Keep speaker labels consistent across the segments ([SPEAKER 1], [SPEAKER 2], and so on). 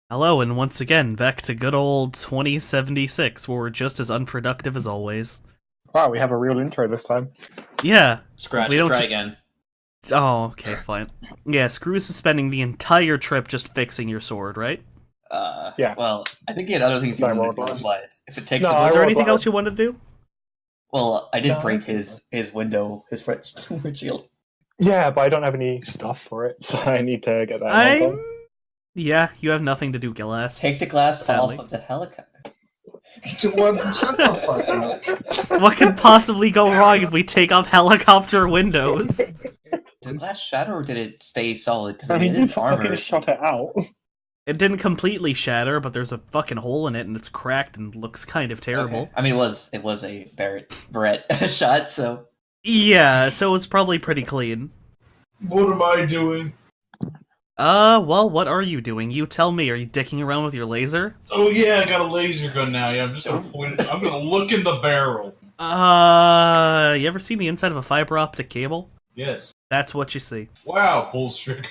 [SPEAKER 1] Hello, and once again, back to good old 2076, where we're just as unproductive as always.
[SPEAKER 2] Wow, we have a real intro this time.
[SPEAKER 1] Yeah,
[SPEAKER 3] Scratch
[SPEAKER 1] we
[SPEAKER 3] it,
[SPEAKER 1] don't
[SPEAKER 3] try
[SPEAKER 1] just.
[SPEAKER 3] again.
[SPEAKER 1] Oh, okay, fine. Yeah, screw spending the entire trip just fixing your sword, right?
[SPEAKER 2] Yeah.
[SPEAKER 3] Well, I think he had other things he
[SPEAKER 2] So I
[SPEAKER 3] wanted
[SPEAKER 2] rolled
[SPEAKER 3] to do,
[SPEAKER 2] last.
[SPEAKER 3] but if it takes
[SPEAKER 2] No,
[SPEAKER 3] a
[SPEAKER 2] I
[SPEAKER 1] Was
[SPEAKER 3] bit.
[SPEAKER 1] there
[SPEAKER 2] rolled
[SPEAKER 1] anything else
[SPEAKER 2] last.
[SPEAKER 1] you wanted to do?
[SPEAKER 3] Well, I
[SPEAKER 2] No,
[SPEAKER 3] did
[SPEAKER 2] I
[SPEAKER 3] break
[SPEAKER 2] don't think so.
[SPEAKER 3] his window, his front windshield.
[SPEAKER 2] Yeah, but I don't have any stuff for it, so I need to get that in Hong
[SPEAKER 1] I'm.
[SPEAKER 2] Kong.
[SPEAKER 1] Yeah, you have nothing to do, Gillas.
[SPEAKER 3] Take the glass
[SPEAKER 1] Sadly.
[SPEAKER 3] off of the helicopter.
[SPEAKER 4] Shut the fuck up.
[SPEAKER 1] What could possibly go wrong if we take off helicopter windows?
[SPEAKER 3] Did the glass shatter or did it stay solid? Because
[SPEAKER 2] I mean,
[SPEAKER 3] it
[SPEAKER 2] you
[SPEAKER 3] is
[SPEAKER 2] fucking
[SPEAKER 3] armor.
[SPEAKER 2] shot it out.
[SPEAKER 1] It didn't completely shatter, but there's a fucking hole in it, and it's cracked and looks kind of terrible.
[SPEAKER 3] Okay. I mean, it was a Barrett shot, so
[SPEAKER 1] Yeah, so it was probably pretty clean.
[SPEAKER 4] What am I doing?
[SPEAKER 1] Well, what are you doing? You tell me. Are you dicking around with your laser?
[SPEAKER 4] Oh yeah, I got a laser gun now. Yeah, I'm just gonna point it. I'm gonna look in the barrel.
[SPEAKER 1] You ever seen the inside of a fiber optic cable?
[SPEAKER 4] Yes.
[SPEAKER 1] That's what you see.
[SPEAKER 4] Wow, pulls trigger.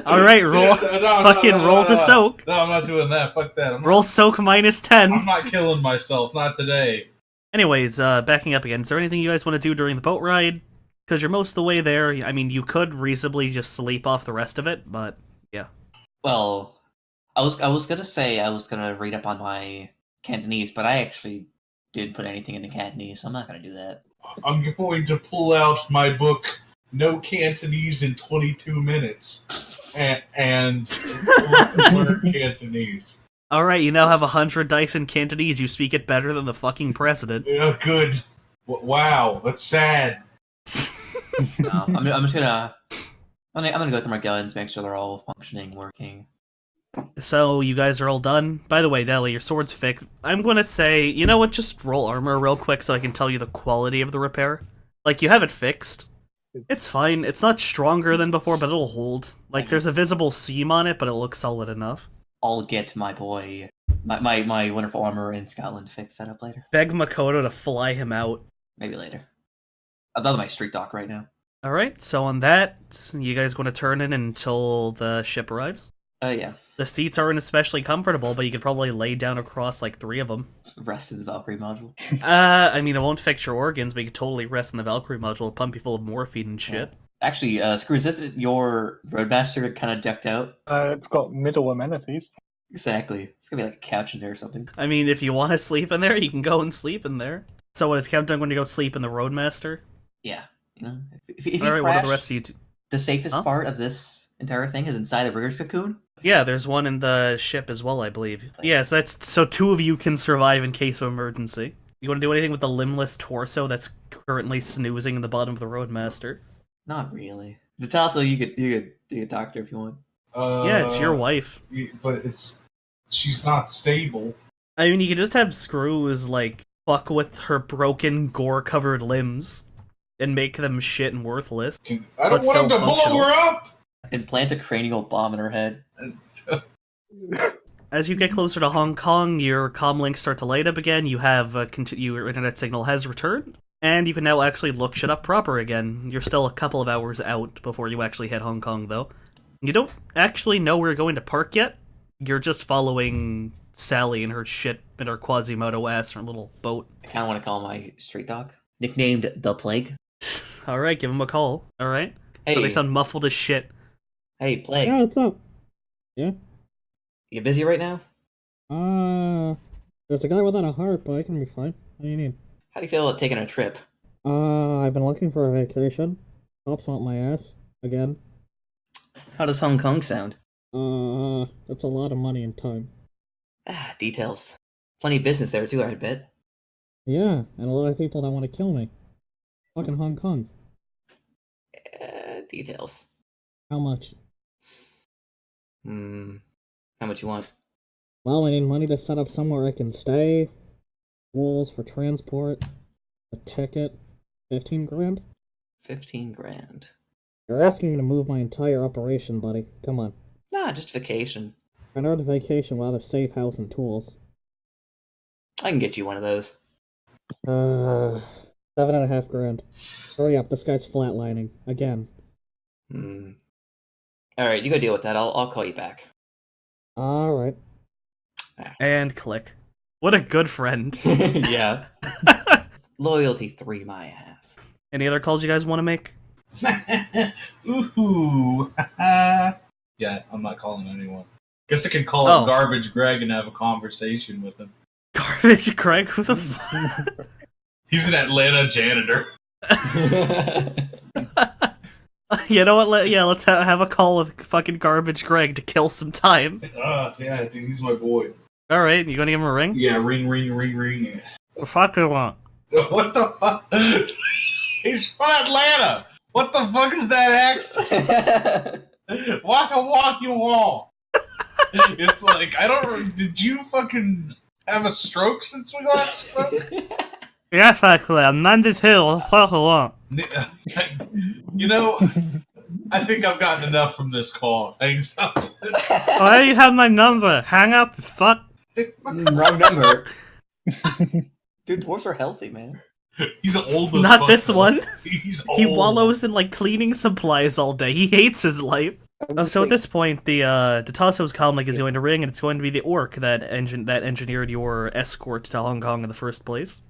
[SPEAKER 1] Alright, roll. Roll to soak.
[SPEAKER 4] No, I'm not doing that. Fuck that.
[SPEAKER 1] Roll soak minus 10.
[SPEAKER 4] I'm not killing myself. Not today.
[SPEAKER 1] Anyways, backing up again. Is there anything you guys want to do during the boat ride? Because you're most of the way there. I mean, you could reasonably just sleep off the rest of it, but yeah.
[SPEAKER 3] Well, I was gonna say I was gonna read up on my Cantonese, but I actually didn't put anything into Cantonese, so I'm not gonna do that.
[SPEAKER 4] I'm going to pull out my book, No Cantonese in 22 Minutes, and learn Cantonese.
[SPEAKER 1] Alright, you now have 100 dice in Cantonese. You speak it better than the fucking president.
[SPEAKER 4] Yeah, good. Wow, that's sad.
[SPEAKER 3] No, I'm just gonna I'm gonna go through my guns, make sure they're all functioning, working.
[SPEAKER 1] So, you guys are all done? By the way, Deli, your sword's fixed. I'm gonna say, you know what, just roll armor real quick so I can tell you the quality of the repair. Like, you have it fixed. It's fine. It's not stronger than before, but it'll hold. Like, there's a visible seam on it, but it looks solid enough.
[SPEAKER 3] I'll get my boy, my wonderful armor in Scotland to fix that up later.
[SPEAKER 1] Beg Makoto to fly him out.
[SPEAKER 3] Maybe later. I'm on my street dock right now.
[SPEAKER 1] Alright, so on that, you guys want to turn in until the ship arrives?
[SPEAKER 3] Yeah.
[SPEAKER 1] The seats aren't especially comfortable, but you could probably lay down across like 3 of them.
[SPEAKER 3] Rest in the Valkyrie module.
[SPEAKER 1] I mean, it won't fix your organs, but you could totally rest in the Valkyrie module, pump you full of morphine and shit.
[SPEAKER 3] Actually, Screws, isn't your Roadmaster kind of decked out?
[SPEAKER 2] It's got middle amenities.
[SPEAKER 3] Exactly. It's gonna be like a couch in there or something.
[SPEAKER 1] I mean, if you want to sleep in there, you can go and sleep in there. So what, is Countdown going to go sleep in the Roadmaster?
[SPEAKER 3] Yeah. You know, if you
[SPEAKER 1] Alright, what are
[SPEAKER 3] crash,
[SPEAKER 1] the rest of you do?
[SPEAKER 3] the safest
[SPEAKER 1] Huh?
[SPEAKER 3] part of this entire thing is inside the rigger's cocoon.
[SPEAKER 1] Yeah, there's one in the ship as well, I believe. Yes, so 2 of you can survive in case of emergency. You want to do anything with the limbless torso that's currently snoozing in the bottom of the Roadmaster?
[SPEAKER 3] Not really. It's also you could be a doctor if you want.
[SPEAKER 1] Yeah, it's your wife.
[SPEAKER 4] But she's not stable.
[SPEAKER 1] I mean, you could just have Screws, like, fuck with her broken, gore-covered limbs and make them shit and worthless.
[SPEAKER 4] I
[SPEAKER 1] But
[SPEAKER 4] don't want him
[SPEAKER 1] still
[SPEAKER 4] to blow
[SPEAKER 1] functional.
[SPEAKER 4] her up.
[SPEAKER 3] Implant a cranial bomb in her head.
[SPEAKER 1] As you get closer to Hong Kong, your comlinks start to light up again. You have your internet signal has returned, and you can now actually look shit up proper again. You're still a couple of hours out before you actually hit Hong Kong, though. You don't actually know where you're going to park yet. You're just following Sally and her shit in her Quasimodo ass, her little boat.
[SPEAKER 3] I kind of want to call my street dog, nicknamed the Plague.
[SPEAKER 1] All right, give him a call. All right.
[SPEAKER 3] Hey,
[SPEAKER 1] So they sound muffled as shit.
[SPEAKER 3] hey, Plague.
[SPEAKER 5] Yeah, what's up? Yeah?
[SPEAKER 3] You busy right now?
[SPEAKER 5] There's a guy without a heart, but I can be fine. What do you need?
[SPEAKER 3] How do you feel about taking a trip?
[SPEAKER 5] I've been looking for a vacation. Cops want my ass. Again.
[SPEAKER 3] How does Hong Kong sound?
[SPEAKER 5] That's a lot of money and time.
[SPEAKER 3] Ah, details. Plenty of business there too, I bet.
[SPEAKER 5] Yeah, and a lot of people that want to kill me. Fucking Hong Kong.
[SPEAKER 3] Details.
[SPEAKER 5] How much?
[SPEAKER 3] How much you want?
[SPEAKER 5] Well, I need money to set up somewhere I can stay. Rules for transport. A ticket. 15 grand?
[SPEAKER 3] 15 grand.
[SPEAKER 5] You're asking me to move my entire operation, buddy. Come on.
[SPEAKER 3] Nah, just vacation.
[SPEAKER 5] I know the vacation will have a safe house and tools.
[SPEAKER 3] I can get you one of those.
[SPEAKER 5] 7.5 grand. Hurry up, this guy's flatlining. Again.
[SPEAKER 3] Alright, you go deal with that. I'll call you back.
[SPEAKER 5] Alright.
[SPEAKER 1] And click. What a good friend.
[SPEAKER 3] Yeah. Loyalty 3 my ass.
[SPEAKER 1] Any other calls you guys want to make?
[SPEAKER 4] Ooh. Yeah, I'm not calling anyone. Guess I can call
[SPEAKER 1] Oh.
[SPEAKER 4] up Garbage Greg and have a conversation with him.
[SPEAKER 1] Garbage Greg? Who the fuck?
[SPEAKER 4] He's an Atlanta janitor.
[SPEAKER 1] You know what? Let's have a call with fucking Garbage Greg to kill some time.
[SPEAKER 4] Yeah, dude, he's my boy.
[SPEAKER 1] Alright, you gonna give him a ring?
[SPEAKER 4] Yeah, ring, ring, ring, ring.
[SPEAKER 1] What the fuck do you want?
[SPEAKER 4] What the fuck? He's from Atlanta. What the fuck is that accent? Waka walk you all. It's like, I don't. Did you fucking have a stroke since we last spoke?
[SPEAKER 1] Yes, actually, I'm 92. What the fuck do you want?
[SPEAKER 4] You know, I think I've gotten enough from this call. Thanks.
[SPEAKER 1] Why do you have my number? Hang up, fuck.
[SPEAKER 3] Wrong number. Dude, dwarves are healthy, man.
[SPEAKER 4] He's old as
[SPEAKER 1] Not
[SPEAKER 4] fuck,
[SPEAKER 1] this
[SPEAKER 4] though.
[SPEAKER 1] one.
[SPEAKER 4] He's old.
[SPEAKER 1] He wallows in like cleaning supplies all day. He hates his life. So at this point, the Tasso's comlink is going to ring, and it's going to be the orc that engineered your escort to Hong Kong in the first place.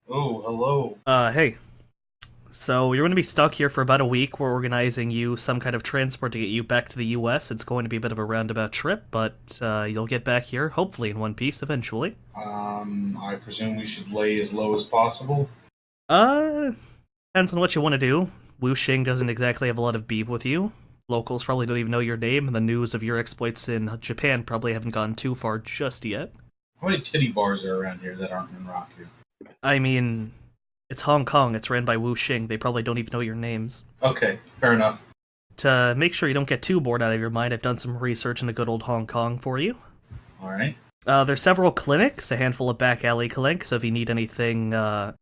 [SPEAKER 4] Oh, hello.
[SPEAKER 1] Hey. So you're going to be stuck here for about a week. We're organizing you some kind of transport to get you back to the U.S. It's going to be a bit of a roundabout trip, but you'll get back here, hopefully in one piece, eventually.
[SPEAKER 4] I presume we should lay as low as possible.
[SPEAKER 1] Depends on what you want to do. Wu Xing doesn't exactly have a lot of beef with you. Locals probably don't even know your name, and the news of your exploits in Japan probably haven't gone too far just yet.
[SPEAKER 4] How many titty bars are around here that aren't in Raku?
[SPEAKER 1] I mean, it's Hong Kong, it's ran by Wu Xing, they probably don't even know your names.
[SPEAKER 4] Okay, fair enough.
[SPEAKER 1] To make sure you don't get too bored out of your mind, I've done some research into good old Hong Kong for you.
[SPEAKER 4] Alright.
[SPEAKER 1] There's several clinics, a handful of back alley clinics, so if you need anything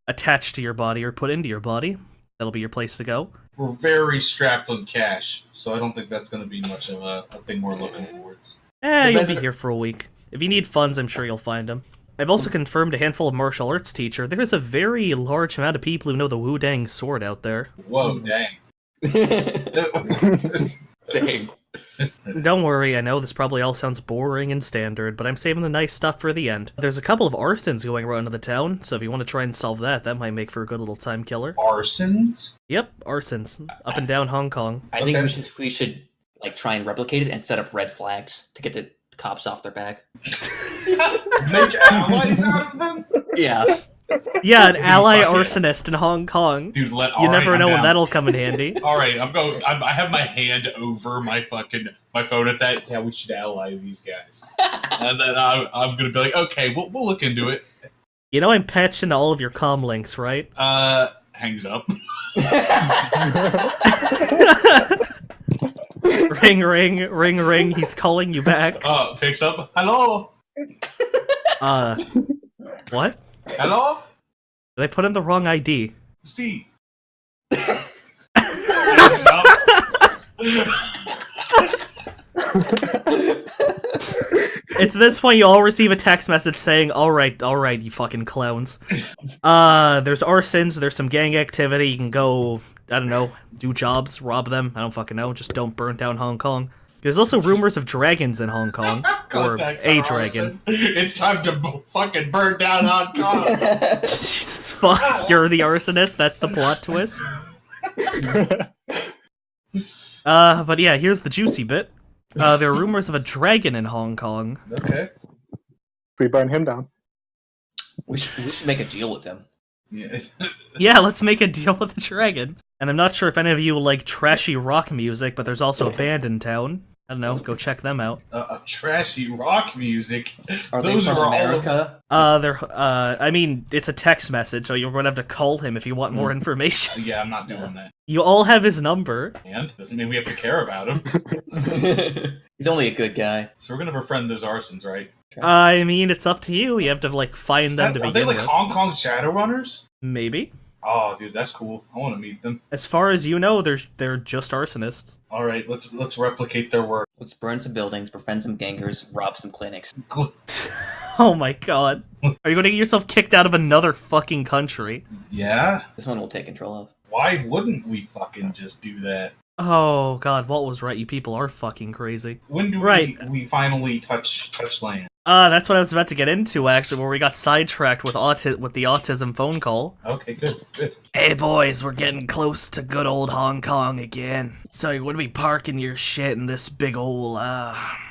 [SPEAKER 1] attached to your body or put into your body, that'll be your place to go.
[SPEAKER 4] We're very strapped on cash, so I don't think that's going to be much of a thing we're looking towards.
[SPEAKER 1] You'll be here for a week. If you need funds, I'm sure you'll find them. I've also confirmed a handful of martial arts teacher. There's a very large amount of people who know the Wu-Dang sword out there.
[SPEAKER 4] Whoa, dang.
[SPEAKER 3] Dang.
[SPEAKER 1] Don't worry, I know this probably all sounds boring and standard, but I'm saving the nice stuff for the end. There's a couple of arsons going around in the town, so if you want to try and solve that, that might make for a good little time killer.
[SPEAKER 4] Arsons?
[SPEAKER 1] Yep, arsons. Up and down Hong Kong.
[SPEAKER 3] I think
[SPEAKER 4] Okay.
[SPEAKER 3] we should like try and replicate it and set up red flags to get the cops off their back.
[SPEAKER 4] Make allies out of them?
[SPEAKER 3] Yeah.
[SPEAKER 1] Yeah, an
[SPEAKER 4] Dude,
[SPEAKER 1] ally
[SPEAKER 4] fuck it.
[SPEAKER 1] arsonist in Hong Kong.
[SPEAKER 4] Dude,
[SPEAKER 1] You never know when that'll come in handy.
[SPEAKER 4] Alright, I have my hand over my phone at that. Yeah, we should ally these guys. And then I'm gonna be like, okay, we'll look into it.
[SPEAKER 1] You know I'm patched into all of your comm links, right?
[SPEAKER 4] Hangs up.
[SPEAKER 1] Ring, ring, ring, ring, he's calling you back.
[SPEAKER 4] Picks up. Hello?
[SPEAKER 1] What?
[SPEAKER 4] Hello?
[SPEAKER 1] Did I put in the wrong ID?
[SPEAKER 4] See. Hangs up.
[SPEAKER 1] It's this point you all receive a text message saying, alright, you fucking clowns. There's arsons, there's some gang activity, you can go, I don't know, do jobs, rob them, I don't fucking know, just don't burn down Hong Kong. There's also rumors of dragons in Hong Kong, or
[SPEAKER 4] Contacts
[SPEAKER 1] a
[SPEAKER 4] are
[SPEAKER 1] dragon.
[SPEAKER 4] arson. It's time to fucking burn down Hong Kong.
[SPEAKER 1] Jesus fuck, you're the arsonist, that's the plot twist. But yeah, here's the juicy bit. There are rumors of a dragon in Hong Kong.
[SPEAKER 4] Okay.
[SPEAKER 2] We burn him down.
[SPEAKER 3] we should make a deal with them.
[SPEAKER 4] Yeah.
[SPEAKER 1] Yeah, let's make a deal with the dragon. And I'm not sure if any of you like trashy rock music, but there's also a band in town. I don't know, go check them out.
[SPEAKER 4] Trashy rock music.
[SPEAKER 3] Are
[SPEAKER 4] Those
[SPEAKER 3] they from
[SPEAKER 4] are all
[SPEAKER 3] America?
[SPEAKER 1] I mean, it's a text message, so you're gonna have to call him if you want more information.
[SPEAKER 4] Yeah, I'm not doing that.
[SPEAKER 1] You all have his number.
[SPEAKER 4] And doesn't mean we have to care about him.
[SPEAKER 3] He's only a good guy.
[SPEAKER 4] So we're gonna befriend those arsons, right?
[SPEAKER 1] I mean, it's up to you. You have to, like, find them to
[SPEAKER 4] Are they
[SPEAKER 1] begin
[SPEAKER 4] like
[SPEAKER 1] with.
[SPEAKER 4] Hong Kong Shadowrunners?
[SPEAKER 1] Maybe.
[SPEAKER 4] Oh, dude, that's cool. I want to meet them.
[SPEAKER 1] As far as you know, they're just arsonists.
[SPEAKER 4] All right, let's replicate their work.
[SPEAKER 3] Let's burn some buildings, befriend some gangers, rob some clinics.
[SPEAKER 1] Oh my god. Are you gonna get yourself kicked out of another fucking country?
[SPEAKER 4] Yeah.
[SPEAKER 3] This one we'll take control of.
[SPEAKER 4] Why wouldn't we fucking just do that?
[SPEAKER 1] Oh god, Walt was right. You people are fucking crazy.
[SPEAKER 4] When do
[SPEAKER 1] Right.
[SPEAKER 4] we finally touch land?
[SPEAKER 1] That's what I was about to get into, actually, where we got sidetracked with with the autism phone call.
[SPEAKER 4] Okay, good.
[SPEAKER 1] Hey boys, we're getting close to good old Hong Kong again. So you're gonna be parking your shit in this big old,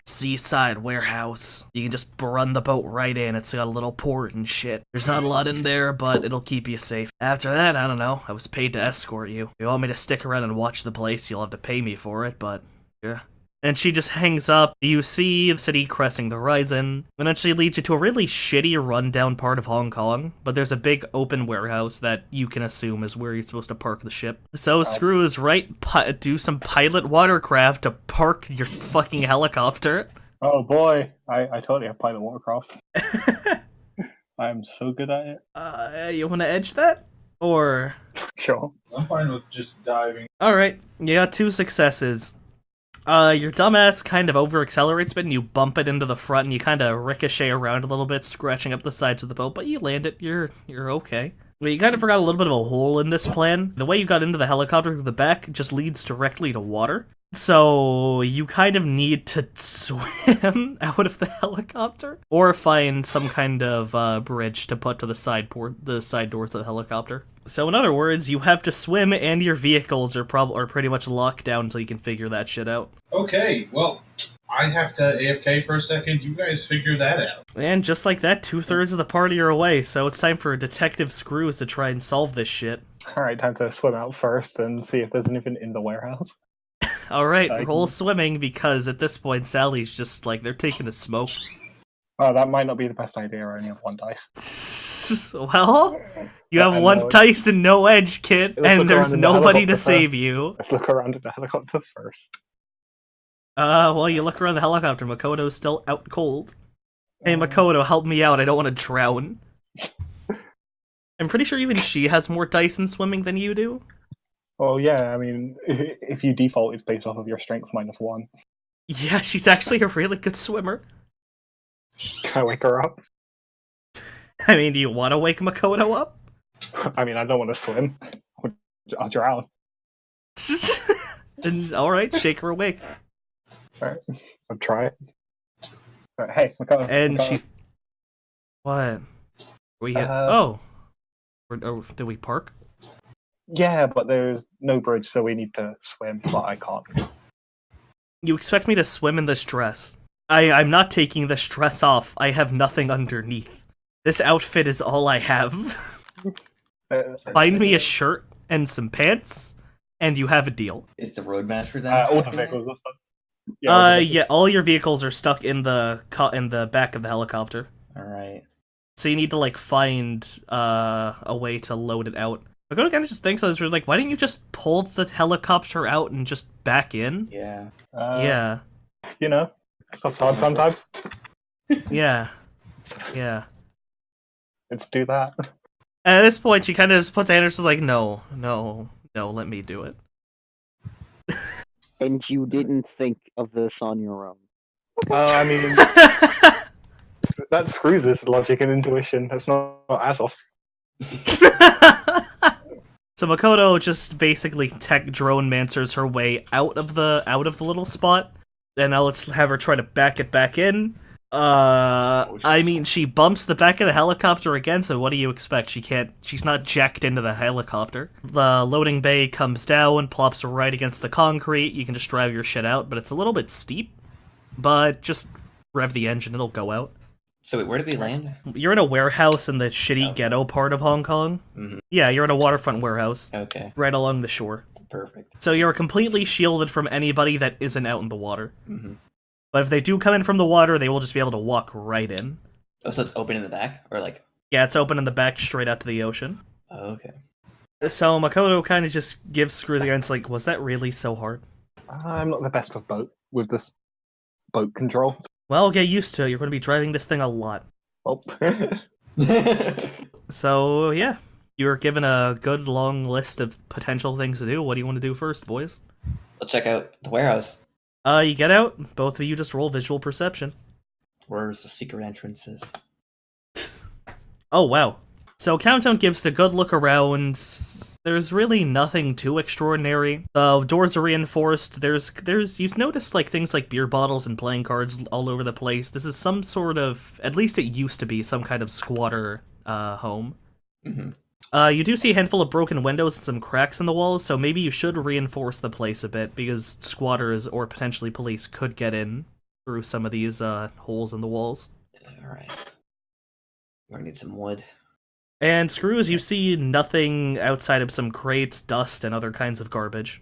[SPEAKER 1] seaside warehouse. You can just run the boat right in. It's got a little port and shit. There's not a lot in there, but it'll keep you safe. After that, I don't know. I was paid to escort you. If you want me to stick around and watch the place, you'll have to pay me for it, but yeah. And she just hangs up. You see the city cresting the horizon, and then she leads you to a really shitty, rundown part of Hong Kong, but there's a big open warehouse that you can assume is where you're supposed to park the ship. So Screw is right, do some pilot watercraft to park your fucking helicopter.
[SPEAKER 2] Oh boy, I totally have pilot watercraft. I'm so good at it.
[SPEAKER 1] You want to edge that? Or...
[SPEAKER 2] Sure.
[SPEAKER 4] I'm fine with just diving.
[SPEAKER 1] Alright, you got 2 successes. Your dumbass kind of over-accelerates a bit, and you bump it into the front, and you kind of ricochet around a little bit, scratching up the sides of the boat, but you land it, you're okay. Well, you kind of forgot a little bit of a hole in this plan. The way you got into the helicopter through the back just leads directly to water. So, you kind of need to swim out of the helicopter, or find some kind of, bridge to put to the side doors of the helicopter. So in other words, you have to swim, and your vehicles are pretty much locked down until you can figure that shit out.
[SPEAKER 4] Okay, well, I have to AFK for a second. You guys figure that out.
[SPEAKER 1] And just like that, 2/3 of the party are away, so it's time for Detective Screws to try and solve this shit.
[SPEAKER 2] Alright, time to swim out first and see if there's anything in the warehouse.
[SPEAKER 1] Alright, roll swimming, because at this point, Sally's just like, they're taking a smoke.
[SPEAKER 2] Oh, that might not be the best idea. I only have 1 dice.
[SPEAKER 1] Well, you have
[SPEAKER 2] I
[SPEAKER 1] 1
[SPEAKER 2] know.
[SPEAKER 1] dice and no edge, kid,
[SPEAKER 2] Let's
[SPEAKER 1] and
[SPEAKER 2] look
[SPEAKER 1] there's
[SPEAKER 2] around in the
[SPEAKER 1] nobody to
[SPEAKER 2] helicopter
[SPEAKER 1] save
[SPEAKER 2] first.
[SPEAKER 1] you.
[SPEAKER 2] Let's look around at the helicopter first.
[SPEAKER 1] Well, you look around the helicopter, Makoto's still out cold. Hey, Makoto, help me out, I don't want to drown. I'm pretty sure even she has more dice in swimming than you do.
[SPEAKER 2] Well, yeah, I mean, if you default, it's based off of your strength -1.
[SPEAKER 1] Yeah, she's actually a really good swimmer.
[SPEAKER 2] Can I wake her up?
[SPEAKER 1] I mean, do you want to wake Makoto up?
[SPEAKER 2] I mean, I don't want to swim. I'll drown.
[SPEAKER 1] Then, alright, shake her awake.
[SPEAKER 2] Alright, I'll try it. Alright, hey, Makoto.
[SPEAKER 1] And
[SPEAKER 2] Makoto.
[SPEAKER 1] she... What? We hit... Did we park?
[SPEAKER 2] Yeah, but there's no bridge, so we need to swim, but I can't.
[SPEAKER 1] You expect me to swim in this dress? I'm not taking this dress off. I have nothing underneath. This outfit is all I have. Find me a shirt and some pants, and you have a deal.
[SPEAKER 3] Is the roadmaster then?
[SPEAKER 2] All
[SPEAKER 3] stuck
[SPEAKER 2] the
[SPEAKER 3] in there?
[SPEAKER 2] vehicles are stuck. Yeah, all the vehicles.
[SPEAKER 1] Yeah, all your vehicles are stuck in the back of the helicopter.
[SPEAKER 3] Alright.
[SPEAKER 1] So you need to, like, find a way to load it out. Makoto kind of just thinks that it's really like, why didn't you just pull the helicopter out and just back in?
[SPEAKER 3] Yeah.
[SPEAKER 1] Yeah.
[SPEAKER 2] You know, stuff's hard sometimes.
[SPEAKER 1] Yeah. Yeah.
[SPEAKER 2] Let's do that.
[SPEAKER 1] And at this point, she kind of just puts her hand and she's like, no, let me do it.
[SPEAKER 6] And you didn't think of this on your own.
[SPEAKER 2] I mean, that screws this logic and intuition. That's not Asoff's.
[SPEAKER 1] So Makoto just basically tech drone mancers her way out of the little spot, and now let's have her try to back it back in. I mean, she bumps the back of the helicopter again, so what do you expect? She's not jacked into the helicopter. The loading bay comes down, plops right against the concrete. You can just drive your shit out, but it's a little bit steep. But just rev the engine, it'll go out.
[SPEAKER 3] So wait, where did we land?
[SPEAKER 1] You're in a warehouse in the shitty ghetto part of Hong Kong.
[SPEAKER 3] Mm-hmm.
[SPEAKER 1] Yeah, you're in a waterfront warehouse.
[SPEAKER 3] Okay,
[SPEAKER 1] Right along the shore.
[SPEAKER 3] perfect.
[SPEAKER 1] So you're completely shielded from anybody that isn't out in the water.
[SPEAKER 3] Mm-hmm.
[SPEAKER 1] But if they do come in from the water, they will just be able to walk right in.
[SPEAKER 3] Oh, so it's open in the back? Or like...
[SPEAKER 1] Yeah, it's open in the back straight out to the ocean.
[SPEAKER 3] Oh, okay.
[SPEAKER 1] So Makoto kind of just gives Screws against like, was that really so hard?
[SPEAKER 2] I'm not the best with this boat control.
[SPEAKER 1] Well, get used to it. You're going to be driving this thing a lot.
[SPEAKER 2] Oh.
[SPEAKER 1] So, yeah. You're given a good long list of potential things to do. What do you want to do first, boys?
[SPEAKER 3] Let's check out the warehouse.
[SPEAKER 1] You get out. Both of you just roll visual perception.
[SPEAKER 3] Where's the secret entrances?
[SPEAKER 1] Oh, wow. So Countdown gives the good look around. There's really nothing too extraordinary. The doors are reinforced. There's you've noticed like things like beer bottles and playing cards all over the place. This is some sort of, at least it used to be, some kind of squatter home. You do see a handful of broken windows and some cracks in the walls, so maybe you should reinforce the place a bit, because squatters or potentially police could get in through some of these holes in the walls.
[SPEAKER 3] Alright. We're gonna need some wood.
[SPEAKER 1] And Screws, you see nothing outside of some crates, dust, and other kinds of garbage.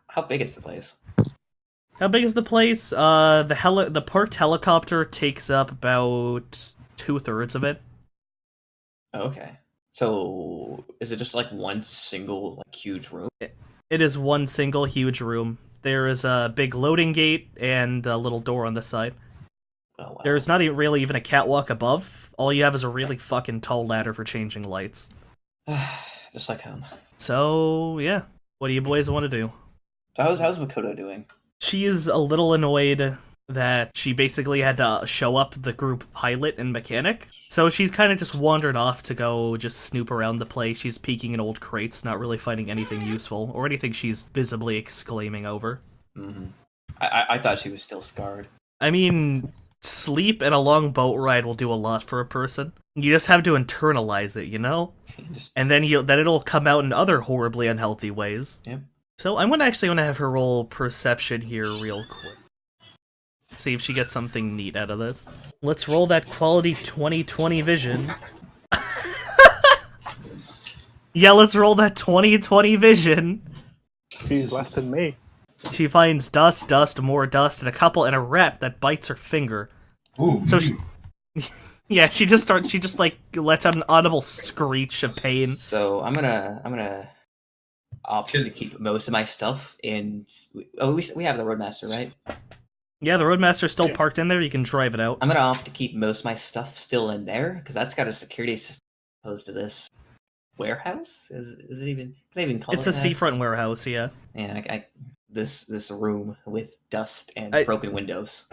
[SPEAKER 3] How big is the place?
[SPEAKER 1] How big is the place? The parked helicopter takes up about 2/3 of it.
[SPEAKER 3] Okay. So, is it just like one single, like, huge room?
[SPEAKER 1] It is one single huge room. There is a big loading gate and a little door on the side.
[SPEAKER 3] Oh, wow.
[SPEAKER 1] There's not really even a catwalk above. All you have is a really fucking tall ladder for changing lights.
[SPEAKER 3] Just like home.
[SPEAKER 1] So, yeah. What do you boys want to do?
[SPEAKER 3] So how's Makoto doing?
[SPEAKER 1] She's a little annoyed that she basically had to show up the group pilot and mechanic. So she's kind of just wandered off to go just snoop around the place. She's peeking in old crates, not really finding anything useful, or anything she's visibly exclaiming over.
[SPEAKER 3] Mm-hmm. I thought she was still scarred.
[SPEAKER 1] I mean, sleep and a long boat ride will do a lot for a person. You just have to internalize it, you know? And then it'll come out in other horribly unhealthy ways.
[SPEAKER 3] Yep.
[SPEAKER 1] So I'm gonna have her roll perception here real quick. See if she gets something neat out of this. Let's roll that quality 20/20 vision. Yeah, let's roll that 20/20 vision.
[SPEAKER 2] She's less than me.
[SPEAKER 1] She finds dust, more dust, and a rat that bites her finger.
[SPEAKER 4] Ooh.
[SPEAKER 1] So yeah, she just like lets out an audible screech of pain.
[SPEAKER 3] So I'm gonna opt to keep most of my stuff in. Oh, we have the Roadmaster, right?
[SPEAKER 1] Yeah, the Roadmaster's still parked in there. You can drive it out.
[SPEAKER 3] I'm gonna opt to keep most of my stuff still in there because that's got a security system opposed to this warehouse. Is it even? Can I even call
[SPEAKER 1] it's
[SPEAKER 3] it
[SPEAKER 1] a
[SPEAKER 3] that?
[SPEAKER 1] seafront warehouse, yeah.
[SPEAKER 3] Yeah, this room with dust and broken windows.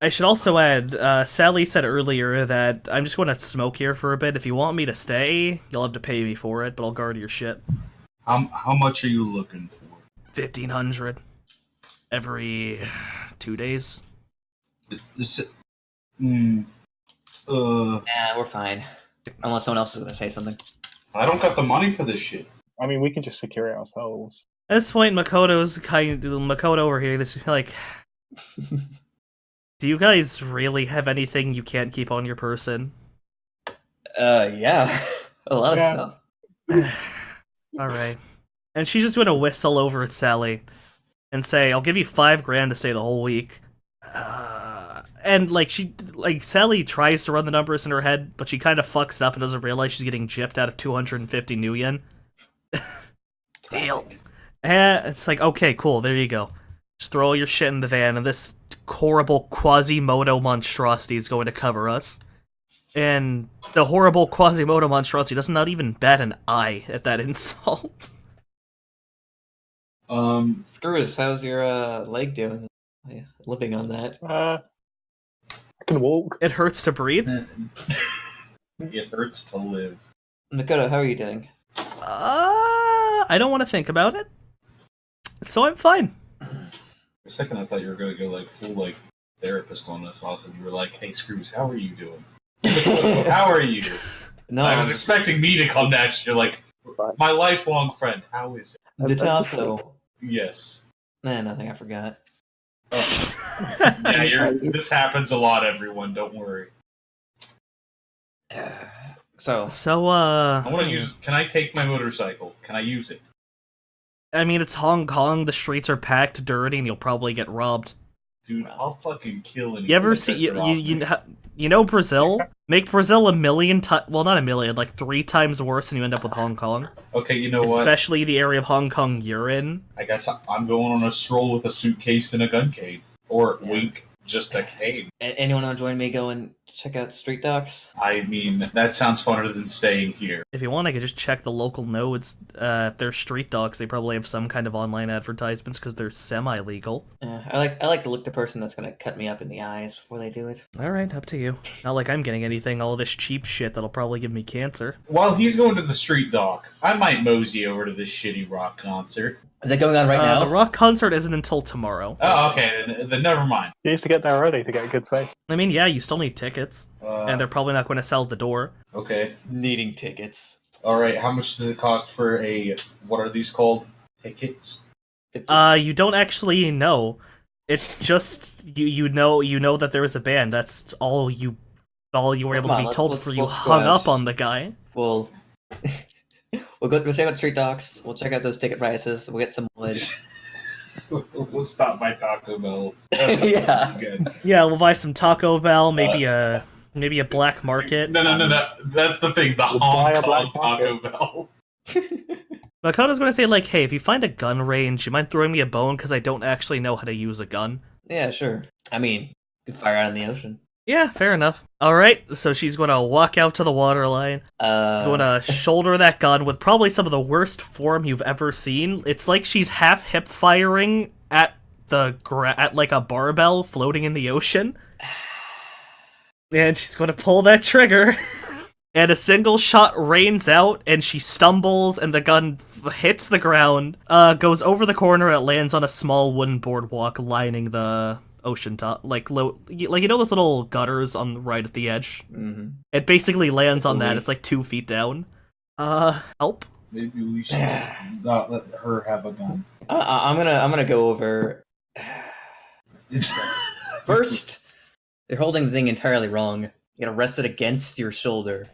[SPEAKER 1] I should also add, Sally said earlier that I'm just going to smoke here for a bit. If you want me to stay, you'll have to pay me for it, but I'll guard your shit.
[SPEAKER 4] How much are you looking for?
[SPEAKER 1] 1,500 every 2 days.
[SPEAKER 3] Yeah, we're fine. Unless someone else is gonna say something.
[SPEAKER 4] I don't got the money for this shit.
[SPEAKER 2] I mean, we can just secure it ourselves.
[SPEAKER 1] At this point, Makoto over here, this is like, do you guys really have anything you can't keep on your person?
[SPEAKER 3] Yeah. A lot of stuff.
[SPEAKER 1] Alright. And she's just gonna whistle over at Sally and say, I'll give you $5,000 to stay the whole week. And Sally tries to run the numbers in her head, but she kind of fucks up and doesn't realize she's getting gypped out of 250 new yen. Deal. And it's like, okay, cool, there you go. Just throw all your shit in the van, and this horrible Quasimodo monstrosity is going to cover us. And the horrible Quasimodo monstrosity does not even bat an eye at that insult.
[SPEAKER 3] Screws, how's your leg doing? Yeah, living on that.
[SPEAKER 2] I can walk.
[SPEAKER 1] It hurts to breathe.
[SPEAKER 4] It hurts to live.
[SPEAKER 3] Makoto, how are you doing?
[SPEAKER 1] I don't want to think about it. So I'm fine.
[SPEAKER 4] For a second, I thought you were going to go full therapist on us, Austin. You were like, "Hey, Screws, how are you doing? How are you?"
[SPEAKER 3] No,
[SPEAKER 4] I was expecting me to come next. You're like, "My lifelong friend, how is it?"
[SPEAKER 3] Detasso.
[SPEAKER 4] Yes.
[SPEAKER 3] Nah, nothing. I forgot.
[SPEAKER 4] Yeah, this happens a lot, everyone. Don't worry.
[SPEAKER 3] So
[SPEAKER 4] I want to use. Can I take my motorcycle? Can I use it?
[SPEAKER 1] I mean, it's Hong Kong. The streets are packed, dirty, and you'll probably get robbed.
[SPEAKER 4] Dude, I'll fucking kill anyone.
[SPEAKER 1] You ever see you know Brazil? Make Brazil a million times. Well, not a million, like 3 times worse, and you end up with Hong Kong.
[SPEAKER 4] Okay, you know what?
[SPEAKER 1] Especially the area of Hong Kong you're in.
[SPEAKER 4] I guess I'm going on a stroll with a suitcase and a gun cane. Or wink, just a cane.
[SPEAKER 3] Anyone want to join me? Go and check out Street Docs.
[SPEAKER 4] I mean, that sounds funner than staying here.
[SPEAKER 1] If you want, I could just check the local nodes. If they're street dogs, they probably have some kind of online advertisements because they're semi-legal.
[SPEAKER 3] I like to look the person that's gonna cut me up in the eyes before they do it.
[SPEAKER 1] All right, up to you. Not like I'm getting anything, all this cheap shit that'll probably give me cancer.
[SPEAKER 4] While he's going to the street dock, I might mosey over to this shitty rock concert.
[SPEAKER 3] Is that going on right now?
[SPEAKER 1] The rock concert isn't until tomorrow.
[SPEAKER 4] Oh, okay, then never mind.
[SPEAKER 2] You need to get there early to get a good face.
[SPEAKER 1] I mean, yeah, you still need tickets, and they're probably not going to sell at the door.
[SPEAKER 4] Okay.
[SPEAKER 3] Needing tickets.
[SPEAKER 4] All right, how much does it cost for a, what are these called? Tickets?
[SPEAKER 1] You don't actually know. It's just you know that there is a band. That's all you were able to be told before you hung up on the guy.
[SPEAKER 3] We'll go check out Street Docs. We'll check out those ticket prices. We'll get some wood.
[SPEAKER 4] We'll stop by Taco Bell.
[SPEAKER 3] Yeah.
[SPEAKER 4] Good.
[SPEAKER 1] Yeah, we'll buy some Taco Bell, maybe a black market.
[SPEAKER 4] No. That's the thing. The Hong Kong Taco Bell.
[SPEAKER 1] Makoto's going to say, like, hey, if you find a gun range, you mind throwing me a bone because I don't actually know how to use a gun?
[SPEAKER 3] Yeah, sure. I mean, you could fire out in the ocean.
[SPEAKER 1] Yeah, fair enough. Alright, so she's going to walk out to the waterline, going to shoulder that gun with probably some of the worst form you've ever seen. It's like she's half hip firing at like a barbell floating in the ocean. And she's going to pull that trigger. And a single shot rains out, and she stumbles, and the gun hits the ground, goes over the corner, and it lands on a small wooden boardwalk lining the ocean top, like you know those little gutters on right at the edge.
[SPEAKER 3] Mm-hmm.
[SPEAKER 1] It basically lands on that. It's like 2 feet down. Help.
[SPEAKER 4] Maybe we should just not let her have a gun.
[SPEAKER 3] I'm gonna go over. First, you're holding the thing entirely wrong. You gotta rest it against your shoulder.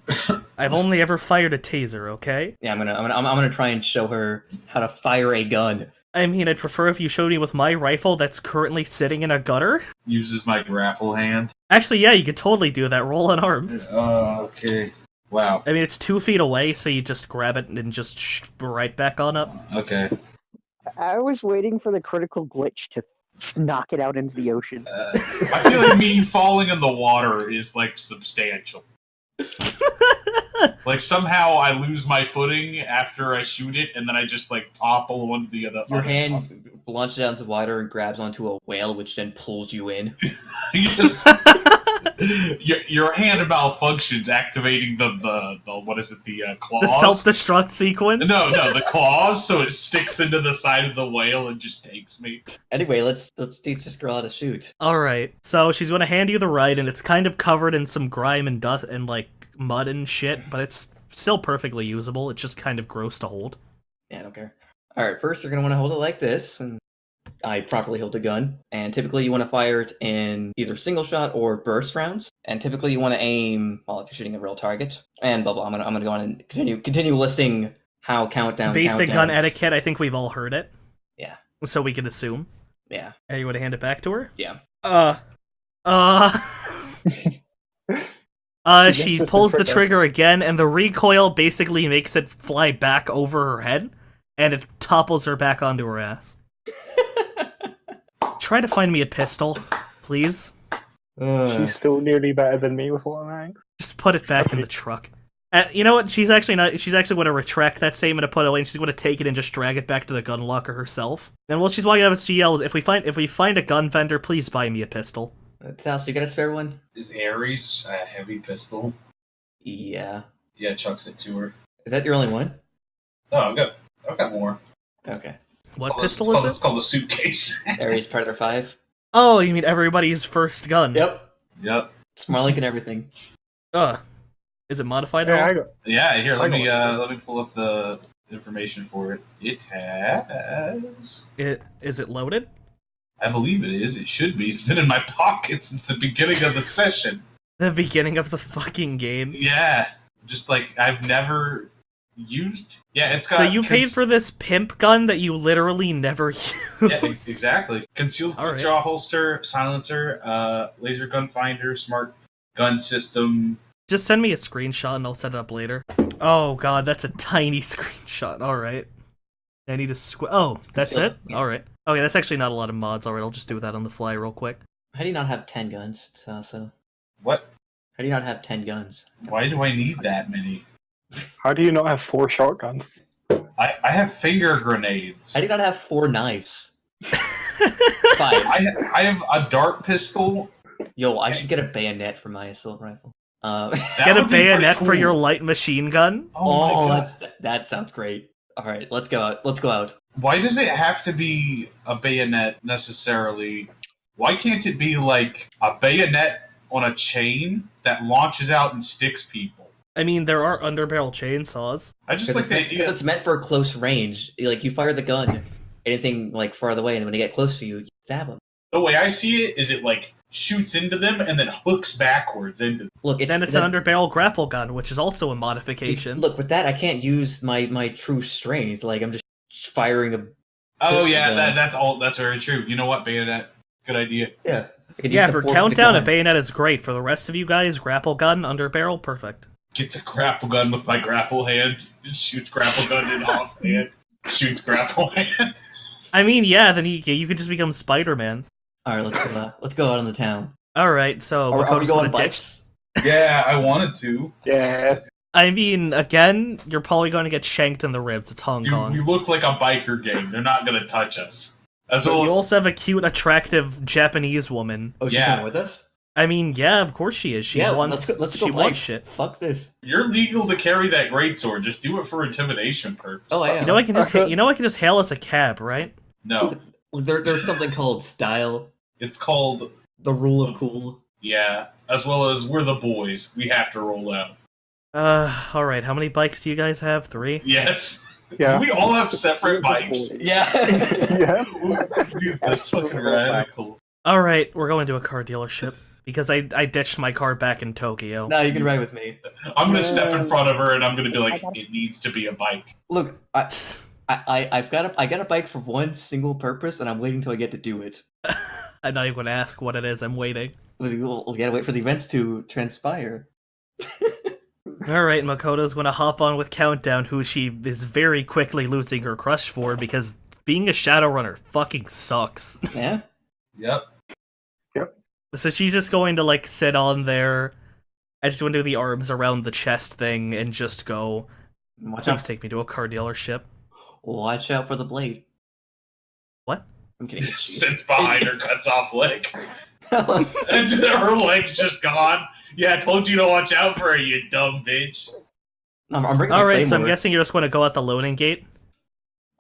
[SPEAKER 1] I've only ever fired a taser, okay?
[SPEAKER 3] Yeah, I'm gonna try and show her how to fire a gun.
[SPEAKER 1] I mean, I'd prefer if you showed me with my rifle that's currently sitting in a gutter.
[SPEAKER 4] Uses my grapple hand.
[SPEAKER 1] Actually, yeah, you could totally do that. Roll unarmed.
[SPEAKER 4] Okay. Wow.
[SPEAKER 1] I mean, it's 2 feet away, so you just grab it and just right back on up.
[SPEAKER 4] Okay.
[SPEAKER 6] I was waiting for the critical glitch to knock it out into the ocean.
[SPEAKER 4] I feel like me falling in the water is, like, substantial. Like, somehow I lose my footing after I shoot it, and then I just, like, topple onto the other...
[SPEAKER 3] Your hand launches out into water and grabs onto a whale, which then pulls you in.
[SPEAKER 4] Your hand malfunctions, activating the what is it, the claws?
[SPEAKER 1] The self-destruct sequence?
[SPEAKER 4] No, the claws, so it sticks into the side of the whale and just takes me.
[SPEAKER 3] Anyway, let's teach this girl how to shoot.
[SPEAKER 1] Alright, so she's gonna hand you the right, and it's kind of covered in some grime and dust and, like, mud and shit, but it's still perfectly usable. It's just kind of gross to hold.
[SPEAKER 3] Yeah, I don't care. Alright, first you're gonna want to hold it like this, and I properly hold the gun. And typically you want to fire it in either single shot or burst rounds. And typically you want to aim, well, if you're shooting a real target. And blah blah. I'm gonna go on and continue listing how
[SPEAKER 1] basic gun etiquette. I think we've all heard it.
[SPEAKER 3] Yeah.
[SPEAKER 1] So we can assume.
[SPEAKER 3] Yeah.
[SPEAKER 1] Are you gonna hand it back to her?
[SPEAKER 3] Yeah.
[SPEAKER 1] She pulls the trigger again, and the recoil basically makes it fly back over her head, and it topples her back onto her ass. Try to find me a pistol, please.
[SPEAKER 2] She's still nearly better than me with automatic.
[SPEAKER 1] Just put it back in the truck. You know what? She's actually going to retract that statement and put it away, and she's going to take it and just drag it back to the gun locker herself. And while she's walking out, she yells, "If we find a gun vendor, please buy me a pistol."
[SPEAKER 3] Talos, you got a spare one?
[SPEAKER 4] Is Ares a heavy pistol?
[SPEAKER 3] Yeah.
[SPEAKER 4] Yeah, chucks it to her.
[SPEAKER 3] Is that your only one?
[SPEAKER 4] No, I've got more.
[SPEAKER 3] Okay.
[SPEAKER 1] What pistol is it?
[SPEAKER 4] It's called a suitcase.
[SPEAKER 3] Ares Predator 5.
[SPEAKER 1] Oh, you mean everybody's first gun?
[SPEAKER 3] Yep.
[SPEAKER 4] Yep.
[SPEAKER 3] and everything.
[SPEAKER 1] Is it modified at all?
[SPEAKER 4] Yeah, here, let me pull up the information for it. It has...
[SPEAKER 1] Is it loaded?
[SPEAKER 4] I believe it is. It should be. It's been in my pocket since the beginning of the session.
[SPEAKER 1] The beginning of the fucking game?
[SPEAKER 4] Yeah. Just like, I've never used... Yeah, it's got...
[SPEAKER 1] So you paid for this pimp gun that you literally never use?
[SPEAKER 4] Yeah, exactly. Concealed jaw holster, silencer, laser gun finder, smart gun system...
[SPEAKER 1] Just send me a screenshot and I'll set it up later. Oh god, that's a tiny screenshot. Alright. I need to oh, that's it?
[SPEAKER 3] Yeah.
[SPEAKER 1] Alright. Okay, that's actually not a lot of mods. Alright, I'll just do that on the fly real quick.
[SPEAKER 3] How do you not have 10 guns, so?
[SPEAKER 4] What?
[SPEAKER 3] How do you not have 10 guns?
[SPEAKER 4] Why do I need that many?
[SPEAKER 2] How do you not have 4 shotguns?
[SPEAKER 4] I have finger grenades.
[SPEAKER 3] How do you not have 4 knives? 5.
[SPEAKER 4] I have a dart pistol.
[SPEAKER 3] Yo, I should get a bayonet for my assault rifle.
[SPEAKER 1] Get a
[SPEAKER 4] would be pretty
[SPEAKER 1] bayonet for your
[SPEAKER 4] cool.
[SPEAKER 1] light machine gun?
[SPEAKER 4] Oh my god.
[SPEAKER 3] that sounds great. Alright, let's go out. Let's go out.
[SPEAKER 4] Why does it have to be a bayonet necessarily? Why can't it be like a bayonet on a chain that launches out and sticks people?
[SPEAKER 1] I mean, there are underbarrel chainsaws.
[SPEAKER 4] I just like the
[SPEAKER 3] Because
[SPEAKER 4] idea.
[SPEAKER 3] it's meant for close range. Like, you fire the gun, anything, like, farther away, and when they get close to you, you stab them.
[SPEAKER 4] The way I see it is it like shoots into them and then hooks backwards into them.
[SPEAKER 3] Look,
[SPEAKER 1] Then it's an underbarrel grapple gun, which is also a modification.
[SPEAKER 3] Look, with that, I can't use my true strength. Like, I'm just firing a...
[SPEAKER 4] Oh
[SPEAKER 3] Pistol
[SPEAKER 4] yeah,
[SPEAKER 3] gun.
[SPEAKER 4] that's very true. You know what, bayonet? Good idea.
[SPEAKER 3] Yeah. I could use
[SPEAKER 1] Yeah,
[SPEAKER 3] the
[SPEAKER 1] for
[SPEAKER 3] force of the
[SPEAKER 1] countdown, a
[SPEAKER 3] gun.
[SPEAKER 1] bayonet is great. For the rest of you guys, grapple gun, underbarrel, perfect.
[SPEAKER 4] Gets a grapple gun with my grapple hand. Shoots grapple gun in off hand. Shoots grapple hand.
[SPEAKER 1] I mean, yeah, then you could just become Spider-Man.
[SPEAKER 3] Alright, let's go out on the town.
[SPEAKER 1] Alright, so
[SPEAKER 3] Are we
[SPEAKER 1] Makoto's
[SPEAKER 3] going
[SPEAKER 1] gonna ditch.
[SPEAKER 3] bikes?
[SPEAKER 4] Yeah, I wanted to.
[SPEAKER 2] Yeah.
[SPEAKER 1] I mean, again, you're probably going to get shanked in the ribs. It's Hong
[SPEAKER 4] Dude,
[SPEAKER 1] Kong.
[SPEAKER 4] we look like a biker gang. They're not gonna touch us. As
[SPEAKER 1] But
[SPEAKER 4] well
[SPEAKER 1] you
[SPEAKER 4] as,
[SPEAKER 1] also have a cute, attractive Japanese woman.
[SPEAKER 3] Oh, she's
[SPEAKER 4] Yeah.
[SPEAKER 3] coming with us?
[SPEAKER 1] I mean, yeah, of course she is. She wants.
[SPEAKER 3] let's
[SPEAKER 1] she
[SPEAKER 3] go
[SPEAKER 1] wants
[SPEAKER 3] bikes.
[SPEAKER 1] shit.
[SPEAKER 3] Fuck this.
[SPEAKER 4] you're legal to carry that greatsword. Just do it for intimidation purpose.
[SPEAKER 3] Oh, I am.
[SPEAKER 1] You know, I can just. You know, I can just hail as a cab, right?
[SPEAKER 4] No,
[SPEAKER 3] Look, there's something called style,
[SPEAKER 4] it's called
[SPEAKER 3] the rule of cool.
[SPEAKER 4] yeah. As well as we're the boys. We have to roll out.
[SPEAKER 1] All right. How many bikes do you guys have? 3.
[SPEAKER 4] Yes.
[SPEAKER 2] Yeah.
[SPEAKER 4] Do we all have separate bikes?
[SPEAKER 3] Yeah.
[SPEAKER 2] Yeah.
[SPEAKER 4] Dude, that's fucking radical.
[SPEAKER 1] All right, we're going to a car dealership because I ditched my car back in Tokyo.
[SPEAKER 3] No, you can ride with me.
[SPEAKER 4] I'm gonna step in front of her and I'm gonna be like, it needs to be a bike.
[SPEAKER 3] Look, I got a bike for one single purpose, and I'm waiting till I get to do it.
[SPEAKER 1] I'm not even going to ask what it is. I'm waiting.
[SPEAKER 3] We gotta wait for the events to transpire.
[SPEAKER 1] All right, Makoto's going to hop on with Countdown, who she is very quickly losing her crush for because being a Shadowrunner fucking sucks.
[SPEAKER 3] Yeah.
[SPEAKER 4] Yep.
[SPEAKER 1] So she's just going to like sit on there. I just want to do the arms around the chest thing and just go.
[SPEAKER 3] Watch
[SPEAKER 1] Please
[SPEAKER 3] out!
[SPEAKER 1] take me to a car dealership.
[SPEAKER 3] Watch out for the blade.
[SPEAKER 1] What?
[SPEAKER 3] I'm kidding.
[SPEAKER 4] Sits behind her, cuts off leg. And her leg's just gone. Yeah, I told you to watch out for her, you dumb bitch.
[SPEAKER 3] I'm bringing
[SPEAKER 1] All
[SPEAKER 3] my
[SPEAKER 1] right, so I'm
[SPEAKER 3] claymore.
[SPEAKER 1] guessing you're just going to go out the loading gate.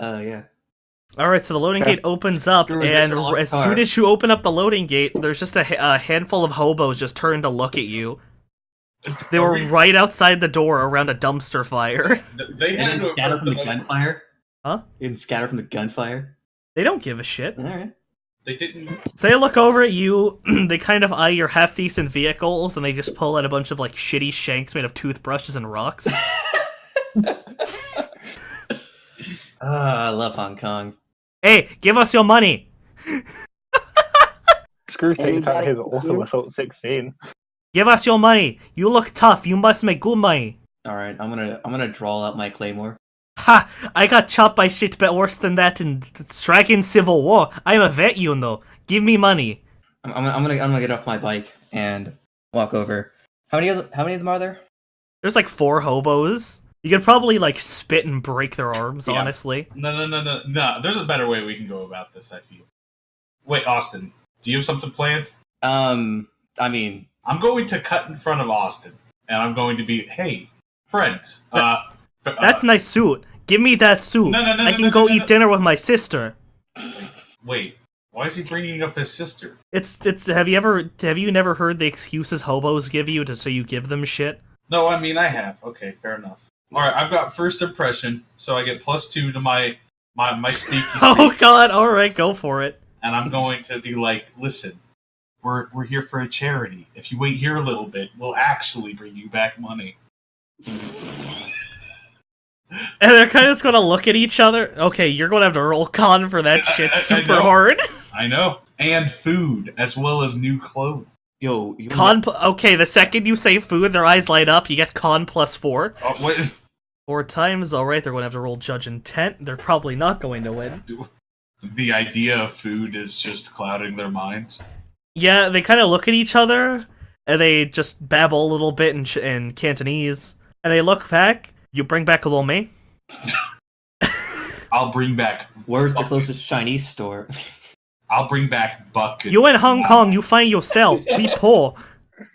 [SPEAKER 3] Yeah.
[SPEAKER 1] All right, so the loading gate opens up,
[SPEAKER 3] Screw it,
[SPEAKER 1] and
[SPEAKER 3] there's a locked
[SPEAKER 1] as
[SPEAKER 3] car.
[SPEAKER 1] soon as you open up the loading gate, there's just a handful of hobos just turn to look at you. They were right outside the door around a dumpster fire.
[SPEAKER 4] They
[SPEAKER 3] And
[SPEAKER 4] had
[SPEAKER 3] then
[SPEAKER 4] to
[SPEAKER 3] scatter
[SPEAKER 4] have
[SPEAKER 3] from the
[SPEAKER 4] heard
[SPEAKER 3] gunfire.
[SPEAKER 1] Huh?
[SPEAKER 3] You can scatter from the gunfire.
[SPEAKER 1] They don't give a shit.
[SPEAKER 3] All right.
[SPEAKER 4] They didn't.
[SPEAKER 1] So they look over at you, they kind of eye your half-decent vehicles, and they just pull out a bunch of, like, shitty shanks made of toothbrushes and rocks.
[SPEAKER 3] I love Hong Kong.
[SPEAKER 1] Hey, give us your money!
[SPEAKER 2] Screw takes out his
[SPEAKER 6] Anybody?
[SPEAKER 2] auto assault 16.
[SPEAKER 1] Give us your money! You look tough, you must make good money!
[SPEAKER 3] All right, I'm gonna draw out my claymore.
[SPEAKER 1] Ha! I got chopped by shit but worse than that in striking Civil War. I'm a vet, you know. Give me money.
[SPEAKER 3] I'm gonna get off my bike and walk over. How many of them are there?
[SPEAKER 1] There's like 4 hobos. You could probably like spit and break their arms,
[SPEAKER 4] Yeah.
[SPEAKER 1] honestly.
[SPEAKER 4] No. There's a better way we can go about this, I feel. Wait, Austin, do you have something planned?
[SPEAKER 3] I mean,
[SPEAKER 4] I'm going to cut in front of Austin, and I'm going to be, hey, friends.
[SPEAKER 1] That's nice suit. Give me that suit.
[SPEAKER 4] No,
[SPEAKER 1] I can go eat dinner with my sister.
[SPEAKER 4] Wait, why is he bringing up his sister?
[SPEAKER 1] It's have you never heard the excuses hobos give you so you give them shit?
[SPEAKER 4] No, I mean, I have. Okay, fair enough. Alright, I've got first impression, so I get +2 to my speaky
[SPEAKER 1] Oh
[SPEAKER 4] speak,
[SPEAKER 1] god, alright, go for it.
[SPEAKER 4] and I'm going to be like, listen, we're here for a charity. If you wait here a little bit, we'll actually bring you back money.
[SPEAKER 1] And they're kind of just gonna look at each other. Okay, you're gonna have to roll con for that shit
[SPEAKER 4] I
[SPEAKER 1] super
[SPEAKER 4] know.
[SPEAKER 1] hard.
[SPEAKER 4] I know. And food, as well as new clothes.
[SPEAKER 3] yo,
[SPEAKER 1] Okay, the second you say food, their eyes light up. You get con +4.
[SPEAKER 4] Oh, what?
[SPEAKER 1] 4 times, alright, they're gonna have to roll judge intent. They're probably not going to win.
[SPEAKER 4] The idea of food is just clouding their minds.
[SPEAKER 1] Yeah, they kind of look at each other, and they just babble a little bit in Cantonese, and they look back. You bring back a little me.
[SPEAKER 4] I'll bring back.
[SPEAKER 3] Where's the closest Chinese store?
[SPEAKER 4] I'll bring back bucket.
[SPEAKER 1] You in Hong Kong, you find yourself. We poor.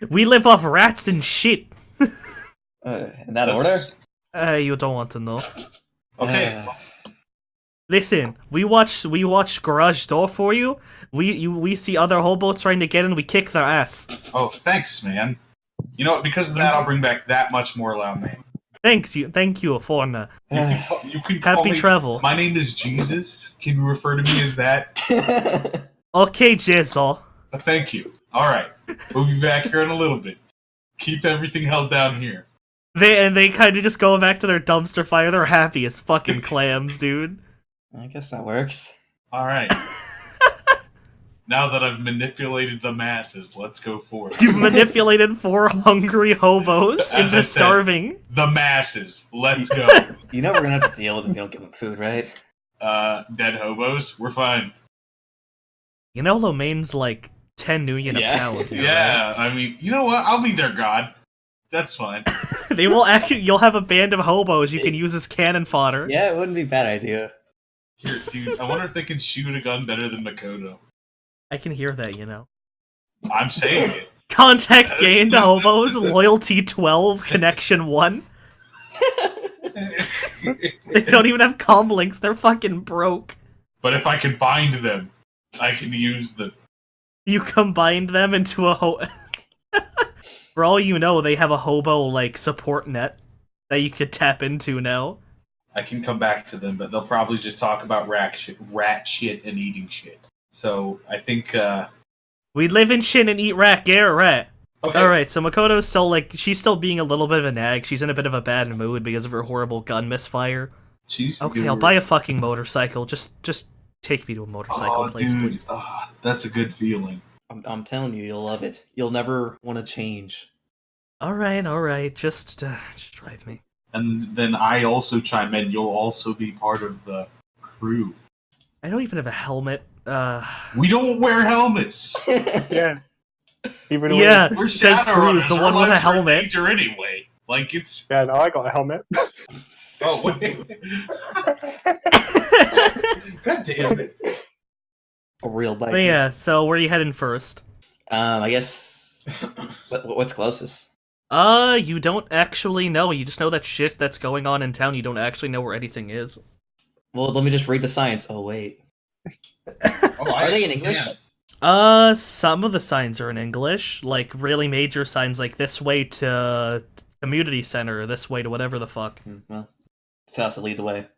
[SPEAKER 1] We live off rats and shit.
[SPEAKER 3] In that order?
[SPEAKER 1] You don't want to know.
[SPEAKER 4] Okay.
[SPEAKER 1] Listen, we watch Garage Door for you. We see other hobos trying to get in, we kick their ass.
[SPEAKER 4] Oh, thanks, man. You know what? Because of that, I'll bring back that much more loud name.
[SPEAKER 1] Thank you, foreigner.
[SPEAKER 4] You can call
[SPEAKER 1] Happy
[SPEAKER 4] me,
[SPEAKER 1] travel.
[SPEAKER 4] My name is Jesus. Can you refer to me as that?
[SPEAKER 1] Okay, Jizzle.
[SPEAKER 4] Thank you. All right, we'll be back here in a little bit. Keep everything held down here.
[SPEAKER 1] They kind of just go back to their dumpster fire. They're happy as fucking clams, dude.
[SPEAKER 3] I guess that works.
[SPEAKER 4] All right. Now that I've manipulated the masses, let's go forth.
[SPEAKER 1] You've manipulated 4 hungry hobos
[SPEAKER 4] As I
[SPEAKER 1] into
[SPEAKER 4] said,
[SPEAKER 1] starving.
[SPEAKER 4] The masses. Let's go.
[SPEAKER 3] You know we're gonna have to deal with it if you don't give them food, right?
[SPEAKER 4] Dead hobos. We're fine.
[SPEAKER 1] You know, Lomaine's like 10 nuyen a pound.
[SPEAKER 4] Yeah. I mean, you know what? I'll be their god. That's fine.
[SPEAKER 1] They will actually. You'll have a band of hobos you can use as cannon fodder.
[SPEAKER 3] Yeah, it wouldn't be a bad idea.
[SPEAKER 4] Here, dude. I wonder if they can shoot a gun better than Makoto.
[SPEAKER 1] I can hear that, you know.
[SPEAKER 4] I'm saying it.
[SPEAKER 1] Contact gained hobos, loyalty 12, connection 1. They don't even have comm links, they're fucking broke.
[SPEAKER 4] But if I can find them, I can use them.
[SPEAKER 1] You combined them into a For all you know, they have a hobo, like, support net that you could tap into now.
[SPEAKER 4] I can come back to them, but they'll probably just talk about rat shit, and eating shit. So I think
[SPEAKER 1] We live in shit and eat rat, yeah, rat.
[SPEAKER 4] okay.
[SPEAKER 1] Alright, so Makoto's still, like, she's still being a little bit of a nag. She's in a bit of a bad mood because of her horrible gun misfire.
[SPEAKER 4] Jeez,
[SPEAKER 1] Okay, I'll buy a fucking motorcycle. Just take me to a motorcycle place,
[SPEAKER 4] dude.
[SPEAKER 1] please.
[SPEAKER 4] That's a good feeling.
[SPEAKER 3] I'm telling you, you'll love it. You'll never want to change.
[SPEAKER 1] Alright, just drive me.
[SPEAKER 4] And then I also chime in. You'll also be part of the crew.
[SPEAKER 1] I don't even have a helmet.
[SPEAKER 4] We don't wear helmets.
[SPEAKER 2] Yeah. Even
[SPEAKER 1] Yeah,
[SPEAKER 4] We're
[SPEAKER 1] says
[SPEAKER 4] Shadowrunners.
[SPEAKER 1] Screws, the
[SPEAKER 4] Our
[SPEAKER 1] one with a
[SPEAKER 4] lives are in
[SPEAKER 1] helmet.
[SPEAKER 4] danger anyway. Like it's.
[SPEAKER 2] Yeah, no, I got a helmet.
[SPEAKER 4] Oh wait. God damn it.
[SPEAKER 3] A real bike.
[SPEAKER 1] But yeah, so where are you heading first?
[SPEAKER 3] I guess. What's closest?
[SPEAKER 1] You don't actually know. You just know that shit that's going on in town. You don't actually know where anything is.
[SPEAKER 3] Well, let me just read the signs. Oh wait. Are they in English?
[SPEAKER 1] Some of the signs are in English, like really major signs, like this way to community center, or this way to whatever the fuck.
[SPEAKER 3] Well, this has to lead the way.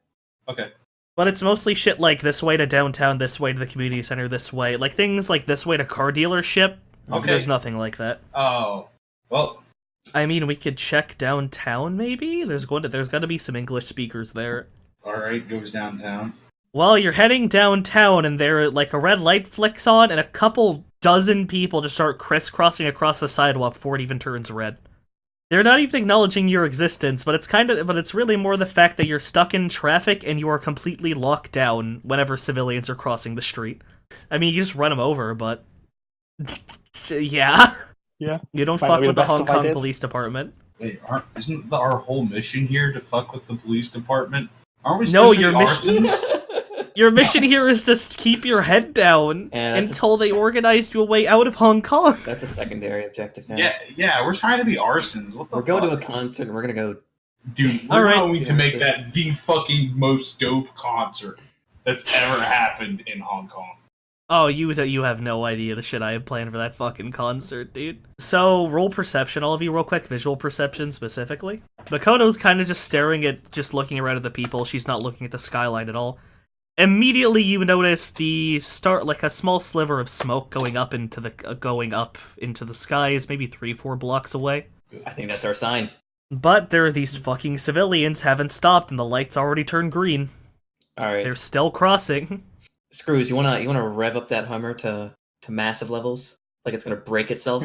[SPEAKER 4] Okay.
[SPEAKER 1] But it's mostly shit like this way to downtown, this way to the community center, this way, like things like this way to car dealership.
[SPEAKER 4] Okay.
[SPEAKER 1] There's nothing like that.
[SPEAKER 4] Oh. Well.
[SPEAKER 1] I mean, we could check downtown, maybe? There's got to be some English speakers there.
[SPEAKER 4] Alright, goes downtown.
[SPEAKER 1] Well, you're heading downtown, and there, like, a red light flicks on, and a couple dozen people just start crisscrossing across the sidewalk before it even turns red. They're not even acknowledging your existence, but it's really more the fact that you're stuck in traffic and you are completely locked down whenever civilians are crossing the street. I mean, you just run them over, but... yeah.
[SPEAKER 2] Yeah.
[SPEAKER 1] You don't
[SPEAKER 2] Might
[SPEAKER 1] fuck
[SPEAKER 2] not be
[SPEAKER 1] with
[SPEAKER 2] the
[SPEAKER 1] the
[SPEAKER 2] best
[SPEAKER 1] Hong
[SPEAKER 2] of
[SPEAKER 1] Kong
[SPEAKER 2] ideas.
[SPEAKER 1] Police Department.
[SPEAKER 4] Wait, isn't our whole mission here to fuck with the police department? Aren't we
[SPEAKER 1] No,
[SPEAKER 4] supposed to
[SPEAKER 1] your
[SPEAKER 4] be
[SPEAKER 1] mission-
[SPEAKER 4] arsons?
[SPEAKER 1] Your mission here is to keep your head down
[SPEAKER 3] Yeah, that's
[SPEAKER 1] until they organize you a way out of Hong Kong.
[SPEAKER 3] That's a secondary objective now.
[SPEAKER 4] Yeah, we're trying to be arsons. What the
[SPEAKER 3] We're going to
[SPEAKER 4] fuck?
[SPEAKER 3] a concert and we're gonna go.
[SPEAKER 4] Dude, we're
[SPEAKER 1] Alright.
[SPEAKER 4] going to make that the fucking most dope concert that's ever happened in Hong Kong.
[SPEAKER 1] Oh, you have no idea the shit I have planned for that fucking concert, dude. So, roll perception, all of you, real quick. Visual perception, specifically. Makoto's kind of just staring at, just looking around at the people. She's not looking at the skyline at all. Immediately, you notice like a small sliver of smoke going up into the skies, maybe 3-4 blocks away.
[SPEAKER 3] I think that's our sign.
[SPEAKER 1] But there are these fucking civilians haven't stopped, and the lights already turned green.
[SPEAKER 3] All right.
[SPEAKER 1] They're still crossing.
[SPEAKER 3] Screws, you wanna rev up that Hummer to massive levels, like it's gonna break itself.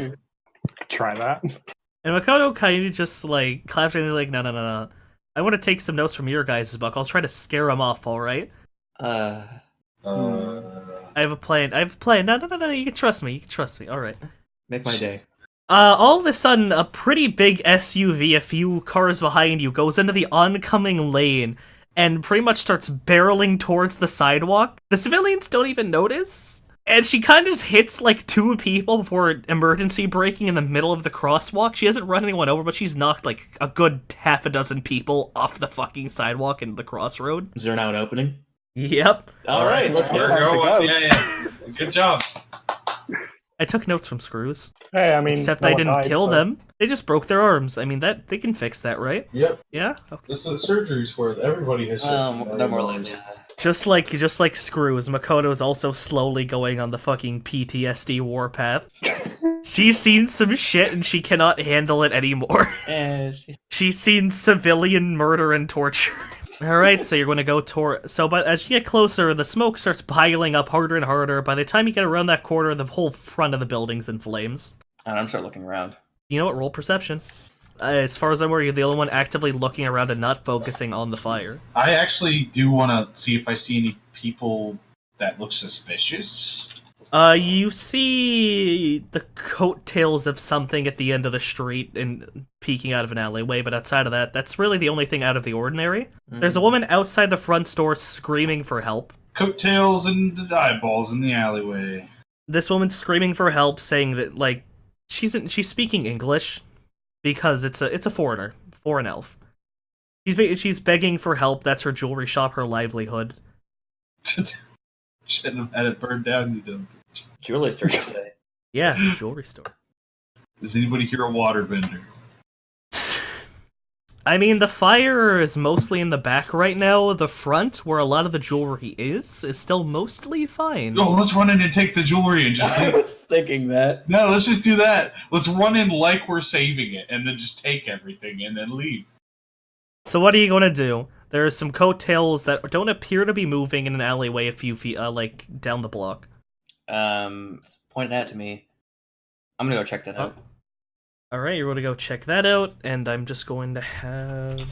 [SPEAKER 2] Try that.
[SPEAKER 1] And Makoto kind of just, like, claps and he's like, no. I want to take some notes from your guys' book. I'll try to scare them off, alright? I have a plan. No. You can trust me. All right.
[SPEAKER 3] Make my day.
[SPEAKER 1] All of a sudden, a pretty big SUV, a few cars behind you, goes into the oncoming lane and pretty much starts barreling towards the sidewalk. The civilians don't even notice. And she kind of just hits, like, 2 people before emergency braking in the middle of the crosswalk. She hasn't run anyone over, but she's knocked, like, a good half a dozen people off the fucking sidewalk into the crossroad.
[SPEAKER 3] Is there now an opening?
[SPEAKER 1] Yep.
[SPEAKER 3] Alright, let's
[SPEAKER 4] There
[SPEAKER 3] go.
[SPEAKER 4] we go. Yeah. Good job.
[SPEAKER 1] I took notes from Screws.
[SPEAKER 2] Hey, I mean,
[SPEAKER 1] Except
[SPEAKER 2] no
[SPEAKER 1] I
[SPEAKER 2] one
[SPEAKER 1] didn't
[SPEAKER 2] died,
[SPEAKER 1] kill
[SPEAKER 2] so-
[SPEAKER 1] them. They just broke their arms. I mean, that they can fix that, right?
[SPEAKER 4] Yep.
[SPEAKER 1] Yeah? Okay.
[SPEAKER 4] That's what surgery's for. Everybody has surgery.
[SPEAKER 3] No more than
[SPEAKER 1] Just like Screws, Makoto's also slowly going on the fucking PTSD warpath. She's seen some shit and she cannot handle it anymore. She's seen civilian murder and torture. Alright, so you're going to go toward... So but as you get closer, the smoke starts piling up harder and harder. By the time you get around that corner, the whole front of the building's in flames.
[SPEAKER 3] And I'm start looking around.
[SPEAKER 1] You know what? Roll perception. As far as I'm aware, you're the only one actively looking around and not focusing on the fire.
[SPEAKER 4] I actually do want to see if I see any people that look suspicious.
[SPEAKER 1] You see the coattails of something at the end of the street and peeking out of an alleyway, but outside of that, that's really the only thing out of the ordinary. There's a woman outside the front door screaming for help.
[SPEAKER 4] Coattails and eyeballs in the alleyway.
[SPEAKER 1] This woman's screaming for help, saying that, like, she's speaking English because it's a foreigner, foreign elf. She's begging for help. That's her jewelry shop, her livelihood.
[SPEAKER 4] Shouldn't have had it burned down, you dumb bitch.
[SPEAKER 3] Jewelry store, you say?
[SPEAKER 1] Yeah, jewelry store.
[SPEAKER 4] Does anybody hear a waterbender?
[SPEAKER 1] I mean, the fire is mostly in the back right now. The front, where a lot of the jewelry is still mostly fine.
[SPEAKER 4] Oh, let's run in and take the jewelry and just
[SPEAKER 3] I
[SPEAKER 4] leave.
[SPEAKER 3] was thinking that.
[SPEAKER 4] No, let's just do that. Let's run in like we're saving it, and then just take everything and then leave.
[SPEAKER 1] So what are you gonna do? There are some coattails that don't appear to be moving in an alleyway a few feet, like, down the block.
[SPEAKER 3] Point it out to me. I'm gonna go check that out.
[SPEAKER 1] Alright, you're gonna go check that out, and I'm just going to have...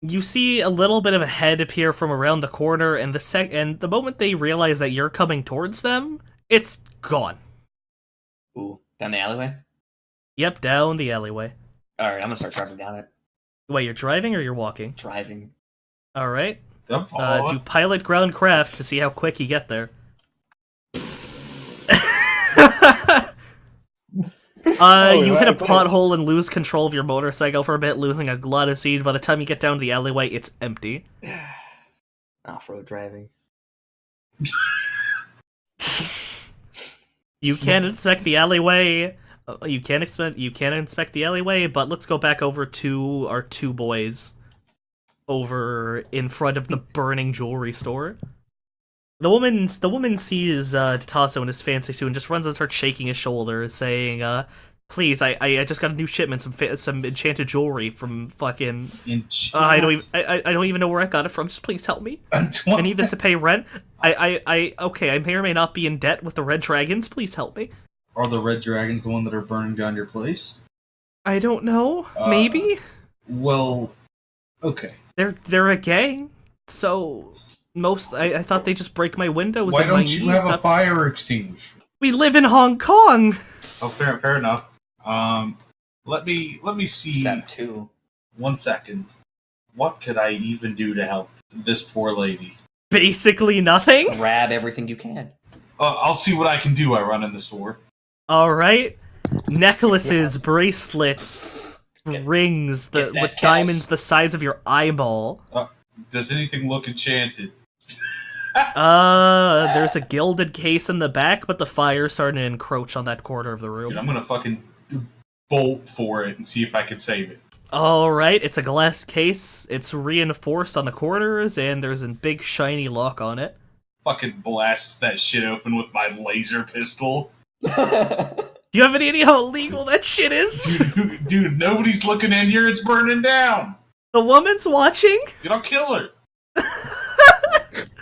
[SPEAKER 1] You see a little bit of a head appear from around the corner, and the moment they realize that you're coming towards them, it's gone.
[SPEAKER 3] Ooh, down the alleyway?
[SPEAKER 1] Yep, down the alleyway.
[SPEAKER 3] Alright, I'm gonna start driving down it.
[SPEAKER 1] Wait, you're driving or you're walking?
[SPEAKER 3] Driving.
[SPEAKER 1] Alright.
[SPEAKER 4] I'm
[SPEAKER 1] Do
[SPEAKER 4] following.
[SPEAKER 1] pilot ground craft to see how quick you get there. You hit a pothole and lose control of your motorcycle for a bit, losing a lot of speed. By the time you get down to the alleyway, it's empty.
[SPEAKER 3] Off-road driving.
[SPEAKER 1] You can inspect the alleyway. You can inspect the alleyway, but let's go back over to our 2 boys over in front of the burning jewelry store. The woman sees Tatasso in his fancy suit and just runs and starts shaking his shoulder, saying, "Please, I just got a new shipment, some enchanted jewelry from fucking. I don't even know where I got it from. Just please help me. I need this to pay rent. Okay, I may or may not be in debt with the red dragons. Please help me."
[SPEAKER 4] Are the red dragons the one that are burning down your place?
[SPEAKER 1] I don't know. Maybe
[SPEAKER 4] Well, okay.
[SPEAKER 1] they're a gang. So I thought they just break my windows.
[SPEAKER 4] Why
[SPEAKER 1] and my
[SPEAKER 4] don't you
[SPEAKER 1] knees
[SPEAKER 4] have a fire extinguisher?
[SPEAKER 1] We live in Hong Kong.
[SPEAKER 4] Oh, fair enough. Let me see.
[SPEAKER 3] Step 2.
[SPEAKER 4] 1 second. What could I even do to help this poor lady?
[SPEAKER 1] Basically nothing.
[SPEAKER 3] Grab everything you can.
[SPEAKER 4] I'll see what I can do. I run in the store.
[SPEAKER 1] All right. Necklaces, bracelets, rings
[SPEAKER 3] Get that
[SPEAKER 1] with
[SPEAKER 3] cash.
[SPEAKER 1] diamonds the size of your eyeball.
[SPEAKER 4] Does anything look enchanted?
[SPEAKER 1] There's a gilded case in the back, but the fire's starting to encroach on that corner of the
[SPEAKER 4] Dude,
[SPEAKER 1] room.
[SPEAKER 4] I'm gonna fucking bolt for it and see if I can save it.
[SPEAKER 1] All right, it's a glass case. It's reinforced on the corners, and there's a big shiny lock on it.
[SPEAKER 4] Fucking blasts that shit open with my laser pistol.
[SPEAKER 1] Do you have any idea how illegal that shit is?
[SPEAKER 4] Dude, nobody's looking in here. It's burning down.
[SPEAKER 1] The woman's watching.
[SPEAKER 4] Dude, I'll kill her.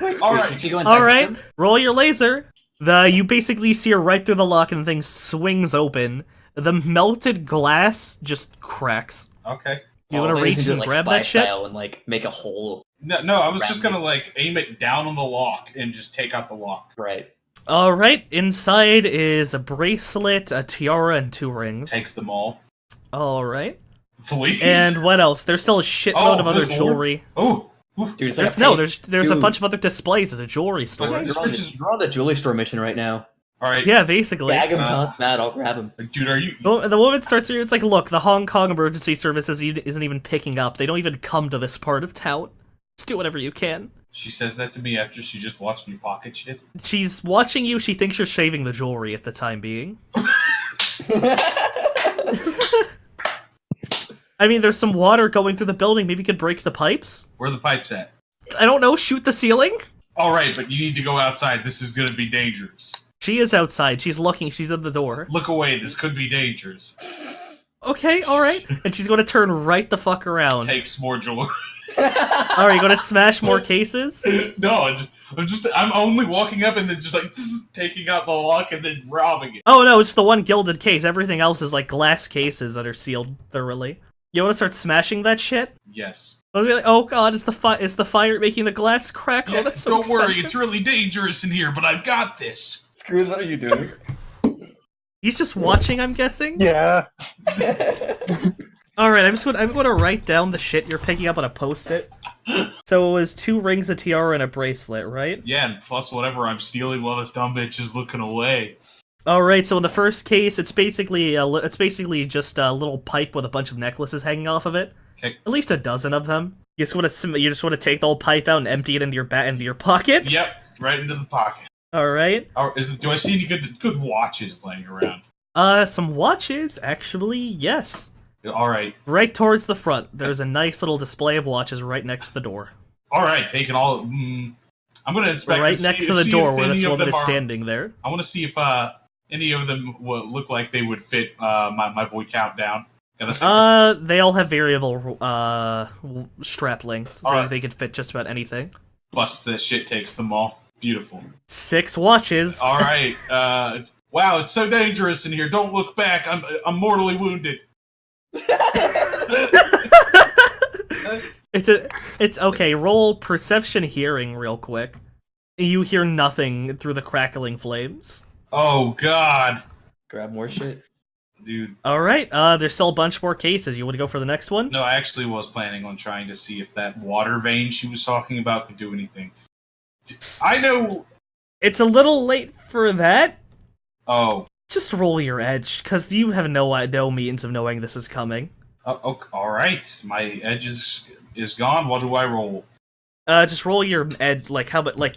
[SPEAKER 3] Wait,
[SPEAKER 4] All
[SPEAKER 3] did
[SPEAKER 4] right.
[SPEAKER 3] she go inside
[SPEAKER 1] All
[SPEAKER 3] with
[SPEAKER 1] right,
[SPEAKER 3] them?
[SPEAKER 1] roll your laser. You basically see her right through the lock, and the thing swings open. The melted glass just cracks.
[SPEAKER 4] Okay.
[SPEAKER 1] You want to
[SPEAKER 3] Maybe we
[SPEAKER 1] reach
[SPEAKER 3] can do it,
[SPEAKER 1] and
[SPEAKER 3] like,
[SPEAKER 1] grab
[SPEAKER 3] spy
[SPEAKER 1] that shit?
[SPEAKER 3] style and like make a hole.
[SPEAKER 4] No, I was just gonna like aim it down on the lock and just take out the lock.
[SPEAKER 3] Right.
[SPEAKER 1] Alright, inside is a bracelet, a tiara, and 2 rings.
[SPEAKER 4] Takes them all.
[SPEAKER 1] Alright.
[SPEAKER 4] Please.
[SPEAKER 1] And what else? There's still a shitload of other jewelry.
[SPEAKER 4] Oh.
[SPEAKER 1] Dude,
[SPEAKER 3] Dude,
[SPEAKER 1] there's a bunch of other displays as a jewelry store.
[SPEAKER 3] You're on the jewelry store mission right now.
[SPEAKER 4] Alright.
[SPEAKER 1] Yeah, basically.
[SPEAKER 3] Gag him, toss Matt, I'll grab him.
[SPEAKER 4] Dude, are you...
[SPEAKER 1] The woman starts here, it's like, look, the Hong Kong emergency services isn't even picking up. They don't even come to this part of town. Just do whatever you can.
[SPEAKER 4] She says that to me after she just watched me pocket shit.
[SPEAKER 1] She's watching you, she thinks you're shaving the jewelry at the time being. I mean, there's some water going through the building, maybe you could break the pipes?
[SPEAKER 4] Where are the pipes at?
[SPEAKER 1] I don't know, shoot the ceiling?
[SPEAKER 4] Alright, but you need to go outside. This is gonna be dangerous.
[SPEAKER 1] She is outside, she's looking, she's at the door.
[SPEAKER 4] Look away, this could be dangerous.
[SPEAKER 1] Okay, alright. And she's gonna turn right the fuck around.
[SPEAKER 4] Takes more jewelry.
[SPEAKER 1] Alright, you gonna smash more cases?
[SPEAKER 4] No, I'm only walking up and then just like taking out the lock and then robbing it.
[SPEAKER 1] Oh no, it's the one gilded case. Everything else is like glass cases that are sealed thoroughly. You wanna start smashing that shit?
[SPEAKER 4] Yes.
[SPEAKER 1] I was like, oh god, is the fire making the glass crack?
[SPEAKER 4] Yeah,
[SPEAKER 1] Oh, that's so
[SPEAKER 4] don't
[SPEAKER 1] expensive.
[SPEAKER 4] worry, it's really dangerous in here, but I've got this.
[SPEAKER 3] Screws, what are you doing?
[SPEAKER 1] He's just watching, I'm guessing?
[SPEAKER 2] Yeah.
[SPEAKER 1] Alright, I'm gonna write down the shit you're picking up on a post-it. So it was 2 rings, a tiara, and a bracelet, right?
[SPEAKER 4] Yeah, and plus whatever I'm stealing while this dumb bitch is looking away.
[SPEAKER 1] Alright, so in the first case, it's basically just a little pipe with a bunch of necklaces hanging off of it.
[SPEAKER 4] Okay.
[SPEAKER 1] At least a dozen of them. You just want to take the whole pipe out and empty it into your pocket.
[SPEAKER 4] Yep, right into the pocket.
[SPEAKER 1] All right.
[SPEAKER 4] Do I see any good watches laying around?
[SPEAKER 1] Some watches, actually, yes.
[SPEAKER 4] All right.
[SPEAKER 1] Right towards the front. There's a nice little display of watches right next to the door.
[SPEAKER 4] All right, taking all. I'm gonna inspect.
[SPEAKER 1] Right next to the door where this woman is standing there.
[SPEAKER 4] I want to see if any of them look like they would fit my boy Countdown.
[SPEAKER 1] They all have variable strap lengths, so
[SPEAKER 4] right.
[SPEAKER 1] they could fit just about anything.
[SPEAKER 4] Busts that shit, takes them all. Beautiful.
[SPEAKER 1] 6 watches.
[SPEAKER 4] All right. Wow, it's so dangerous in here. Don't look back. I'm mortally wounded.
[SPEAKER 1] It's okay. Roll perception hearing real quick. You hear nothing through the crackling flames.
[SPEAKER 4] Oh God.
[SPEAKER 3] Grab more shit.
[SPEAKER 4] Dude.
[SPEAKER 1] Alright, there's still a bunch more cases. You want to go for the next one?
[SPEAKER 4] No, I actually was planning on trying to see if that water vein she was talking about could do anything. I know...
[SPEAKER 1] It's a little late for that.
[SPEAKER 4] Oh.
[SPEAKER 1] Just roll your edge, because you have no means of knowing this is coming.
[SPEAKER 4] Oh, alright. My edge is gone. What do I roll?
[SPEAKER 1] Just roll your edge, do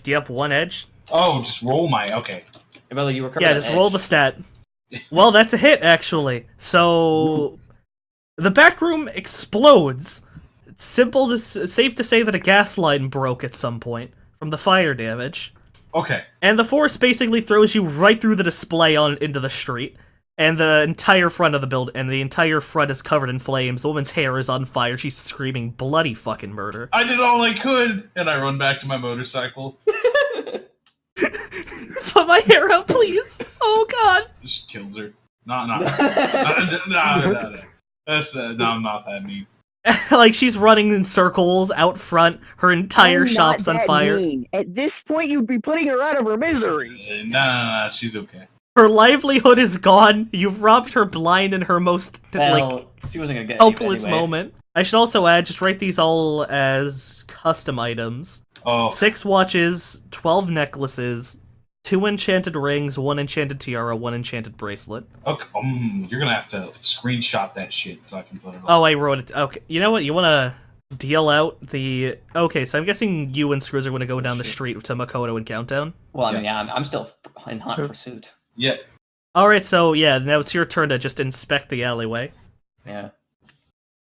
[SPEAKER 1] you have 1 edge?
[SPEAKER 4] Oh, just roll my... Okay.
[SPEAKER 1] Yeah, just roll the stat. Well, that's a hit, actually. So, the back room explodes. It's safe to say that a gas line broke at some point from the fire damage.
[SPEAKER 4] Okay.
[SPEAKER 1] And the force basically throws you right through the display into the street. And the entire front of the building, and the entire front is covered in flames. The woman's hair is on fire. She's screaming bloody fucking murder.
[SPEAKER 4] I did all I could, and I run back to my motorcycle.
[SPEAKER 1] Put my hair out, please. Oh God.
[SPEAKER 4] Just kills her. No. No. That's I'm not that mean.
[SPEAKER 1] Like she's running in circles out front. Her entire shop's on fire.
[SPEAKER 6] Mean. At this point, you'd be putting her out of her misery.
[SPEAKER 4] No, she's okay.
[SPEAKER 1] Her livelihood is gone. You've robbed her blind in her most
[SPEAKER 3] she wasn't gonna get
[SPEAKER 1] helpless
[SPEAKER 3] anyway.
[SPEAKER 1] moment. I should also add, just write these all as custom items.
[SPEAKER 4] Oh.
[SPEAKER 1] 6 watches, 12 necklaces, 2 enchanted rings, 1 enchanted tiara, 1 enchanted bracelet.
[SPEAKER 4] Okay, you're gonna have to screenshot that shit so I can put it on.
[SPEAKER 1] Oh, I wrote it. Okay, you know what? You wanna deal out the... Okay, so I'm guessing you and Screws are gonna go down the street to Makoto and Countdown.
[SPEAKER 3] Well, I mean, yeah, I'm still in hot pursuit.
[SPEAKER 4] Yeah.
[SPEAKER 1] Alright, so yeah, now it's your turn to just inspect the alleyway.
[SPEAKER 3] Yeah.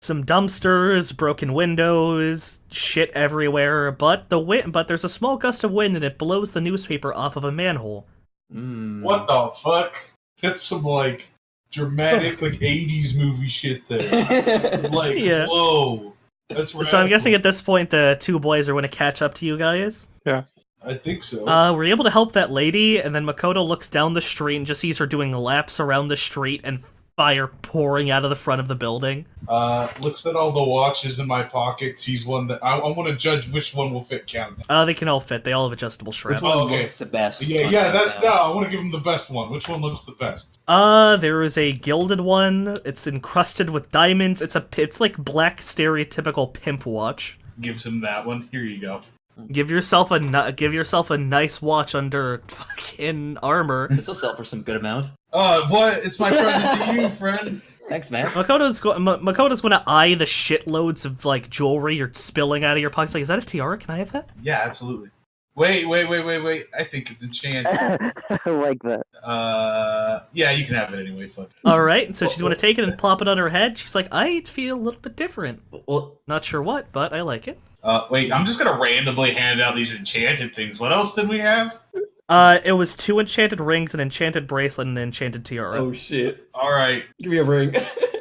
[SPEAKER 1] Some dumpsters, broken windows, shit everywhere, but there's a small gust of wind and it blows the newspaper off of a manhole.
[SPEAKER 4] What the fuck? That's some dramatic 80s movie shit there.
[SPEAKER 1] Yeah.
[SPEAKER 4] Whoa. That's
[SPEAKER 1] So I'm guessing at this point the 2 boys are going to catch up to you guys.
[SPEAKER 2] Yeah.
[SPEAKER 4] I think so.
[SPEAKER 1] We're able to help that lady, and then Makoto looks down the street and just sees her doing laps around the street and fire pouring out of the front of the building.
[SPEAKER 4] Looks at all the watches in my pockets. He's one that I want to judge which one will fit Count.
[SPEAKER 1] They can all fit. They all have adjustable straps.
[SPEAKER 3] Which one
[SPEAKER 4] okay.
[SPEAKER 3] looks the best?
[SPEAKER 4] Yeah, that's no. I want to give him the best one. Which one looks the best?
[SPEAKER 1] There is a gilded one. It's encrusted with diamonds. It's like black stereotypical pimp watch.
[SPEAKER 4] Gives him that one. Here you go.
[SPEAKER 1] Give yourself a nice watch under fucking armor.
[SPEAKER 3] This will sell for some good amount.
[SPEAKER 4] What? It's my present to you, friend.
[SPEAKER 3] Thanks, man.
[SPEAKER 1] Makoto's going to eye the shitloads of like jewelry you're spilling out of your pockets. Like, is that a tiara? Can I have that?
[SPEAKER 4] Yeah, absolutely. Wait. I think it's enchanted.
[SPEAKER 6] I like that.
[SPEAKER 4] Yeah, you can have it anyway. Fuck.
[SPEAKER 1] All right. So she's going to take it and plop it on her head. She's like, I feel a little bit different.
[SPEAKER 3] Well,
[SPEAKER 1] Not sure what, but I like it.
[SPEAKER 4] Wait, I'm just gonna randomly hand out these enchanted things. What else did we have?
[SPEAKER 1] It was 2 enchanted rings, an enchanted bracelet, and an enchanted tiara.
[SPEAKER 3] oh shit.
[SPEAKER 4] Alright.
[SPEAKER 3] Give me a ring.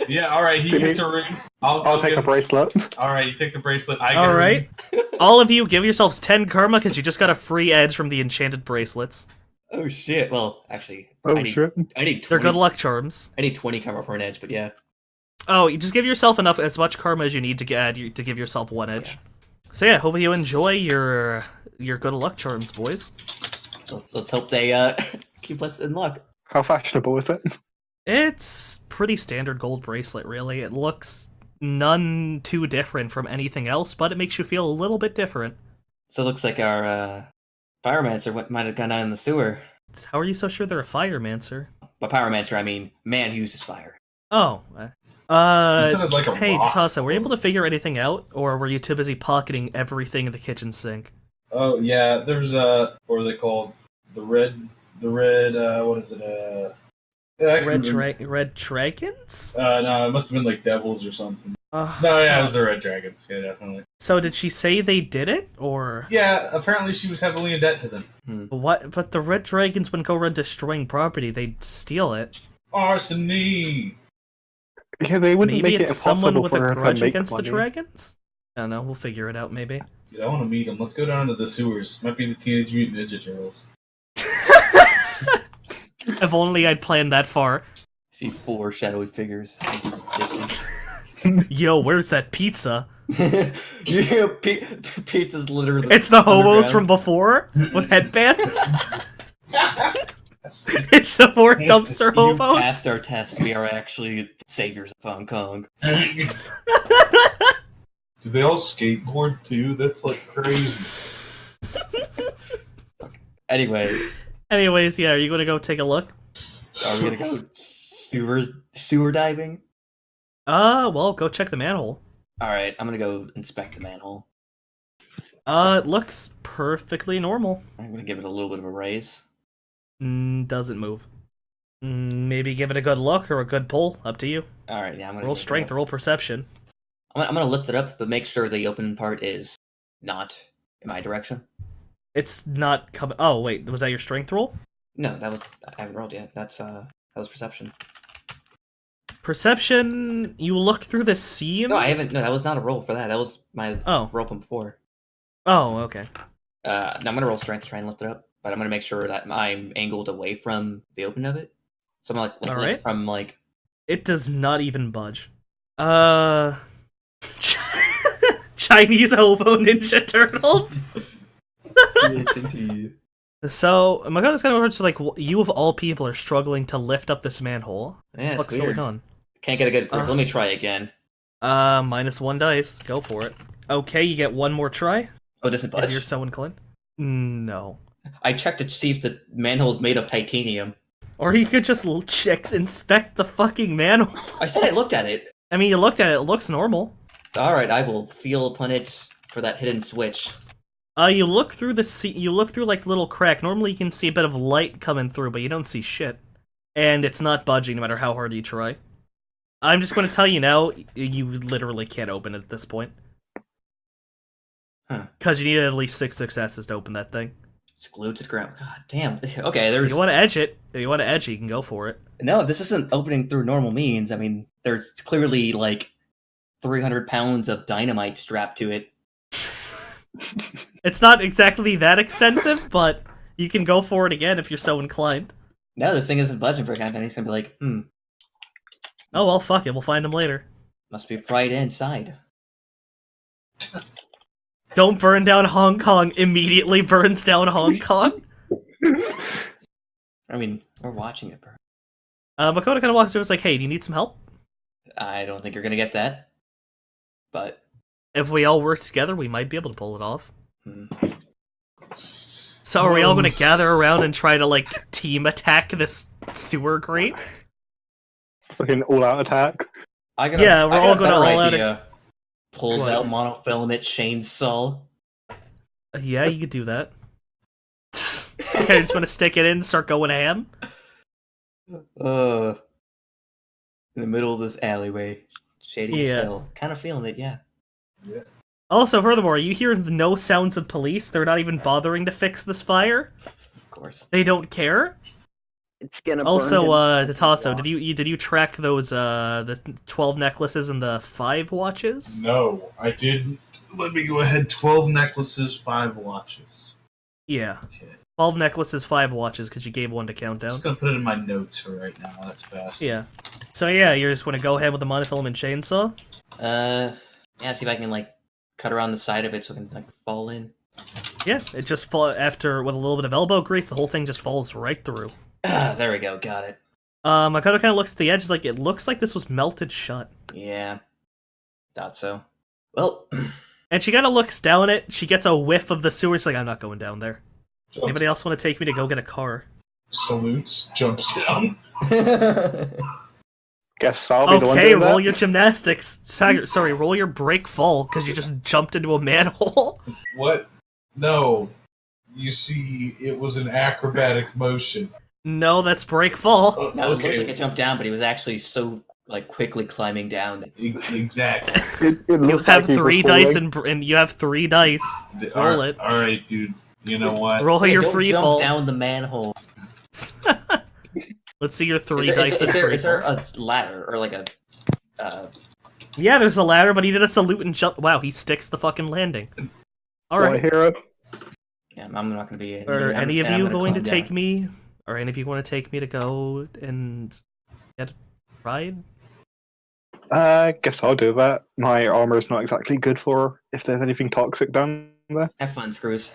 [SPEAKER 4] Yeah, alright, he gets a ring.
[SPEAKER 2] I'll take the bracelet.
[SPEAKER 4] Alright, you take the bracelet. I get
[SPEAKER 1] All
[SPEAKER 4] a
[SPEAKER 1] right.
[SPEAKER 4] ring.
[SPEAKER 1] All of you, give yourselves 10 karma because you just got a free edge from the enchanted bracelets.
[SPEAKER 3] Oh shit. Well, actually,
[SPEAKER 2] Oh
[SPEAKER 3] I need
[SPEAKER 2] shit.
[SPEAKER 3] 20,
[SPEAKER 1] They're good luck charms.
[SPEAKER 3] I need 20 karma for an edge, but yeah.
[SPEAKER 1] Oh, you just give yourself as much karma as you need to to give yourself 1 edge. So yeah, hope you enjoy your good luck charms, boys.
[SPEAKER 3] Let's hope they keep us in luck.
[SPEAKER 2] How fashionable is it?
[SPEAKER 1] It's pretty standard gold bracelet, really. It looks none too different from anything else, but it makes you feel a little bit different.
[SPEAKER 3] So it looks like our Pyromancer might have gone down in the sewer.
[SPEAKER 1] How are you so sure they're a firemancer?
[SPEAKER 3] By Pyromancer, I mean man who uses fire.
[SPEAKER 1] Oh.
[SPEAKER 4] He sounded like a
[SPEAKER 1] Hey,
[SPEAKER 4] rock.
[SPEAKER 1] Tassa, were you able to figure anything out, or were you too busy pocketing everything in the kitchen sink?
[SPEAKER 4] Oh yeah, there's what are they called? The red. What is it?
[SPEAKER 1] Red dragons?
[SPEAKER 4] No, it must have been like devils or something.
[SPEAKER 1] No,
[SPEAKER 4] Yeah, it was the red dragons. Yeah, definitely.
[SPEAKER 1] So did she say they did it, or
[SPEAKER 4] Yeah, apparently she was heavily in debt to them.
[SPEAKER 1] what? But the red dragons wouldn't go around destroying property; they'd steal it.
[SPEAKER 4] Arsony.
[SPEAKER 2] Yeah, they wouldn't
[SPEAKER 1] Maybe
[SPEAKER 2] make it
[SPEAKER 1] it's someone
[SPEAKER 2] impossible
[SPEAKER 1] with
[SPEAKER 2] for
[SPEAKER 1] a
[SPEAKER 2] her to
[SPEAKER 1] grudge
[SPEAKER 2] make
[SPEAKER 1] against the
[SPEAKER 2] money.
[SPEAKER 1] dragons. I don't know. We'll figure it out, maybe.
[SPEAKER 4] Dude, I want to meet them. Let's go down to the sewers. Might be the Teenage Mutant Ninja Turtles.
[SPEAKER 1] If only I'd planned that far.
[SPEAKER 3] See 4 shadowy figures. Distance.
[SPEAKER 1] Yo, where's that pizza?
[SPEAKER 3] Yeah, pizza's literally.
[SPEAKER 1] It's the hobos
[SPEAKER 3] underground.
[SPEAKER 1] from before with headbands. It's the 4 dumpster
[SPEAKER 3] You
[SPEAKER 1] hobos.
[SPEAKER 3] passed our test. We are actually the saviors of Hong Kong.
[SPEAKER 4] Do they all skateboard too? That's like crazy.
[SPEAKER 3] Anyways,
[SPEAKER 1] yeah, are you gonna go take a look?
[SPEAKER 3] are we gonna go sewer diving?
[SPEAKER 1] Well, go check the manhole.
[SPEAKER 3] Alright, I'm gonna go inspect the manhole.
[SPEAKER 1] It looks perfectly normal.
[SPEAKER 3] I'm gonna give it a little bit of a raise.
[SPEAKER 1] Doesn't move. Maybe give it a good look or a good pull. Up to you.
[SPEAKER 3] Alright, yeah, I'm gonna
[SPEAKER 1] Roll
[SPEAKER 3] give it
[SPEAKER 1] strength,
[SPEAKER 3] a-
[SPEAKER 1] roll perception.
[SPEAKER 3] I'm gonna lift it up, but make sure the open part is not in my direction.
[SPEAKER 1] It's not coming. Oh wait, was that your strength roll?
[SPEAKER 3] No, I haven't rolled yet. That was perception.
[SPEAKER 1] Perception. You look through the seam.
[SPEAKER 3] No, I haven't. No, that was not a roll for that. That was my roll from before.
[SPEAKER 1] Oh, okay.
[SPEAKER 3] Now I'm gonna roll strength to try and lift it up, but I'm gonna make sure that I'm angled away from the open of it. So I'm like
[SPEAKER 1] Alright.
[SPEAKER 3] from like.
[SPEAKER 1] It does not even budge. Chinese hobo ninja turtles. So Makoto's kind of over to like you of all people are struggling to lift up this manhole.
[SPEAKER 3] Yeah, it's
[SPEAKER 1] What's
[SPEAKER 3] weird.
[SPEAKER 1] going on?
[SPEAKER 3] Can't get a good grip. Let me try again.
[SPEAKER 1] -1 dice. Go for it. Okay, you get 1 more try
[SPEAKER 3] Oh, it doesn't
[SPEAKER 1] if
[SPEAKER 3] budge.
[SPEAKER 1] you're so inclined. No.
[SPEAKER 3] I checked to see if the manhole is made of titanium.
[SPEAKER 1] Or you could just inspect the fucking manhole.
[SPEAKER 3] I said I looked at it.
[SPEAKER 1] I mean, you looked at it. It looks normal.
[SPEAKER 3] All right, I will feel upon it for that hidden switch.
[SPEAKER 1] You look through you look through like little crack. Normally you can see a bit of light coming through, but you don't see shit. And it's not budging no matter how hard you try. I'm just going to tell you now, you literally can't open it at this point.
[SPEAKER 3] Huh.
[SPEAKER 1] Because you need at least 6 successes to open that thing.
[SPEAKER 3] It's glued to the ground. God damn. Okay,
[SPEAKER 1] If
[SPEAKER 3] there's.
[SPEAKER 1] you want to edge it, you can go for it.
[SPEAKER 3] No, this isn't opening through normal means. I mean, there's clearly like 300 pounds of dynamite strapped to it.
[SPEAKER 1] It's not exactly that extensive, but you can go for it again if you're so inclined.
[SPEAKER 3] No, this thing isn't budging for a countdown. He's gonna be like,
[SPEAKER 1] Oh well, fuck it. We'll find him later.
[SPEAKER 3] Must be right inside.
[SPEAKER 1] Don't burn down Hong Kong. Immediately burns down Hong Kong.
[SPEAKER 3] I mean, we're watching it, bro.
[SPEAKER 1] Makoto kind of walks through and is like, hey, do you need some help?
[SPEAKER 3] I don't think you're gonna get that. But
[SPEAKER 1] If we all work together, we might be able to pull it off.
[SPEAKER 3] hmm.
[SPEAKER 1] So are we all going to gather around and try to, like, team attack this sewer grate?
[SPEAKER 2] Fucking all-out attack.
[SPEAKER 1] Yeah, we're all going to all out.
[SPEAKER 3] Pulls
[SPEAKER 1] What?
[SPEAKER 3] out monofilament chainsaw.
[SPEAKER 1] Yeah, you could do that. Okay, just want to stick it in and start going ham?
[SPEAKER 3] In the middle of this alleyway. Shady as
[SPEAKER 1] Yeah.
[SPEAKER 3] hell. Kind of feeling it, yeah.
[SPEAKER 1] Also, furthermore, you hear no sounds of police. They're not even bothering to fix this fire.
[SPEAKER 3] Of course.
[SPEAKER 1] They don't care.
[SPEAKER 6] It's gonna
[SPEAKER 1] Also,
[SPEAKER 6] burn him.
[SPEAKER 1] Tatasso, did you track those the 12 necklaces and the 5 watches?
[SPEAKER 4] No, I didn't. Let me go ahead. 12 necklaces, 5 watches.
[SPEAKER 1] Yeah.
[SPEAKER 4] Okay.
[SPEAKER 1] 12 necklaces, 5 watches, because you gave one to
[SPEAKER 4] I'm
[SPEAKER 1] Countdown.
[SPEAKER 4] just gonna put it in my notes for right now. That's fast.
[SPEAKER 1] Yeah. So yeah, you're just gonna go ahead with the monofilament chainsaw?
[SPEAKER 3] Yeah, see if I can, like, cut around the side of it so it can, like, fall in.
[SPEAKER 1] Yeah, it just with a little bit of elbow grease, the whole thing just falls right through.
[SPEAKER 3] Ah, there we go, got it.
[SPEAKER 1] Makoto kind of looks at the edge, like, it looks like this was melted shut.
[SPEAKER 3] Yeah. Thought so. Well,
[SPEAKER 1] And she kind of looks down it, she gets a whiff of the sewer, she's like, I'm not going down there. Anybody else want to take me to go get a car?
[SPEAKER 4] Salutes, jumps down.
[SPEAKER 2] Guess I'll be the one
[SPEAKER 1] Okay,
[SPEAKER 2] doing
[SPEAKER 1] roll
[SPEAKER 2] that.
[SPEAKER 1] your gymnastics. Sorry, roll your break fall, because you just jumped into a manhole.
[SPEAKER 4] What? No. You see, it was an acrobatic motion.
[SPEAKER 1] No, that's break fall.
[SPEAKER 3] no, it looked
[SPEAKER 4] Okay,
[SPEAKER 3] like it jumped down, but he was actually so, like, quickly climbing down.
[SPEAKER 4] exactly.
[SPEAKER 2] It
[SPEAKER 1] You
[SPEAKER 2] looked
[SPEAKER 1] have
[SPEAKER 2] like he was
[SPEAKER 1] 3 dice
[SPEAKER 2] falling.
[SPEAKER 1] and you have 3 dice. Roll it.
[SPEAKER 4] All right, dude. You know what?
[SPEAKER 1] Roll
[SPEAKER 3] Hey,
[SPEAKER 1] your
[SPEAKER 3] don't
[SPEAKER 1] free
[SPEAKER 3] jump
[SPEAKER 1] fall.
[SPEAKER 3] down the manhole.
[SPEAKER 1] Let's see your 3
[SPEAKER 3] Is there,
[SPEAKER 1] dice. of free
[SPEAKER 3] is there
[SPEAKER 1] fall.
[SPEAKER 3] a ladder or like a?
[SPEAKER 1] Yeah, there's a ladder, but he did a salute and jump. Wow, he sticks the fucking landing. All
[SPEAKER 2] What
[SPEAKER 1] right.
[SPEAKER 2] hero?
[SPEAKER 3] Yeah, I'm not gonna be.
[SPEAKER 1] Are
[SPEAKER 3] I'm
[SPEAKER 1] any of
[SPEAKER 3] and I'm
[SPEAKER 1] you
[SPEAKER 3] gonna
[SPEAKER 1] going to
[SPEAKER 3] climb
[SPEAKER 1] take
[SPEAKER 3] down.
[SPEAKER 1] me? Or any of you want to take me to go and get a ride?
[SPEAKER 2] Guess I'll do that. My armor's not exactly good for if there's anything toxic down there.
[SPEAKER 3] Have fun, Screws.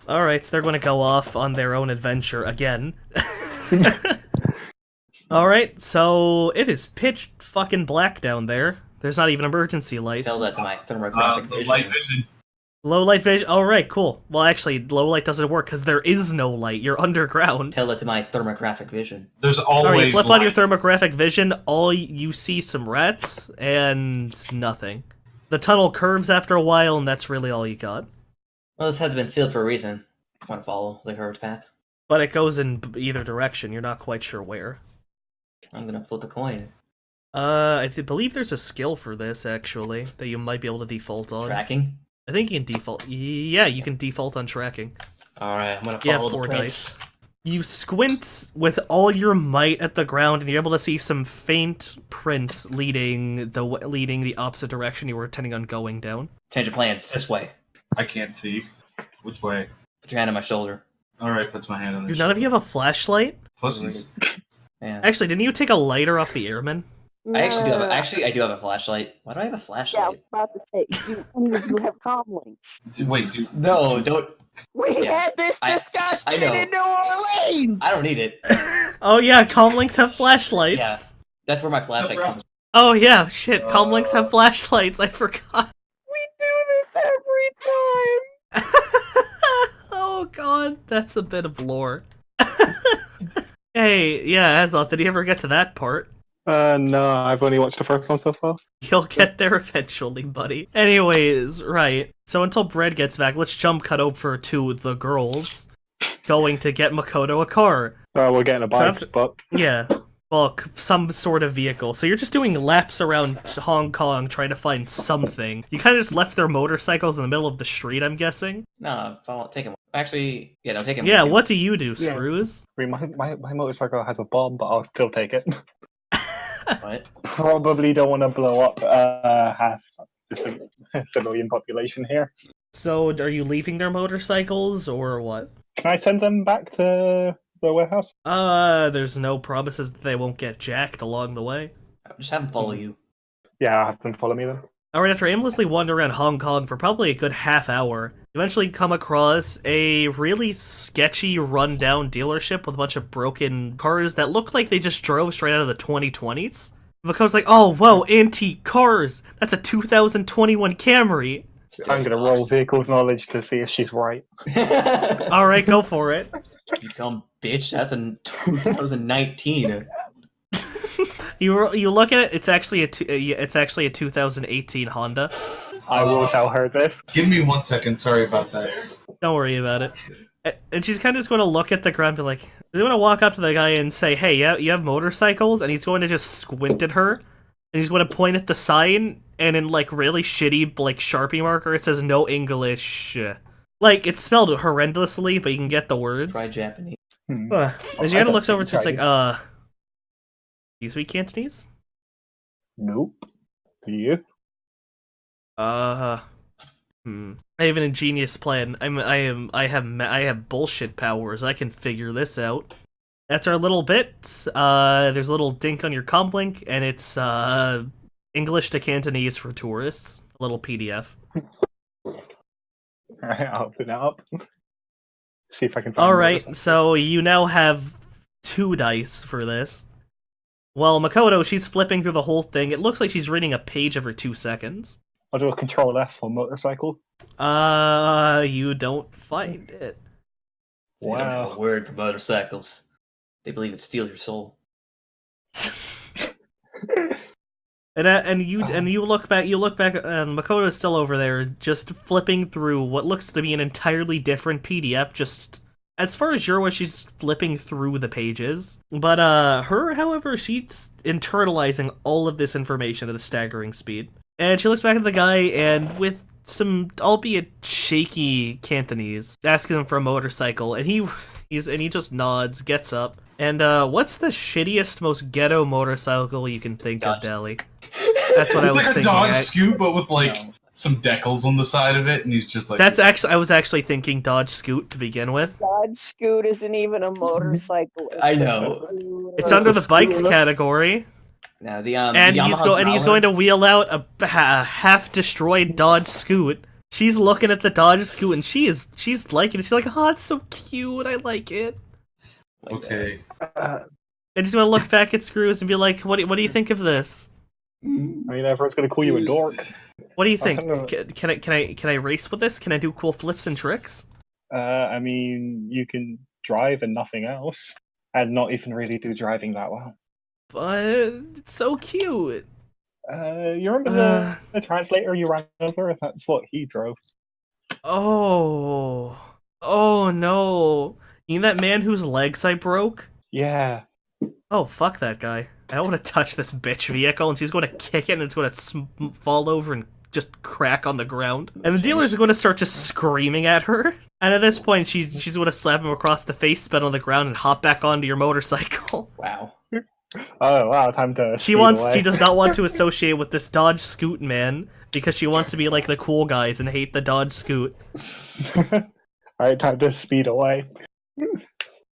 [SPEAKER 1] All right, so they're going to go off on their own adventure again. All right, so it is pitch fucking black down there. There's not even emergency lights.
[SPEAKER 3] Tell that to my thermographic
[SPEAKER 4] The
[SPEAKER 3] vision.
[SPEAKER 4] light vision.
[SPEAKER 1] Low light vision. All right, cool. Well, actually, low light doesn't work because there is no light. You're underground.
[SPEAKER 3] Tell that to my thermographic vision.
[SPEAKER 4] There's
[SPEAKER 1] All right,
[SPEAKER 4] always
[SPEAKER 1] you flip on your
[SPEAKER 4] light.
[SPEAKER 1] thermographic vision. All you see some rats and nothing. The tunnel curves after a while, and that's really all you got.
[SPEAKER 3] Well, this has been sealed for a reason. I want to follow the curved path.
[SPEAKER 1] But it goes in either direction. You're not quite sure where.
[SPEAKER 3] I'm gonna flip a coin.
[SPEAKER 1] Believe there's a skill for this actually that you might be able to default on.
[SPEAKER 3] Tracking.
[SPEAKER 1] I think you can default. Yeah, you can default on tracking.
[SPEAKER 3] All right, I'm gonna
[SPEAKER 1] You have
[SPEAKER 3] follow the
[SPEAKER 1] 4
[SPEAKER 3] prints.
[SPEAKER 1] You squint with all your might at the ground, and you're able to see some faint prints leading the opposite direction you were intending on going down.
[SPEAKER 3] Change of plans. This way.
[SPEAKER 4] I can't see. Which way?
[SPEAKER 3] Put your hand on my shoulder.
[SPEAKER 4] All right, puts my hand on
[SPEAKER 1] Do
[SPEAKER 4] it.
[SPEAKER 1] none of you have a flashlight?
[SPEAKER 4] Pussies.
[SPEAKER 3] Yeah.
[SPEAKER 1] Actually, didn't you take a lighter off the airman?
[SPEAKER 3] I actually do have.
[SPEAKER 6] Nah.
[SPEAKER 3] I do have a flashlight. Why do I have a
[SPEAKER 6] Yeah, I was
[SPEAKER 3] flashlight?
[SPEAKER 6] about to say, any of you have comlinks.
[SPEAKER 4] Wait, dude.
[SPEAKER 3] No, don't.
[SPEAKER 6] We
[SPEAKER 3] Yeah,
[SPEAKER 6] had this
[SPEAKER 3] I
[SPEAKER 6] discussion
[SPEAKER 3] know.
[SPEAKER 6] in New Orleans!
[SPEAKER 3] I don't need it.
[SPEAKER 1] Oh yeah, comlinks have flashlights.
[SPEAKER 3] Yeah. That's where my flashlight comes.
[SPEAKER 1] Oh yeah, shit, comlinks have flashlights. I forgot.
[SPEAKER 6] We do this every time!
[SPEAKER 1] Oh god, that's a bit of lore. Hey, yeah, Azot, did he ever get to that part?
[SPEAKER 2] No, I've only watched the first one so far.
[SPEAKER 1] You'll get there eventually, buddy. Anyways, right. So until Bread gets back, let's jump cut over to the girls going to get Makoto a car.
[SPEAKER 2] We're getting a bike,
[SPEAKER 1] after-
[SPEAKER 2] but
[SPEAKER 1] Yeah. Well, some sort of vehicle. So you're just doing laps around Hong Kong trying to find something. You kind of just left their motorcycles in the middle of the street, I'm guessing?
[SPEAKER 3] No, take him. Actually, yeah, no, take him.
[SPEAKER 1] Yeah,
[SPEAKER 3] take him.
[SPEAKER 1] what do you do,
[SPEAKER 2] Yeah.
[SPEAKER 1] Screws?
[SPEAKER 2] I mean, my motorcycle has a bomb, but I'll still take it.
[SPEAKER 3] What?
[SPEAKER 2] Probably don't want to blow up half the civilian population here.
[SPEAKER 1] So, are you leaving their motorcycles, or what?
[SPEAKER 2] Can I send them back to the warehouse?
[SPEAKER 1] There's no promises that they won't get jacked along the way.
[SPEAKER 3] Just have them follow you.
[SPEAKER 2] Yeah, I'll have them follow me then.
[SPEAKER 1] Alright, after aimlessly wandering around Hong Kong for probably a good half hour, you eventually come across a really sketchy, run-down dealership with a bunch of broken cars that look like they just drove straight out of the 2020s. Makoto's like, oh, whoa, antique cars! That's a 2021 Camry!
[SPEAKER 2] I'm gonna roll vehicles knowledge to see if she's right.
[SPEAKER 1] Alright, go for it.
[SPEAKER 3] You dumb bitch, that's in 2019.
[SPEAKER 1] You look at it, it's actually a 2018 Honda.
[SPEAKER 2] I will tell her this.
[SPEAKER 4] Give me 1 second. Sorry about that.
[SPEAKER 1] Don't worry about it. And she's kind of just going to look at the ground and be like, they want to walk up to the guy and say, hey, you have motorcycles? And he's going to just squint at her, and he's going to point at the sign, and in, like, really shitty, like, Sharpie marker, it says no English. Like, it's spelled horrendously, but you can get the words.
[SPEAKER 3] Try Japanese.
[SPEAKER 1] And she kind of looks over to it's like, you speak Cantonese?
[SPEAKER 2] Nope. Do you?
[SPEAKER 1] I have an ingenious plan. I have bullshit powers. I can figure this out. That's our little bit. There's a little dink on your comlink, and it's English to Cantonese for tourists. A little PDF.
[SPEAKER 2] Alright, I'll open it up. See if I can find
[SPEAKER 1] Alright, so you now have 2 dice for this. Well, Makoto, she's flipping through the whole thing. It looks like she's reading a page every 2 seconds.
[SPEAKER 2] I'll do a control F for motorcycle.
[SPEAKER 1] You don't find it.
[SPEAKER 3] They don't have a word for motorcycles. They believe it steals your soul.
[SPEAKER 1] And you look back, and Makoto's still over there, just flipping through what looks to be an entirely different PDF, just as far as you're aware, she's flipping through the pages. But her, however, she's internalizing all of this information at a staggering speed. And she looks back at the guy, and with some, albeit shaky Cantonese, asking him for a motorcycle, and he just nods, gets up, and what's the shittiest, most ghetto motorcycle you can think of, Deli? That's what I was thinking.
[SPEAKER 4] It's like a Dodge Scoot, but with like some decals on the side of it, and he's just like.
[SPEAKER 1] I was actually thinking Dodge Scoot to begin with.
[SPEAKER 6] Dodge Scoot isn't even a motorcycle.
[SPEAKER 3] I know.
[SPEAKER 1] It's under the bikes category.
[SPEAKER 3] Now the
[SPEAKER 1] and he's going to wheel out a half-destroyed Dodge Scoot. She's looking at the Dodge Scoot, and she's liking it. She's like, "Oh, it's so cute. I like it."
[SPEAKER 4] Okay.
[SPEAKER 1] I just want to look back at Screws and be like, "What do you think of this?"
[SPEAKER 2] I mean, everyone's gonna call you a dork.
[SPEAKER 1] What do you think? Can I race with this? Can I do cool flips and tricks?
[SPEAKER 2] I mean, you can drive and nothing else, and not even really do driving that well.
[SPEAKER 1] But it's so cute.
[SPEAKER 2] You remember the translator you ran over? That's what he drove.
[SPEAKER 1] Oh no! You mean that man whose legs I broke?
[SPEAKER 2] Yeah.
[SPEAKER 1] Oh, fuck that guy. I don't want to touch this bitch vehicle, and she's going to kick it, and it's going to fall over and just crack on the ground. And the dealer's going to start just screaming at her. And at this point, she's going to slap him across the face, spit on the ground, and hop back onto your motorcycle.
[SPEAKER 3] Wow.
[SPEAKER 2] Oh, wow, time to
[SPEAKER 1] She does not want to associate with this Dodge Scoot man, because she wants to be like the cool guys and hate the Dodge Scoot.
[SPEAKER 2] Alright, time to speed away.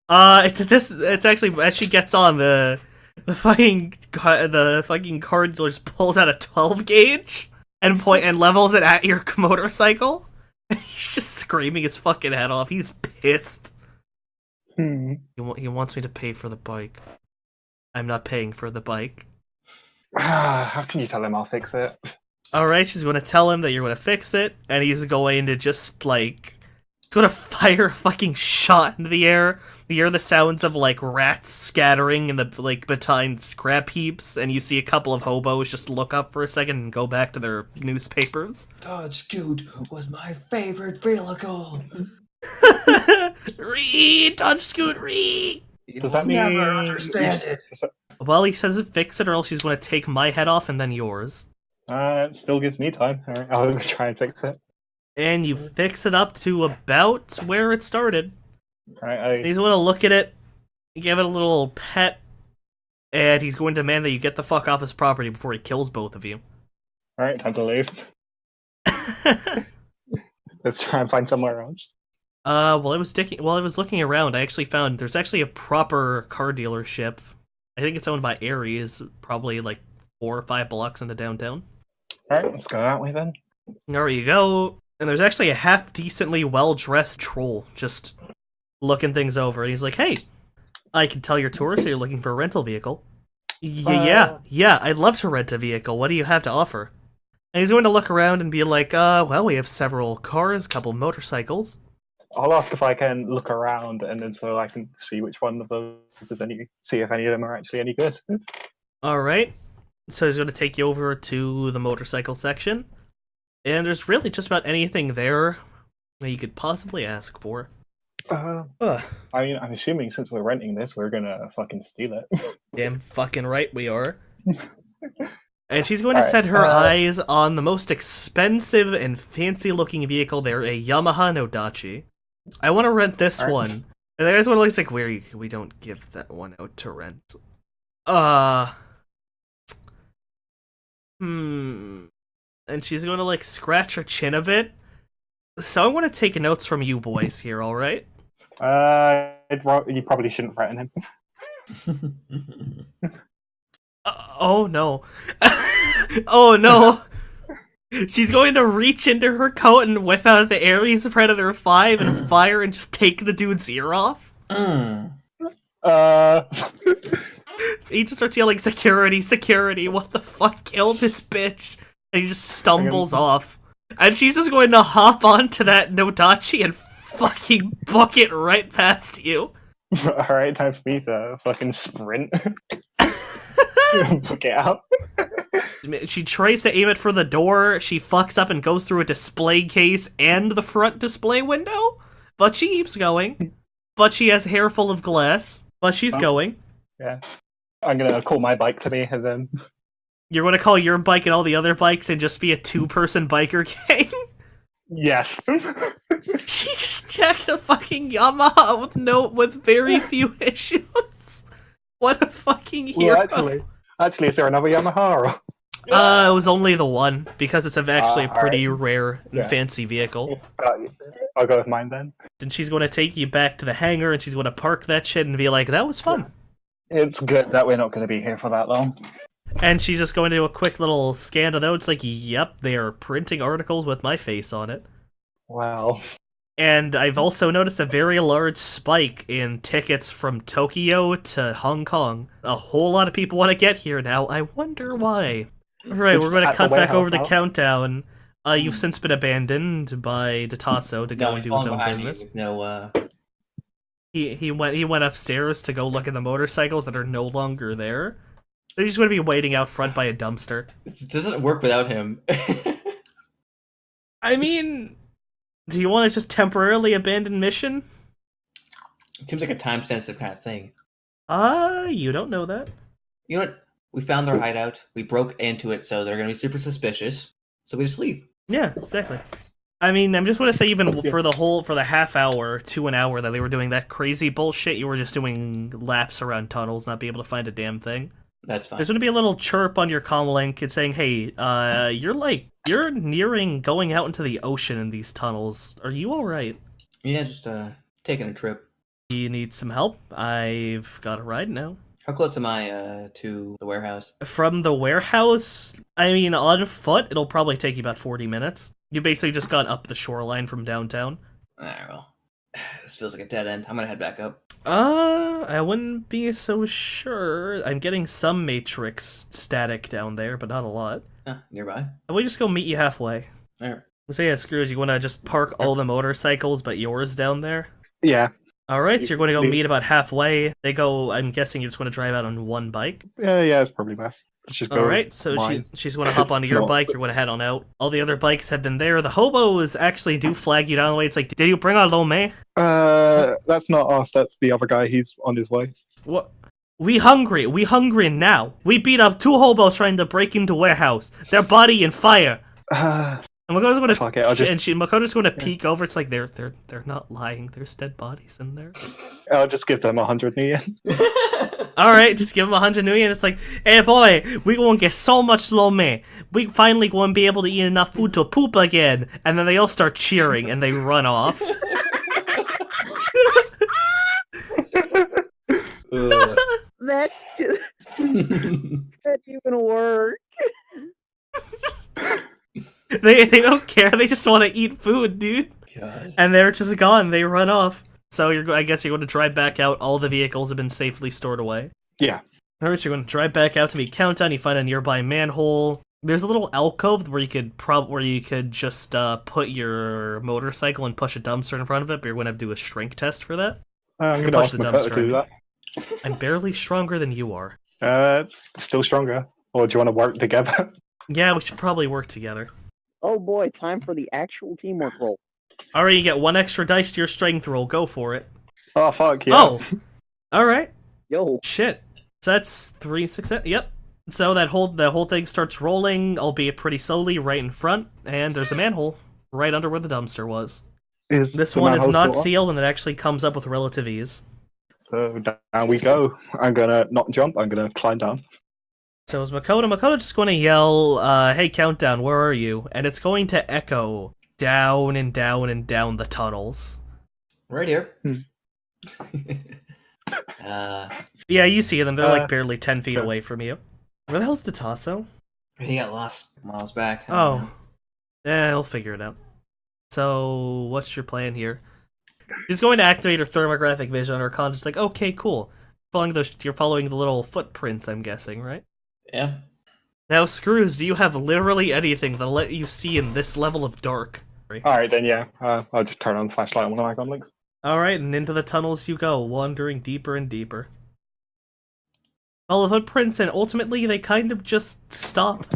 [SPEAKER 1] It's actually, as she gets on, the fucking car dealer just pulls out a 12 gauge and levels it at your motorcycle. He's just screaming his fucking head off. He's pissed. He wants me to pay for the bike. I'm not paying for the bike.
[SPEAKER 2] How can you tell him I'll fix it?
[SPEAKER 1] Alright, she's going to tell him that you're going to fix it, and he's going to just, like, he's going to fire a fucking shot into the air. You hear the sounds of, like, rats scattering in the, like, behind scrap heaps, and you see a couple of hobos just look up for a second and go back to their newspapers.
[SPEAKER 3] Dodge Scoot was my favorite vehicle.
[SPEAKER 1] Dodge Scoot,
[SPEAKER 2] Does that mean...
[SPEAKER 3] never understand it.
[SPEAKER 1] Well, he says fix it or else he's going to take my head off and then yours.
[SPEAKER 2] It still gives me time. Alright, I'll try and fix it.
[SPEAKER 1] And you fix it up to about where it started.
[SPEAKER 2] Alright,
[SPEAKER 1] He's going to look at it, give it a little pet, and he's going to demand that you get the fuck off his property before he kills both of you.
[SPEAKER 2] Alright, time to leave. Let's try and find somewhere else.
[SPEAKER 1] While I was looking around, I actually found there's actually a proper car dealership. I think it's owned by Aries, probably like 4 or 5 blocks into downtown.
[SPEAKER 2] Alright, let's go that way then.
[SPEAKER 1] There you go. And there's actually a half-decently well-dressed troll just looking things over. And he's like, hey, I can tell you're tourists, so you're looking for a rental vehicle. Yeah, I'd love to rent a vehicle. What do you have to offer? And he's going to look around and be like, well, we have several cars, a couple motorcycles.
[SPEAKER 2] I'll ask if I can look around, and then so I can see which one of those is any. See if any of them are actually any good.
[SPEAKER 1] All right. So he's going to take you over to the motorcycle section, and there's really just about anything there that you could possibly ask for.
[SPEAKER 2] I mean, I'm assuming since we're renting this, we're gonna fucking steal it.
[SPEAKER 1] Damn fucking right we are. And she's going to set her eyes on the most expensive and fancy-looking vehicle there, a Yamaha Nodachi. I want to rent this one. And the guy's one looks like, we don't give that one out to rent. And she's going to, like, scratch her chin a bit. So I want to take notes from you boys here, alright?
[SPEAKER 2] You probably shouldn't threaten him.
[SPEAKER 1] Oh no. Oh no. She's going to reach into her coat and whip out the Ares Predator 5 and fire and just take the dude's ear off. He just starts yelling, security, security, what the fuck, kill this bitch. And he just stumbles off. And she's just going to hop onto that Nodachi and fucking book it right past you.
[SPEAKER 2] Alright, time for me to fucking sprint. Book it out.
[SPEAKER 1] She tries to aim it for the door, she fucks up and goes through a display case and the front display window, but she keeps going. But she has hair full of glass, but she's going.
[SPEAKER 2] Yeah. I'm gonna call my bike to me, and then...
[SPEAKER 1] You're gonna call your bike and all the other bikes and just be a 2-person biker gang?
[SPEAKER 2] Yes.
[SPEAKER 1] She just jacked a fucking Yamaha with very few issues. What a fucking hero.
[SPEAKER 2] Well, actually, is there another Yamaha? Or...
[SPEAKER 1] It was only the one, because it's actually a pretty rare and fancy vehicle.
[SPEAKER 2] I'll go with mine then.
[SPEAKER 1] And she's going to take you back to the hangar, and she's going to park that shit and be like, that was fun.
[SPEAKER 2] It's good that we're not going to be here for that long.
[SPEAKER 1] And she's just going to do a quick little scan of notes, like, yep, they are printing articles with my face on it.
[SPEAKER 2] Wow.
[SPEAKER 1] And I've also noticed a very large spike in tickets from Tokyo to Hong Kong. A whole lot of people want to get here now. I wonder why. Right, we're going to cut back over to Countdown. You've since been abandoned by Datasso to go and do his own business.
[SPEAKER 3] No,
[SPEAKER 1] He went upstairs to go look at the motorcycles that are no longer there. They're just going to be waiting out front by a dumpster.
[SPEAKER 3] It doesn't work without him.
[SPEAKER 1] I mean, do you want to just temporarily abandon mission?
[SPEAKER 3] It seems like a time-sensitive kind of thing.
[SPEAKER 1] You don't know that.
[SPEAKER 3] You know what? We found their hideout. We broke into it, so they're going to be super suspicious. So we just leave.
[SPEAKER 1] Yeah, exactly. I mean, I'm just going to say even for the half hour to an hour that they were doing that crazy bullshit, you were just doing laps around tunnels, not be able to find a damn thing.
[SPEAKER 3] That's fine.
[SPEAKER 1] There's going to be a little chirp on your comm link. It's saying, hey, you're nearing going out into the ocean in these tunnels. Are you alright?
[SPEAKER 3] Yeah, just taking a trip.
[SPEAKER 1] Do you need some help? I've got a ride now.
[SPEAKER 3] How close am I to the warehouse?
[SPEAKER 1] From the warehouse, I mean, on foot, it'll probably take you about 40 minutes. You basically just got up the shoreline from downtown.
[SPEAKER 3] Alright, well, this feels like a dead end. I'm gonna head back up.
[SPEAKER 1] I wouldn't be so sure. I'm getting some Matrix static down there, but not a lot.
[SPEAKER 3] Nearby.
[SPEAKER 1] We just go meet you halfway.
[SPEAKER 3] Alright.
[SPEAKER 1] So yeah, Scrooge, you want to just park all the motorcycles but yours down there?
[SPEAKER 2] Yeah.
[SPEAKER 1] Alright, so you're going to go meet about halfway. I'm guessing you're just going to drive out on one bike?
[SPEAKER 2] Yeah, it's probably best. Let's just go.
[SPEAKER 1] Alright, so she's going to hop onto your bike, you're going to head on out. All the other bikes have been there. The hobos actually do flag you down the way. It's like, did you bring a Lome?
[SPEAKER 2] That's not us, that's the other guy. He's on his way.
[SPEAKER 1] What? We hungry now. We beat up 2 hobos trying to break into warehouse. Their body in fire. And Makoto's going to Makoto's going to peek over. It's like they're not lying. There's dead bodies in there.
[SPEAKER 2] I'll just give them 100 yen.
[SPEAKER 1] All right, just give them 100 yen. It's like, hey boy, we gonna get so much lome. We finally gonna be able to eat enough food to poop again. And then they all start cheering and they run off.
[SPEAKER 3] Ugh.
[SPEAKER 6] That that even work.
[SPEAKER 1] They don't care. They just want to eat food, dude.
[SPEAKER 3] God.
[SPEAKER 1] And they're just gone. They run off. So I guess you're going to drive back out. All the vehicles have been safely stored away.
[SPEAKER 2] Yeah.
[SPEAKER 1] Alright, so you're going to drive back out to meet Countdown. You find a nearby manhole. There's a little alcove where you could just put your motorcycle and push a dumpster in front of it, but you're going to have to do a strength test for that.
[SPEAKER 2] I'm going to
[SPEAKER 1] Push
[SPEAKER 2] ask
[SPEAKER 1] the
[SPEAKER 2] Makoto to
[SPEAKER 1] dumpster,
[SPEAKER 2] do that.
[SPEAKER 1] I'm barely stronger than you are.
[SPEAKER 2] Still stronger. Or do you want to work together?
[SPEAKER 1] Yeah, we should probably work together.
[SPEAKER 6] Oh boy, time for the actual teamwork roll.
[SPEAKER 1] Alright, you get 1 extra dice to your strength roll. Go for it.
[SPEAKER 2] Oh, fuck, yeah.
[SPEAKER 1] Oh! Alright.
[SPEAKER 6] Yo,
[SPEAKER 1] Shit. So that's 3 success. Yep. So the whole thing starts rolling, albeit pretty slowly, right in front, and there's a manhole right under where the dumpster was. This
[SPEAKER 2] The
[SPEAKER 1] one is
[SPEAKER 2] manhole
[SPEAKER 1] not
[SPEAKER 2] shorter?
[SPEAKER 1] sealed, and it actually comes up with relative ease.
[SPEAKER 2] So down we go. I'm going to not jump, I'm going to climb down.
[SPEAKER 1] So is Makoto just going to yell, hey, Countdown, where are you? And it's going to echo down and down and down the tunnels.
[SPEAKER 3] Right here.
[SPEAKER 1] Yeah, you see them. They're like
[SPEAKER 2] Uh,
[SPEAKER 1] barely 10 feet
[SPEAKER 2] sure.
[SPEAKER 1] away from you. Where the hell's the Tasso?
[SPEAKER 3] He got lost miles back.
[SPEAKER 1] Oh. Yeah, he'll figure it out. So, what's your plan here? She's going to activate her thermographic vision on her con. Just like, okay, cool. You're following the little footprints, I'm guessing, right?
[SPEAKER 3] Yeah.
[SPEAKER 1] Now, Screws, do you have literally anything that'll let you see in this level of dark?
[SPEAKER 2] Alright, then, yeah. I'll just turn on the flashlight on one of my comlinks.
[SPEAKER 1] Alright, and into the tunnels you go, wandering deeper and deeper. Follow the footprints, and ultimately they kind of just stop.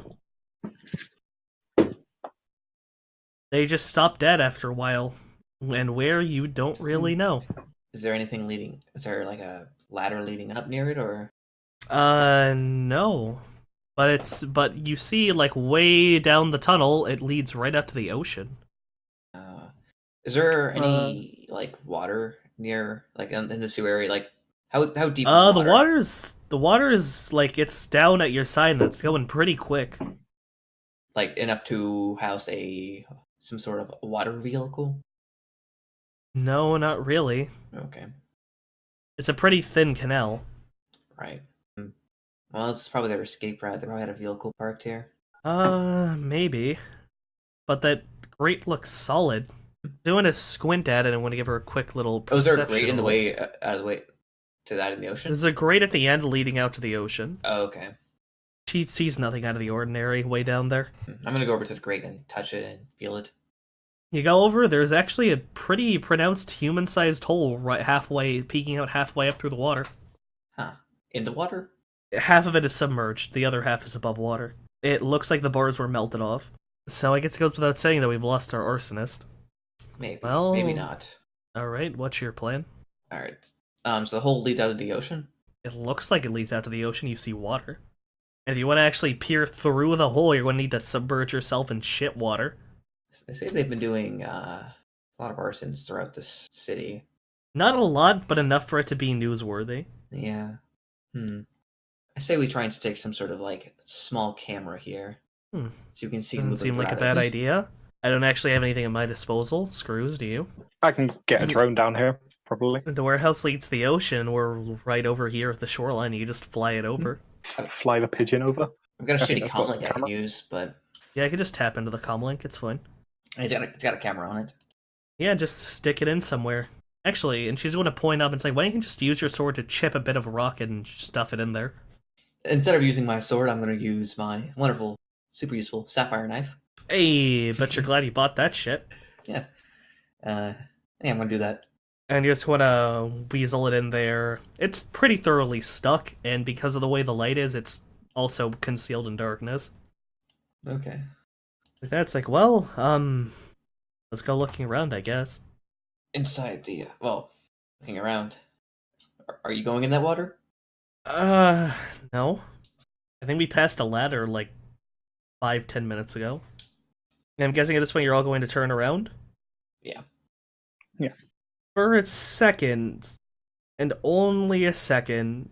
[SPEAKER 1] They just stop dead after a while. And where, you don't really know.
[SPEAKER 3] Is there anything leading? Is there like a ladder leading up near it, or?
[SPEAKER 1] No. But you see, like, way down the tunnel, it leads right out to the ocean.
[SPEAKER 3] Is there any like water near, like in the sewer area? Like how deep? Is
[SPEAKER 1] The water is like it's down at your side and it's going pretty quick.
[SPEAKER 3] Like enough to house some sort of water vehicle?
[SPEAKER 1] No, not really.
[SPEAKER 3] Okay,
[SPEAKER 1] It's a pretty thin canal.
[SPEAKER 3] right. Well, it's probably their escape route. They probably had a vehicle parked here.
[SPEAKER 1] Maybe. But that grate looks solid. Doing a squint at it, and want to give her a quick little
[SPEAKER 3] Oh, is there a
[SPEAKER 1] perception
[SPEAKER 3] grate in the
[SPEAKER 1] roll.
[SPEAKER 3] way out of the way to that in the ocean?
[SPEAKER 1] There's a grate at the end leading out to the ocean.
[SPEAKER 3] Oh, okay.
[SPEAKER 1] She sees nothing out of the ordinary way down there.
[SPEAKER 3] I'm gonna go over to the grate and touch it and feel it.
[SPEAKER 1] You go over, there's actually a pretty pronounced human-sized hole right halfway, peeking out halfway up through the water.
[SPEAKER 3] Huh? In the water?
[SPEAKER 1] Half of it is submerged, the other half is above water. It looks like the bars were melted off. So I guess it goes without saying that we've lost our arsonist.
[SPEAKER 3] Maybe.
[SPEAKER 1] Well-
[SPEAKER 3] Maybe not.
[SPEAKER 1] Alright, what's your plan?
[SPEAKER 3] All right. So the hole leads out of the ocean.
[SPEAKER 1] It looks like it leads out to the ocean, you see water. And if you want to actually peer through the hole, you're going to need to submerge yourself in shit water.
[SPEAKER 3] They say they've been doing a lot of arsons throughout this city.
[SPEAKER 1] Not a lot, but enough for it to be newsworthy.
[SPEAKER 3] Yeah. I say we try and stick some sort of like small camera here, so you can see.
[SPEAKER 1] Doesn't
[SPEAKER 3] moving
[SPEAKER 1] seem like a
[SPEAKER 3] throughout
[SPEAKER 1] bad
[SPEAKER 3] it.
[SPEAKER 1] idea. I don't actually have anything at my disposal. Screws, do you?
[SPEAKER 2] I can get a drone down here, probably.
[SPEAKER 1] The warehouse leads to the ocean. We're right over here at the shoreline. You just fly it over.
[SPEAKER 2] Fly the pigeon over.
[SPEAKER 3] I've got a
[SPEAKER 2] I think
[SPEAKER 3] shitty
[SPEAKER 2] that's got
[SPEAKER 3] comlink I can
[SPEAKER 2] camera.
[SPEAKER 3] use, but
[SPEAKER 1] Yeah, I could just tap into the comlink. It's fine.
[SPEAKER 3] it's got a camera on it.
[SPEAKER 1] Yeah, just stick it in somewhere. Actually, and she's going to point up and say, why don't you just use your sword to chip a bit of rock and stuff it in there?
[SPEAKER 3] Instead of using my sword, I'm going to use my wonderful, super useful sapphire knife.
[SPEAKER 1] Hey, bet you're glad you bought that shit.
[SPEAKER 3] Yeah. Yeah, I'm going to do that.
[SPEAKER 1] And you just want to weasel it in there. It's pretty thoroughly stuck, and because of the way the light is, it's also concealed in darkness.
[SPEAKER 3] Okay.
[SPEAKER 1] That's like, well, let's go looking around, I guess.
[SPEAKER 3] Inside the looking around. Are you going in that water?
[SPEAKER 1] No. I think we passed a ladder like 5-10 minutes ago. And I'm guessing at this point you're all going to turn around?
[SPEAKER 3] Yeah.
[SPEAKER 2] Yeah.
[SPEAKER 1] For a second, and only a second,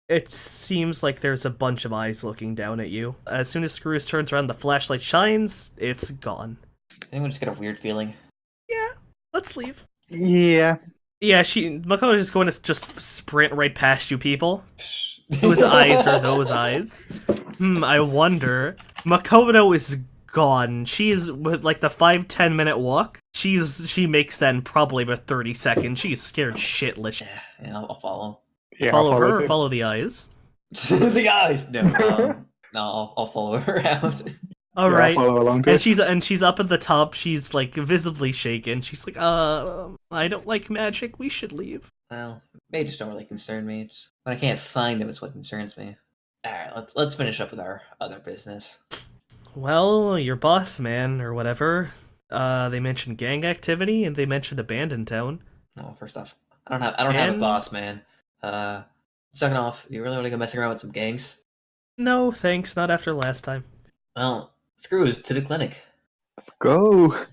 [SPEAKER 1] it seems like there's a bunch of eyes looking down at you. As soon as Screws turns around, the flashlight shines, it's gone.
[SPEAKER 3] Anyone just get a weird feeling?
[SPEAKER 1] Yeah, let's leave.
[SPEAKER 2] Yeah.
[SPEAKER 1] Yeah, Makoto's just going to just sprint right past you people. Whose eyes are those eyes? I wonder. Makoto is gone. She's with like the 5-10 minute walk. She makes that in probably about 30 seconds. She's scared shitless.
[SPEAKER 3] Yeah, I'll follow.
[SPEAKER 2] Yeah,
[SPEAKER 1] Follow her or
[SPEAKER 2] too.
[SPEAKER 1] follow the eyes?
[SPEAKER 3] The eyes. No, no, I'll follow her out.
[SPEAKER 1] All
[SPEAKER 2] Yeah,
[SPEAKER 1] right.
[SPEAKER 2] I'll follow along too.
[SPEAKER 1] And she's up at the top. She's like visibly shaken. She's like, I don't like magic. We should leave.
[SPEAKER 3] Well, mages don't really concern me. It's when I can't find them, it's what concerns me. All right, let's finish up with our other business.
[SPEAKER 1] Well, your boss man or whatever. They mentioned gang activity and they mentioned abandoned town.
[SPEAKER 3] Well, first off, I don't have a boss, man. Second off, you really want to go messing around with some gangs?
[SPEAKER 1] No, thanks. Not after last time.
[SPEAKER 3] Well, screw it, to the clinic.
[SPEAKER 2] Let's go.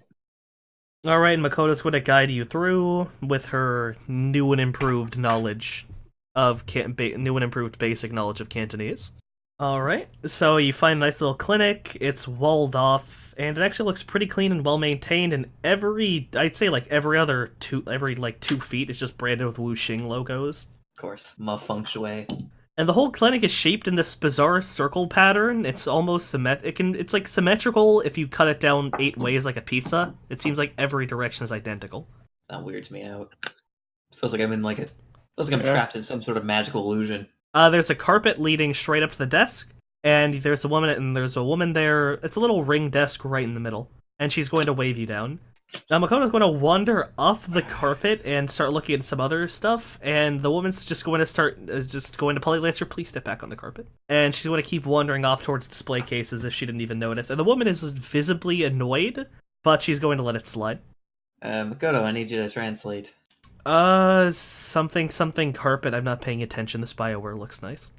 [SPEAKER 1] All right, Makoto's going to guide you through with her new and improved knowledge of new and improved basic knowledge of Cantonese. All right, so you find a nice little clinic. It's walled off, and it actually looks pretty clean and well maintained. And I'd say like every 2 feet, it's just branded with Wuxing logos.
[SPEAKER 3] Of course, ma feng shui.
[SPEAKER 1] And the whole clinic is shaped in this bizarre circle pattern. It's almost it's like symmetrical if you cut it down 8 ways like a pizza. It seems like every direction is identical.
[SPEAKER 3] That weirds me out. It feels like I'm trapped in some sort of magical illusion.
[SPEAKER 1] There's a carpet leading straight up to the desk, and there's a woman there. It's a little ring desk right in the middle, and she's going to wave you down. Now Makoto's going to wander off the carpet and start looking at some other stuff, and the woman's just going to politely ask her, please step back on the carpet. And she's going to keep wandering off towards display cases if she didn't even notice. And the woman is visibly annoyed, but she's going to let it slide.
[SPEAKER 3] Makoto, I need you to translate.
[SPEAKER 1] Something carpet. I'm not paying attention. This BioWare looks nice.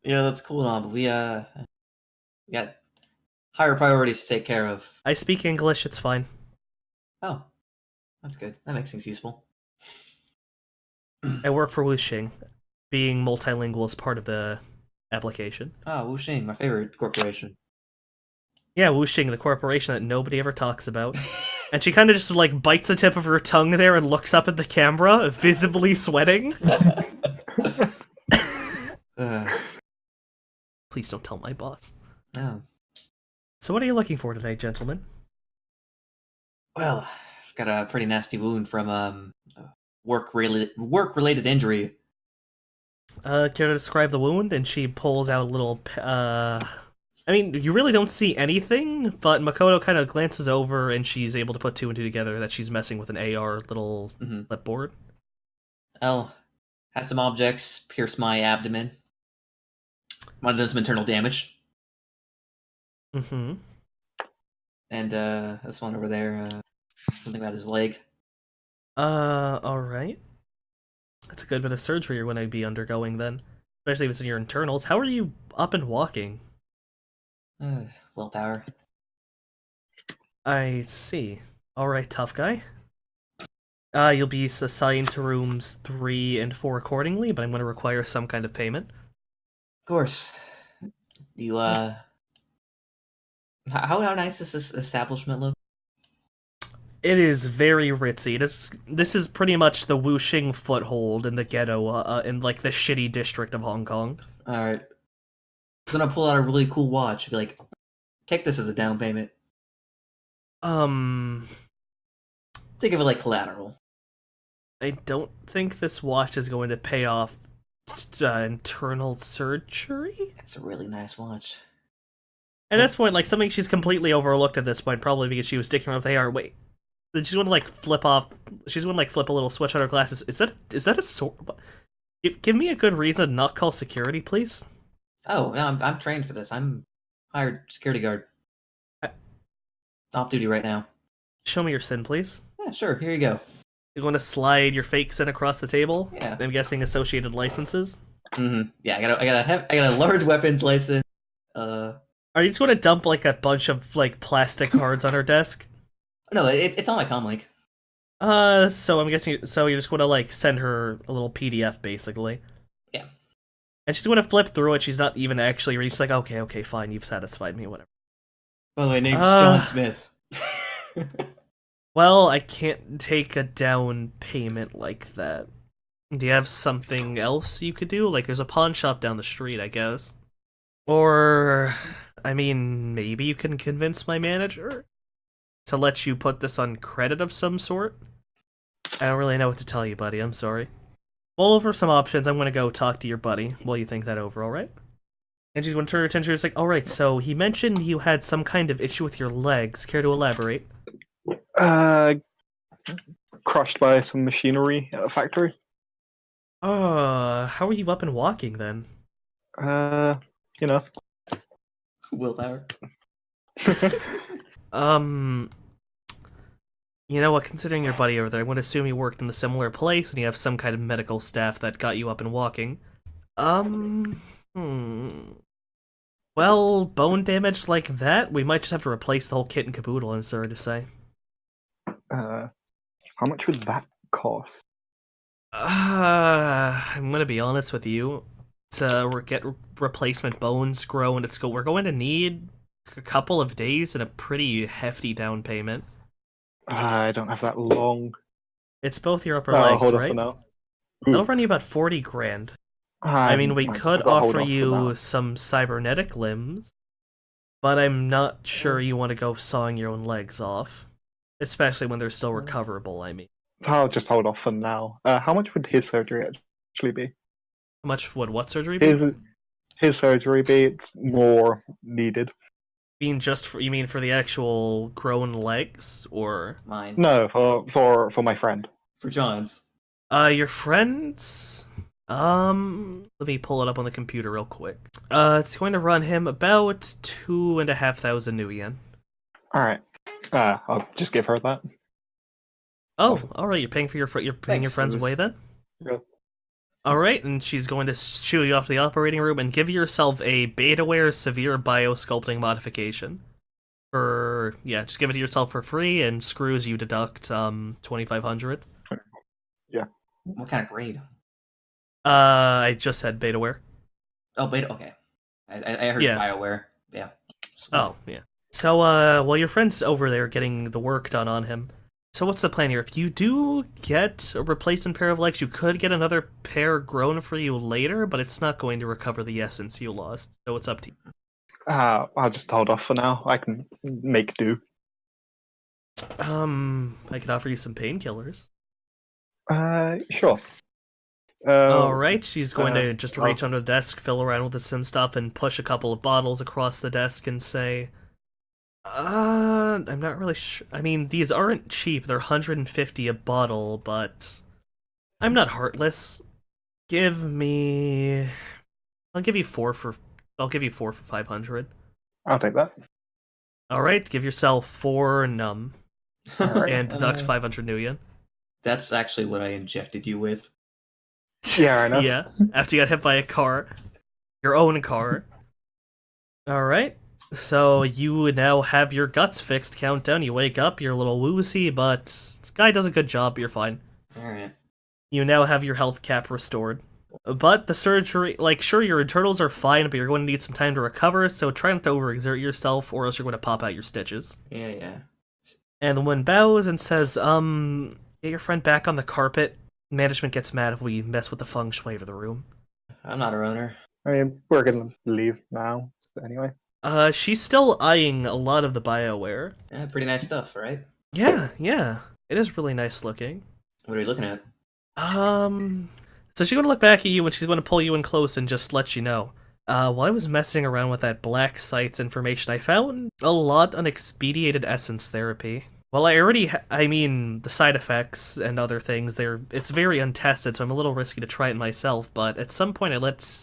[SPEAKER 3] Yeah, that's cool and all, but we got higher priorities to take care of.
[SPEAKER 1] I speak English. It's fine.
[SPEAKER 3] Oh, that's good. That makes things useful.
[SPEAKER 1] I work for Wuxing. Being multilingual is part of the application.
[SPEAKER 3] Ah, Wuxing, my favorite corporation.
[SPEAKER 1] Yeah, Wuxing, the corporation that nobody ever talks about. And she kind of just like bites the tip of her tongue there and looks up at the camera, visibly sweating. Please don't tell my boss.
[SPEAKER 3] No.
[SPEAKER 1] So what are you looking for today, gentlemen?
[SPEAKER 3] Well, I've got a pretty nasty wound from a work-related injury.
[SPEAKER 1] Care to describe the wound? And she pulls out a little... I mean, you really don't see anything, but Makoto kind of glances over and she's able to put 2 and 2 together that she's messing with an AR little clipboard.
[SPEAKER 3] Well, had some objects pierce my abdomen. Might have done some internal damage.
[SPEAKER 1] Mm-hmm.
[SPEAKER 3] And this one over there, something about his leg.
[SPEAKER 1] Alright. That's a good bit of surgery you're going to be undergoing then. Especially if it's in your internals. How are you up and walking?
[SPEAKER 3] Willpower.
[SPEAKER 1] I see. Alright, tough guy. You'll be assigned to rooms 3 and 4 accordingly, but I'm going to require some kind of payment.
[SPEAKER 3] Of course. You, How nice does this establishment look?
[SPEAKER 1] It is very ritzy. This is pretty much the Wuxing foothold in the ghetto, in like the shitty district of Hong Kong.
[SPEAKER 3] Alright. I'm gonna pull out a really cool watch and be like, take this as a down payment. Think of it like collateral.
[SPEAKER 1] I don't think this watch is going to pay off internal surgery?
[SPEAKER 3] It's a really nice watch.
[SPEAKER 1] At this point, like, something she's completely overlooked at this point, probably because she was sticking around with AR. Wait. Then she's going to, like, flip a little switch on her glasses. Is that a sword? Give me a good reason to not call security, please.
[SPEAKER 3] Oh, no, I'm trained for this. I'm hired security guard. Off duty right now.
[SPEAKER 1] Show me your SIN, please.
[SPEAKER 3] Yeah, sure. Here you go.
[SPEAKER 1] You're going to slide your fake SIN across the table?
[SPEAKER 3] Yeah.
[SPEAKER 1] I'm guessing associated licenses?
[SPEAKER 3] Mm-hmm. Yeah, I got a large weapons license.
[SPEAKER 1] Are you just going to dump, like, a bunch of, like, plastic cards on her desk?
[SPEAKER 3] No, it's on my comlink.
[SPEAKER 1] So I'm guessing, so you're just going to, like, send her a little PDF, basically.
[SPEAKER 3] Yeah.
[SPEAKER 1] And she's going to flip through it, she's not even actually reading, she's like, okay, fine, you've satisfied me, whatever.
[SPEAKER 3] By the way, name's John Smith.
[SPEAKER 1] Well, I can't take a down payment like that. Do you have something else you could do? Like, there's a pawn shop down the street, I guess. Or, I mean, maybe you can convince my manager to let you put this on credit of some sort? I don't really know what to tell you, buddy. I'm sorry. Mull over some options. I'm gonna go talk to your buddy while you think that over, alright? And she's gonna turn her attention. She's like, alright, so he mentioned you had some kind of issue with your legs. Care to elaborate?
[SPEAKER 2] Crushed by some machinery at a factory.
[SPEAKER 1] How are you up and walking then?
[SPEAKER 2] You know.
[SPEAKER 3] Willpower.
[SPEAKER 1] You know what, considering your buddy over there, I would assume you worked in the similar place and you have some kind of medical staff that got you up and walking. Well, bone damage like that, we might just have to replace the whole kit and caboodle, I'm sorry to say.
[SPEAKER 2] How much would that cost?
[SPEAKER 1] I'm gonna be honest with you. To get replacement bones grown at school, we're going to need a couple of days and a pretty hefty down payment.
[SPEAKER 2] I don't have that long.
[SPEAKER 1] It's both your upper legs,
[SPEAKER 2] hold
[SPEAKER 1] right?
[SPEAKER 2] off for now.
[SPEAKER 1] That'll run you about 40 grand. I mean, we could offer you some cybernetic limbs, but I'm not sure you want to go sawing your own legs off. Especially when they're still recoverable, I mean.
[SPEAKER 2] I'll just hold off for now. How much would his surgery actually be?
[SPEAKER 1] How much would what surgery be?
[SPEAKER 2] His surgery be? It's more needed.
[SPEAKER 1] You mean for the actual grown legs, or
[SPEAKER 3] Mine.
[SPEAKER 2] No, for my friend.
[SPEAKER 3] For John's.
[SPEAKER 1] Your friends? Let me pull it up on the computer real quick. It's going to run him about 2,500 new yen.
[SPEAKER 2] Alright. I'll just give her that.
[SPEAKER 1] Oh, alright, you're paying your
[SPEAKER 3] Thanks,
[SPEAKER 1] friends
[SPEAKER 3] Luz.
[SPEAKER 1] away then?
[SPEAKER 2] Yeah.
[SPEAKER 1] Alright, and she's going to shoo you off to the operating room and give yourself a Betaware Severe Biosculpting modification. Just give it to yourself for free, and screws you deduct 2,500.
[SPEAKER 2] Yeah.
[SPEAKER 3] What kind of grade?
[SPEAKER 1] I just said Betaware.
[SPEAKER 3] Oh, beta. Okay. I heard
[SPEAKER 1] Yeah.
[SPEAKER 3] Bioware. Yeah.
[SPEAKER 1] Oh, yeah. So, while your friend's over there getting the work done on him, so what's the plan here? If you do get a replacement pair of legs, you could get another pair grown for you later, but it's not going to recover the essence you lost, so it's up to you.
[SPEAKER 2] I'll just hold off for now. I can make do.
[SPEAKER 1] I could offer you some painkillers.
[SPEAKER 2] Sure.
[SPEAKER 1] Alright, she's going to just
[SPEAKER 2] oh.
[SPEAKER 1] reach under the desk, fill around with some stuff, and push a couple of bottles across the desk and say, I'm not really sure. I mean, these aren't cheap. They're 150 a bottle, but I'm not heartless. I'll give you four for 500.
[SPEAKER 2] I'll take that.
[SPEAKER 1] Alright, give yourself 4 numb,
[SPEAKER 2] Alright.
[SPEAKER 1] and deduct 500 new yen.
[SPEAKER 3] That's actually what I injected you with.
[SPEAKER 2] Yeah, I know.
[SPEAKER 1] Yeah, after you got hit by a car. Your own car. Alright. So you now have your guts fixed, Countdown. You wake up, you're a little woozy, but this guy does a good job, you're fine.
[SPEAKER 3] Alright.
[SPEAKER 1] You now have your health cap restored. But the surgery, sure, your internals are fine, but you're going to need some time to recover, so try not to overexert yourself, or else you're going to pop out your stitches.
[SPEAKER 3] Yeah.
[SPEAKER 1] And the one bows and says, get your friend back on the carpet. Management gets mad if we mess with the feng shui of the room.
[SPEAKER 3] I'm not a runner.
[SPEAKER 2] I mean, we're gonna leave now, anyway.
[SPEAKER 1] She's still eyeing a lot of the Bioware.
[SPEAKER 3] Yeah, pretty nice stuff, right?
[SPEAKER 1] Yeah. It is really nice looking.
[SPEAKER 3] What are we looking at?
[SPEAKER 1] So she's going to look back at you and she's going to pull you in close and just let you know. While I was messing around with that Black Sites information, I found a lot on expedited essence therapy. Well, the side effects and other things, it's very untested, so I'm a little risky to try it myself, but at some point I'd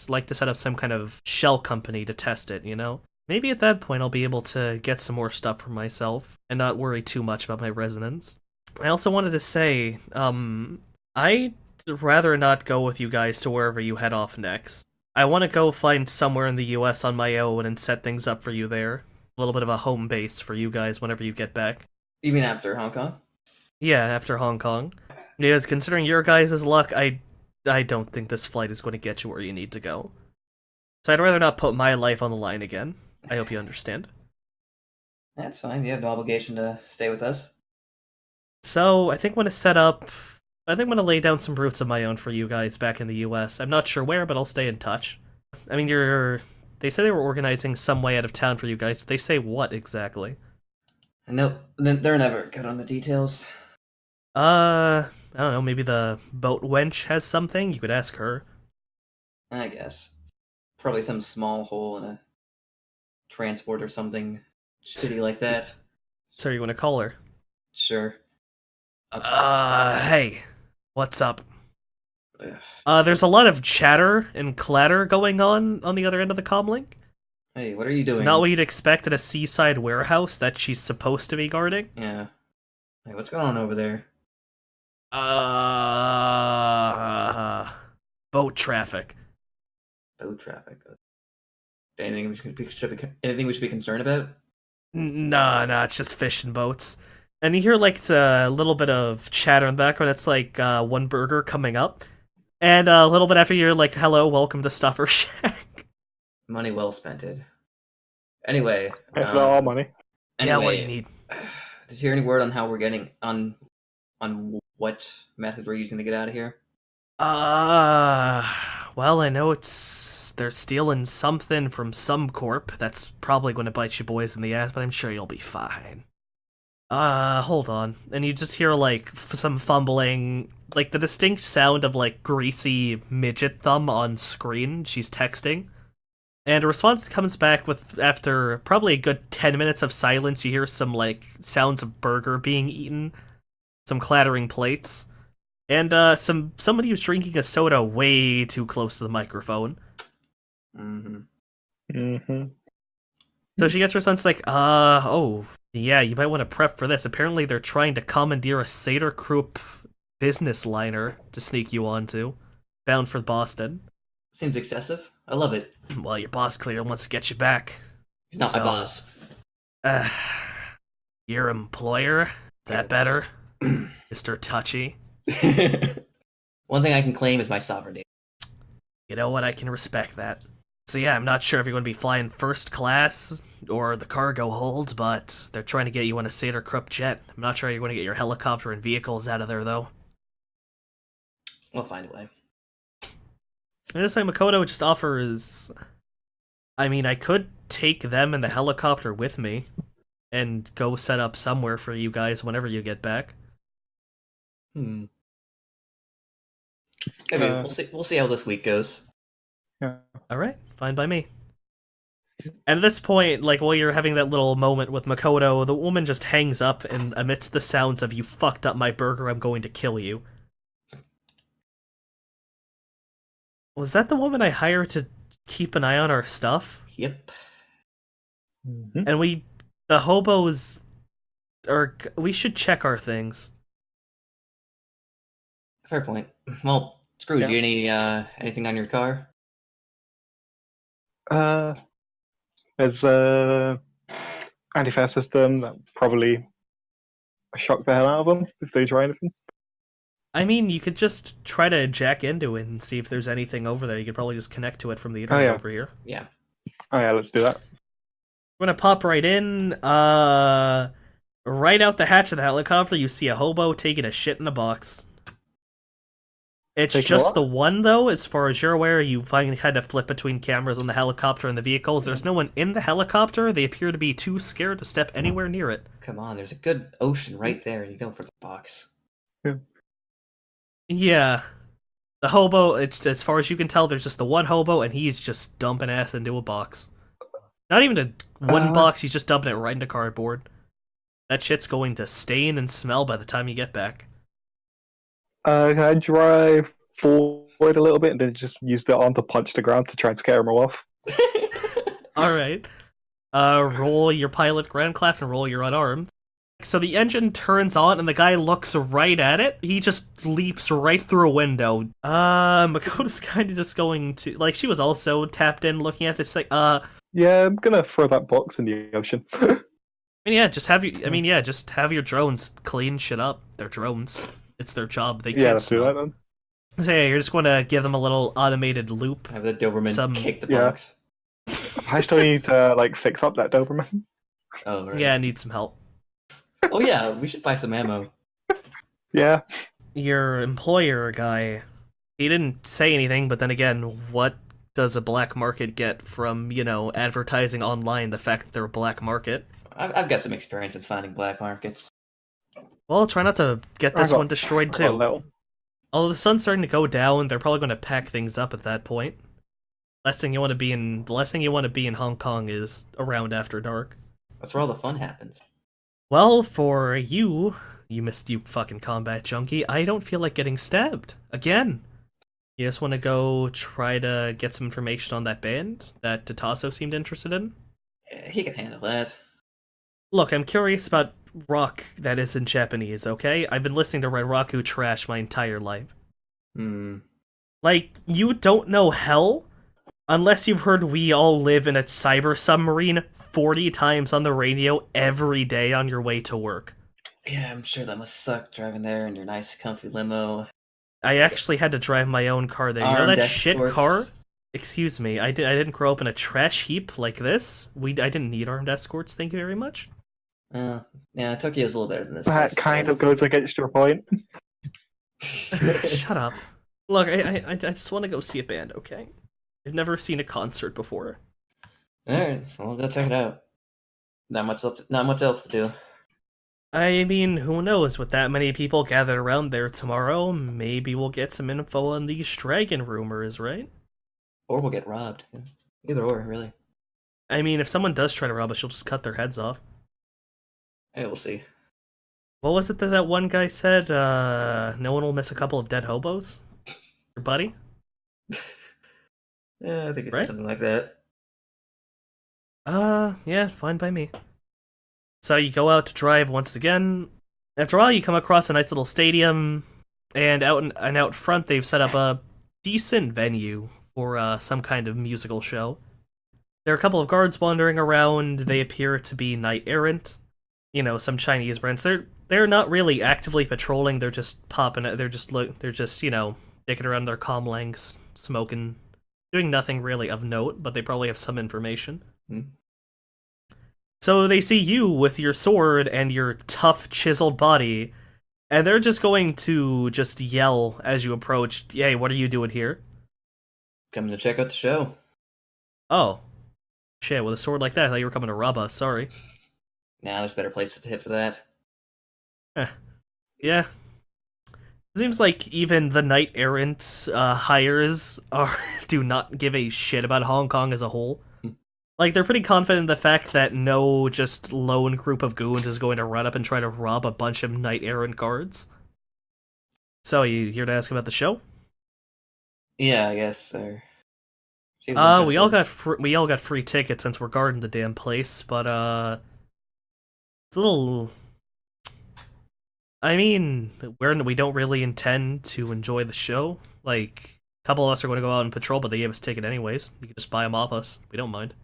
[SPEAKER 1] like to set up some kind of shell company to test it, you know? Maybe at that point I'll be able to get some more stuff for myself, and not worry too much about my resonance. I also wanted to say, I'd rather not go with you guys to wherever you head off next. I want to go find somewhere in the US on my own and set things up for you there. A little bit of a home base for you guys whenever you get back.
[SPEAKER 3] You mean after Hong Kong?
[SPEAKER 1] Yeah, after Hong Kong. Because considering your guys' luck, I don't think this flight is going to get you where you need to go. So I'd rather not put my life on the line again. I hope you understand.
[SPEAKER 3] That's fine. You have no obligation to stay with us.
[SPEAKER 1] So I think I'm gonna set up. I think I'm gonna lay down some roots of my own for you guys back in the U.S. I'm not sure where, but I'll stay in touch. I mean, you're. They say they were organizing some way out of town for you guys. They say what exactly?
[SPEAKER 3] Nope, they're never good on the details.
[SPEAKER 1] I don't know. Maybe the boat wench has something. You could ask her.
[SPEAKER 3] I guess. Probably some small hole in a transport or something shitty like that.
[SPEAKER 1] So you want to call her?
[SPEAKER 3] Sure.
[SPEAKER 1] Hey, what's up?
[SPEAKER 3] Ugh.
[SPEAKER 1] There's a lot of chatter and clatter going on the other end of the comlink.
[SPEAKER 3] Hey, what are you doing?
[SPEAKER 1] Not what you'd expect at a seaside warehouse that she's supposed to be guarding.
[SPEAKER 3] Yeah. Hey, what's going on over there?
[SPEAKER 1] Boat traffic.
[SPEAKER 3] Boat traffic. Anything anything we should be concerned about?
[SPEAKER 1] Nah, it's just fishing boats. And you hear like a little bit of chatter in the background. It's like one burger coming up. And a little bit after you're like, hello, welcome to Stuffer Shack.
[SPEAKER 3] Money well spent. Anyway.
[SPEAKER 2] It's not our money.
[SPEAKER 1] Yeah, what do you need?
[SPEAKER 3] Did you hear any word on how we're getting on what method we're using to get out of here?
[SPEAKER 1] Well, I know they're stealing something from some corp. That's probably going to bite you boys in the ass, but I'm sure you'll be fine. Hold on. And you just hear, like, some fumbling, like, the distinct sound of, like, greasy midget thumb on screen. She's texting. And a response comes back with, after probably a good 10 minutes of silence, you hear some, like, sounds of burger being eaten, some clattering plates, and, somebody who's drinking a soda way too close to the microphone. So she gets her response like, oh, yeah, you might want to prep for this. Apparently they're trying to commandeer a Seder Krupp business liner to sneak you onto, bound for Boston.
[SPEAKER 3] Seems excessive. I love it.
[SPEAKER 1] Well, your boss clearly wants to get you back.
[SPEAKER 3] He's not my boss.
[SPEAKER 1] Your employer? Is that better? Mr. Touchy?
[SPEAKER 3] One thing I can claim is my sovereignty.
[SPEAKER 1] You know what? I can respect that. So yeah, I'm not sure if you're going to be flying first class or the cargo hold, but they're trying to get you on a Seder Krupp jet. I'm not sure you're going to get your helicopter and vehicles out of there, though.
[SPEAKER 3] We'll find a way.
[SPEAKER 1] And this way, Makoto just offers... I mean, I could take them and the helicopter with me and go set up somewhere for you guys whenever you get back.
[SPEAKER 3] Maybe we'll see how this week goes.
[SPEAKER 2] Yeah.
[SPEAKER 1] Alright, fine by me. And at this point, like, while you're having that little moment with Makoto, the woman just hangs up, and amidst the sounds of, you fucked up my burger, I'm going to kill you. Was that the woman I hired to keep an eye on our stuff?
[SPEAKER 3] Yep.
[SPEAKER 1] And the hobos, we should check our things.
[SPEAKER 3] Fair point. Well, Scrooge,
[SPEAKER 2] Yeah.
[SPEAKER 3] you any anything on your car?
[SPEAKER 2] There's a anti-fire system that probably shock the hell out of them if they try anything.
[SPEAKER 1] I mean, you could just try to jack into it and see if there's anything over there. You could probably just connect to it from the internet over here.
[SPEAKER 3] Yeah.
[SPEAKER 2] Oh yeah, let's do that.
[SPEAKER 1] We're gonna pop right in. Right out the hatch of the helicopter, you see a hobo taking a shit in a box. It's
[SPEAKER 2] Taking
[SPEAKER 1] just
[SPEAKER 2] what?
[SPEAKER 1] the one, though, as far as you're aware. You find kind of flip between cameras on the helicopter and the vehicles. There's no one in the helicopter. They appear to be too scared to step anywhere near it.
[SPEAKER 3] Come on, there's a good ocean right there. You go for the box.
[SPEAKER 1] Yeah. The hobo, as far as you can tell, there's just the one hobo, and he's just dumping ass into a box. Not even a wooden box, he's just dumping it right into cardboard. That shit's going to stain and smell by the time you get back.
[SPEAKER 2] Can I drive forward a little bit and then just use the arm to punch the ground to try and scare him off?
[SPEAKER 1] Alright. Roll your pilot ground clef and roll your unarmed. So the engine turns on and the guy looks right at it. He just leaps right through a window. Makoto's kind of just going to... Like, she was also tapped in looking at this, like,
[SPEAKER 2] Yeah, I'm gonna throw that box in the ocean.
[SPEAKER 1] just have your drones clean shit up. They're drones. It's their job. They can't
[SPEAKER 2] Yeah, let's do
[SPEAKER 1] smell.
[SPEAKER 2] that then.
[SPEAKER 1] So yeah, you're just going to give them a little automated loop.
[SPEAKER 3] Have the Doberman kick the
[SPEAKER 2] Yeah.
[SPEAKER 3] box.
[SPEAKER 2] I still need to fix up that Doberman.
[SPEAKER 3] Oh, right.
[SPEAKER 1] Yeah, I need some help.
[SPEAKER 3] Oh yeah, we should buy some ammo.
[SPEAKER 2] Yeah.
[SPEAKER 1] Your employer guy, he didn't say anything, but then again, what does a black market get from, advertising online the fact that they're a black market?
[SPEAKER 3] I've got some experience in finding black markets.
[SPEAKER 1] Well, try not to get
[SPEAKER 2] I
[SPEAKER 1] this
[SPEAKER 2] got-
[SPEAKER 1] one destroyed
[SPEAKER 2] I got a
[SPEAKER 1] too.
[SPEAKER 2] little.
[SPEAKER 1] Although the sun's starting to go down, they're probably going to pack things up at that point. Last thing you want to be in Hong Kong is around after dark.
[SPEAKER 3] That's where all the fun happens.
[SPEAKER 1] Well, for you fucking combat junkie, I don't feel like getting stabbed again. You just want to go try to get some information on that band that Tatasso seemed interested in?
[SPEAKER 3] He can handle that.
[SPEAKER 1] Look, I'm curious about rock that isn't Japanese, okay? I've been listening to Red Raku trash my entire life. Like, you don't know hell unless you've heard We All Live in a Cyber Submarine 40 times on the radio every day on your way to work.
[SPEAKER 3] Yeah, I'm sure that must suck driving there in your nice, comfy limo.
[SPEAKER 1] I actually had to drive my own car there. You know
[SPEAKER 3] Armed
[SPEAKER 1] that shit
[SPEAKER 3] escorts.
[SPEAKER 1] car? Excuse me, I didn't grow up in a trash heap like this. I didn't need armed escorts, thank you very much.
[SPEAKER 3] Yeah, Tokyo's a little better than this.
[SPEAKER 2] That
[SPEAKER 3] place, I
[SPEAKER 2] kind of
[SPEAKER 3] guess.
[SPEAKER 2] goes against your point.
[SPEAKER 1] Shut up. Look, I just want to go see a band, okay? I've never seen a concert before.
[SPEAKER 3] Alright, well, go check it out. Not much else to do.
[SPEAKER 1] I mean, who knows? With that many people gathered around there tomorrow, maybe we'll get some info on these dragon rumors, right?
[SPEAKER 3] Or we'll get robbed. Either or, really.
[SPEAKER 1] I mean, if someone does try to rob us, you'll just cut their heads off.
[SPEAKER 3] Hey, we'll see.
[SPEAKER 1] What was it that one guy said? No one will miss a couple of dead hobos? Your buddy?
[SPEAKER 3] Yeah, I think it's
[SPEAKER 1] Right?
[SPEAKER 3] something like that.
[SPEAKER 1] Yeah, fine by me. So you go out to drive once again. After all, you come across a nice little stadium, and out front they've set up a decent venue for some kind of musical show. There are a couple of guards wandering around. They appear to be knight errant. Some Chinese brands. They're not really actively patrolling. They're just popping. They're just dicking around their comlangs, smoking, doing nothing really of note. But they probably have some information. So they see you with your sword and your tough, chiseled body, and they're just going to just yell as you approach, "Hey, what are you doing here?"
[SPEAKER 3] Coming to check out the show.
[SPEAKER 1] Oh. Shit, with a sword like that, I thought you were coming to rob us, sorry.
[SPEAKER 3] Nah, there's better places to hit for that.
[SPEAKER 1] Yeah. Seems like even the knight errant hires do not give a shit about Hong Kong as a whole. Like, they're pretty confident in the fact that no just lone group of goons is going to run up and try to rob a bunch of knight errant guards. So, you here to ask about the show?
[SPEAKER 3] Yeah, I guess. Seems
[SPEAKER 1] We all
[SPEAKER 3] interesting.
[SPEAKER 1] got free tickets since we're guarding the damn place, but it's a little. I mean, we don't really intend to enjoy the show. Like, a couple of us are going to go out and patrol, but they gave us a ticket anyways. You can just buy them off us. We don't mind.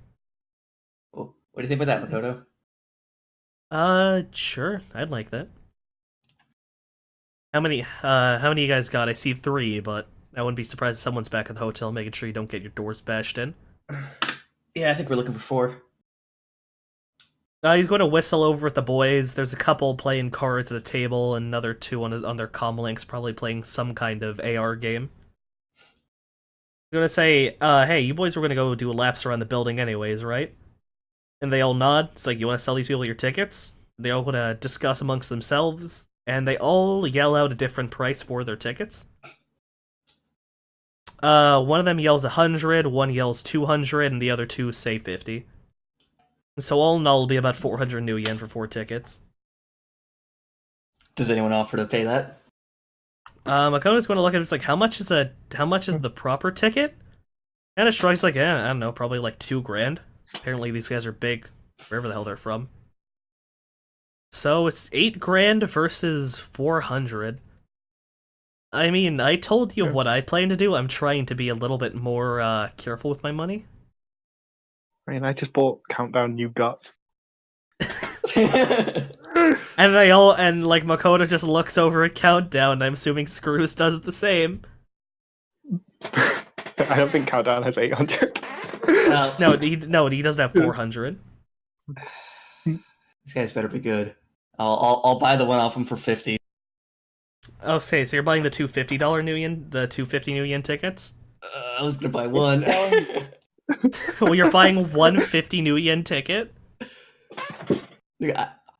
[SPEAKER 3] Well, what do you think about that, Makoto?
[SPEAKER 1] Sure, I'd like that. How many you guys got? I see 3, but I wouldn't be surprised if someone's back at the hotel making sure you don't get your doors bashed in.
[SPEAKER 3] Yeah, I think we're looking for 4.
[SPEAKER 1] He's going to whistle over at the boys. There's a couple playing cards at a table, and another 2 on their comlinks, probably playing some kind of AR game. He's going to say, hey, you boys were going to go do laps around the building anyways, right? And they all nod. It's like, you want to sell these people your tickets? They all want to discuss amongst themselves, and they all yell out a different price for their tickets. One of them yells 100, one yells 200, and the other 2 say 50. So all in all, it'll be about 400 new yen for 4 tickets.
[SPEAKER 3] Does anyone offer to pay that?
[SPEAKER 1] Makoto's going to look at it, it's like, how much is the proper ticket? Kind of shrugs, like, I don't know, probably like $2,000. Apparently these guys are big, wherever the hell they're from. So it's $8,000 versus 400. I mean, I told you what I plan to do. I'm trying to be a little bit more careful with my money.
[SPEAKER 2] I mean, I just bought Countdown New Guts.
[SPEAKER 1] And like Makoto just looks over at Countdown, and I'm assuming Screws does the same.
[SPEAKER 2] I don't think Countdown has 800.
[SPEAKER 1] No, he doesn't have 400.
[SPEAKER 3] These guys better be good. I'll buy the one off him for 50.
[SPEAKER 1] Oh, say, so you're buying the $250 new yen, the 250 new yen tickets?
[SPEAKER 3] I was gonna buy one.
[SPEAKER 1] Well, you're buying 150 new yen ticket?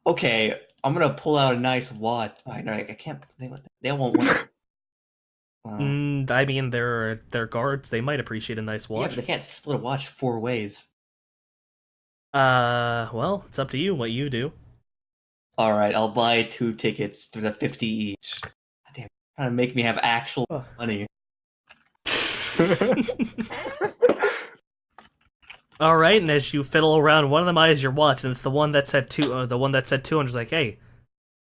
[SPEAKER 3] Okay, I'm gonna pull out a nice watch. I can't. They won't want.
[SPEAKER 1] I mean, they're guards. They might appreciate a nice
[SPEAKER 3] Yeah,
[SPEAKER 1] watch.
[SPEAKER 3] but they can't split a watch 4 ways.
[SPEAKER 1] Well, it's up to you what you do.
[SPEAKER 3] All right, I'll buy 2 tickets for the 50 each. God damn, trying to make me have actual money.
[SPEAKER 1] All right, and as you fiddle around, one of them eyes your watch, and it's the one that said the one that said 200. Is like, hey,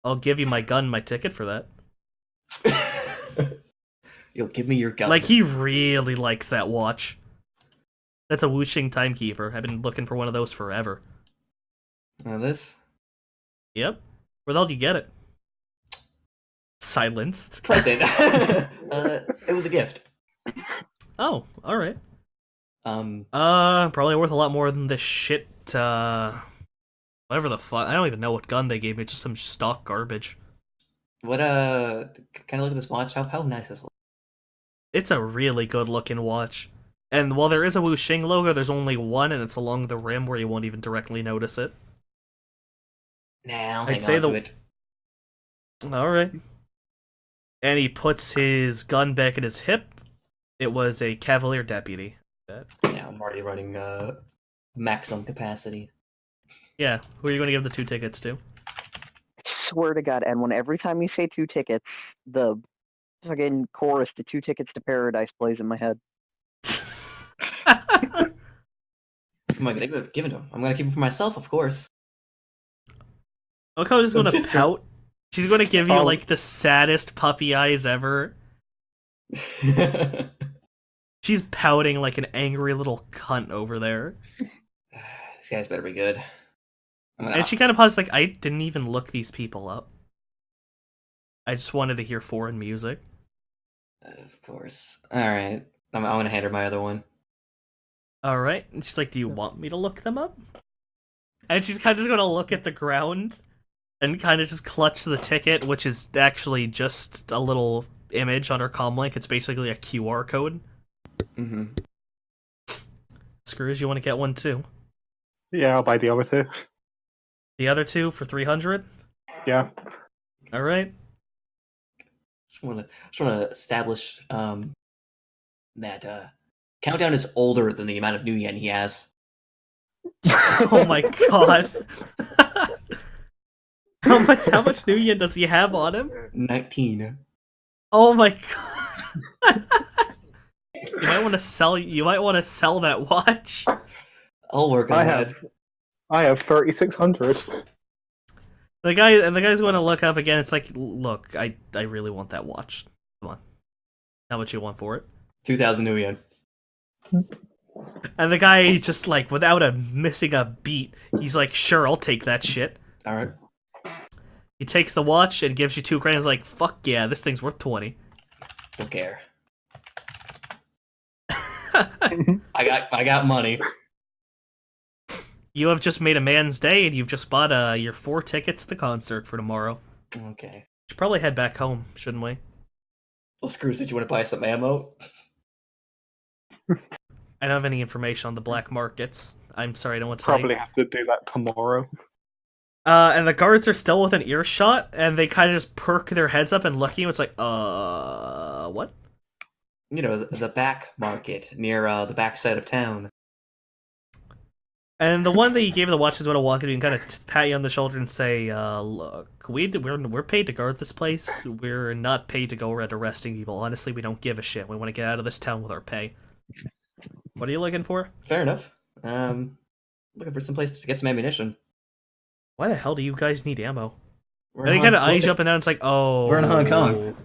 [SPEAKER 1] I'll give you my gun, my ticket for that.
[SPEAKER 3] You'll give me your gun.
[SPEAKER 1] Like, he really likes that watch. That's a Wuxing timekeeper. I've been looking for one of those forever.
[SPEAKER 3] This?
[SPEAKER 1] Yep. Where the hell did you get it? Silence.
[SPEAKER 3] Present. It was a gift.
[SPEAKER 1] Oh, all right.
[SPEAKER 3] Probably
[SPEAKER 1] Worth a lot more than this shit. Whatever the fuck. I don't even know what gun they gave me. It's just some stock garbage.
[SPEAKER 3] What? Can I look at this watch? How nice this looks.
[SPEAKER 1] It's a really good looking watch. And while there is a Wuxing logo, there's only one, and it's along the rim where you won't even directly notice it.
[SPEAKER 3] Nah, I'll
[SPEAKER 1] I'd
[SPEAKER 3] hang
[SPEAKER 1] say
[SPEAKER 3] on to it.
[SPEAKER 1] Alright. And he puts his gun back at his hip. It was a Cavalier deputy.
[SPEAKER 3] Yeah, I'm already running maximum capacity.
[SPEAKER 1] Yeah, who are you going to give the 2 tickets to?
[SPEAKER 6] Swear to God, and when every time you say 2 tickets, the fucking chorus to 2 tickets to paradise plays in my head.
[SPEAKER 3] Am I gonna give it to him? I'm gonna keep it for myself, of course.
[SPEAKER 1] Oko's going to pout. She's going to give you,
[SPEAKER 2] Oh.
[SPEAKER 1] like, the saddest puppy eyes ever. She's pouting like an angry little cunt over there.
[SPEAKER 3] These guys better be good.
[SPEAKER 1] And she kind of paused, like, I didn't even look these people up. I just wanted to hear foreign music.
[SPEAKER 3] Of course. Alright. I'm gonna hand her my other one.
[SPEAKER 1] Alright. And she's like, do you want me to look them up? And she's kind of just going to look at the ground and kind of just clutch the ticket, which is actually just a little image on her comlink. It's basically a QR code.
[SPEAKER 3] Mm-hmm.
[SPEAKER 1] Screws, you want to get one too?
[SPEAKER 2] Yeah, I'll buy the other 2.
[SPEAKER 1] The other 2 for 300?
[SPEAKER 2] Yeah.
[SPEAKER 1] Alright.
[SPEAKER 3] Just wanna establish that Countdown is older than the amount of new yen he has.
[SPEAKER 1] Oh my god. How much new yen does he have on him?
[SPEAKER 3] 19.
[SPEAKER 1] Oh my god. You might want to sell that watch.
[SPEAKER 3] I'll work on that.
[SPEAKER 2] I have 3,600.
[SPEAKER 1] The guy's going to look up again. It's like, look, I really want that watch. Come on. How much you want for it?
[SPEAKER 3] 2,000 new yen.
[SPEAKER 1] And the guy just like without missing a beat, he's like, sure, I'll take that shit.
[SPEAKER 3] Alright.
[SPEAKER 1] He takes the watch and gives you 2 grand. He's like, fuck yeah, this thing's worth 20.
[SPEAKER 3] Don't care. I got money.
[SPEAKER 1] You have just made a man's day, and you've just bought your 4 tickets to the concert for tomorrow.
[SPEAKER 3] Okay.
[SPEAKER 1] Should probably head back home, shouldn't we?
[SPEAKER 3] Well, Screws, did you want to buy some ammo?
[SPEAKER 1] I don't have any information on the black markets. I'm sorry, I don't want to
[SPEAKER 2] Probably
[SPEAKER 1] say.
[SPEAKER 2] have to do that tomorrow.
[SPEAKER 1] And the guards are still within earshot, and they kind of just perk their heads up and look at you. It's like, what?
[SPEAKER 3] You know, the back market near the back side of town.
[SPEAKER 1] And the one that you gave the watch is going to walk at you and kind of pat you on the shoulder and say, look, we're paid to guard this place. We're not paid to go around arresting people. Honestly, we don't give a shit. We want to get out of this town with our pay. What are you looking for?
[SPEAKER 3] Fair enough. Looking for some place to get some ammunition.
[SPEAKER 1] Why the hell do you guys need ammo?
[SPEAKER 3] We're
[SPEAKER 1] And he
[SPEAKER 3] in
[SPEAKER 1] kind of
[SPEAKER 3] Hong
[SPEAKER 1] eyes you
[SPEAKER 3] Kong.
[SPEAKER 1] up and down. It's like, oh.
[SPEAKER 3] We're in Hong Kong.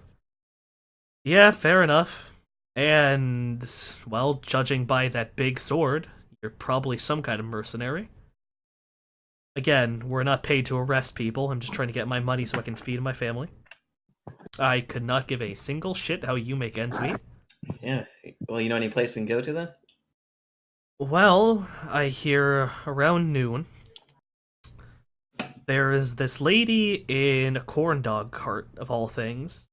[SPEAKER 1] Yeah, fair enough. And, well, judging by that big sword, you're probably some kind of mercenary. Again, we're not paid to arrest people. I'm just trying to get my money so I can feed my family. I could not give a single shit how you make ends meet.
[SPEAKER 3] Yeah. Well, you know any place we can go to then?
[SPEAKER 1] Well, I hear around noon there is this lady in a corn dog cart, of all things.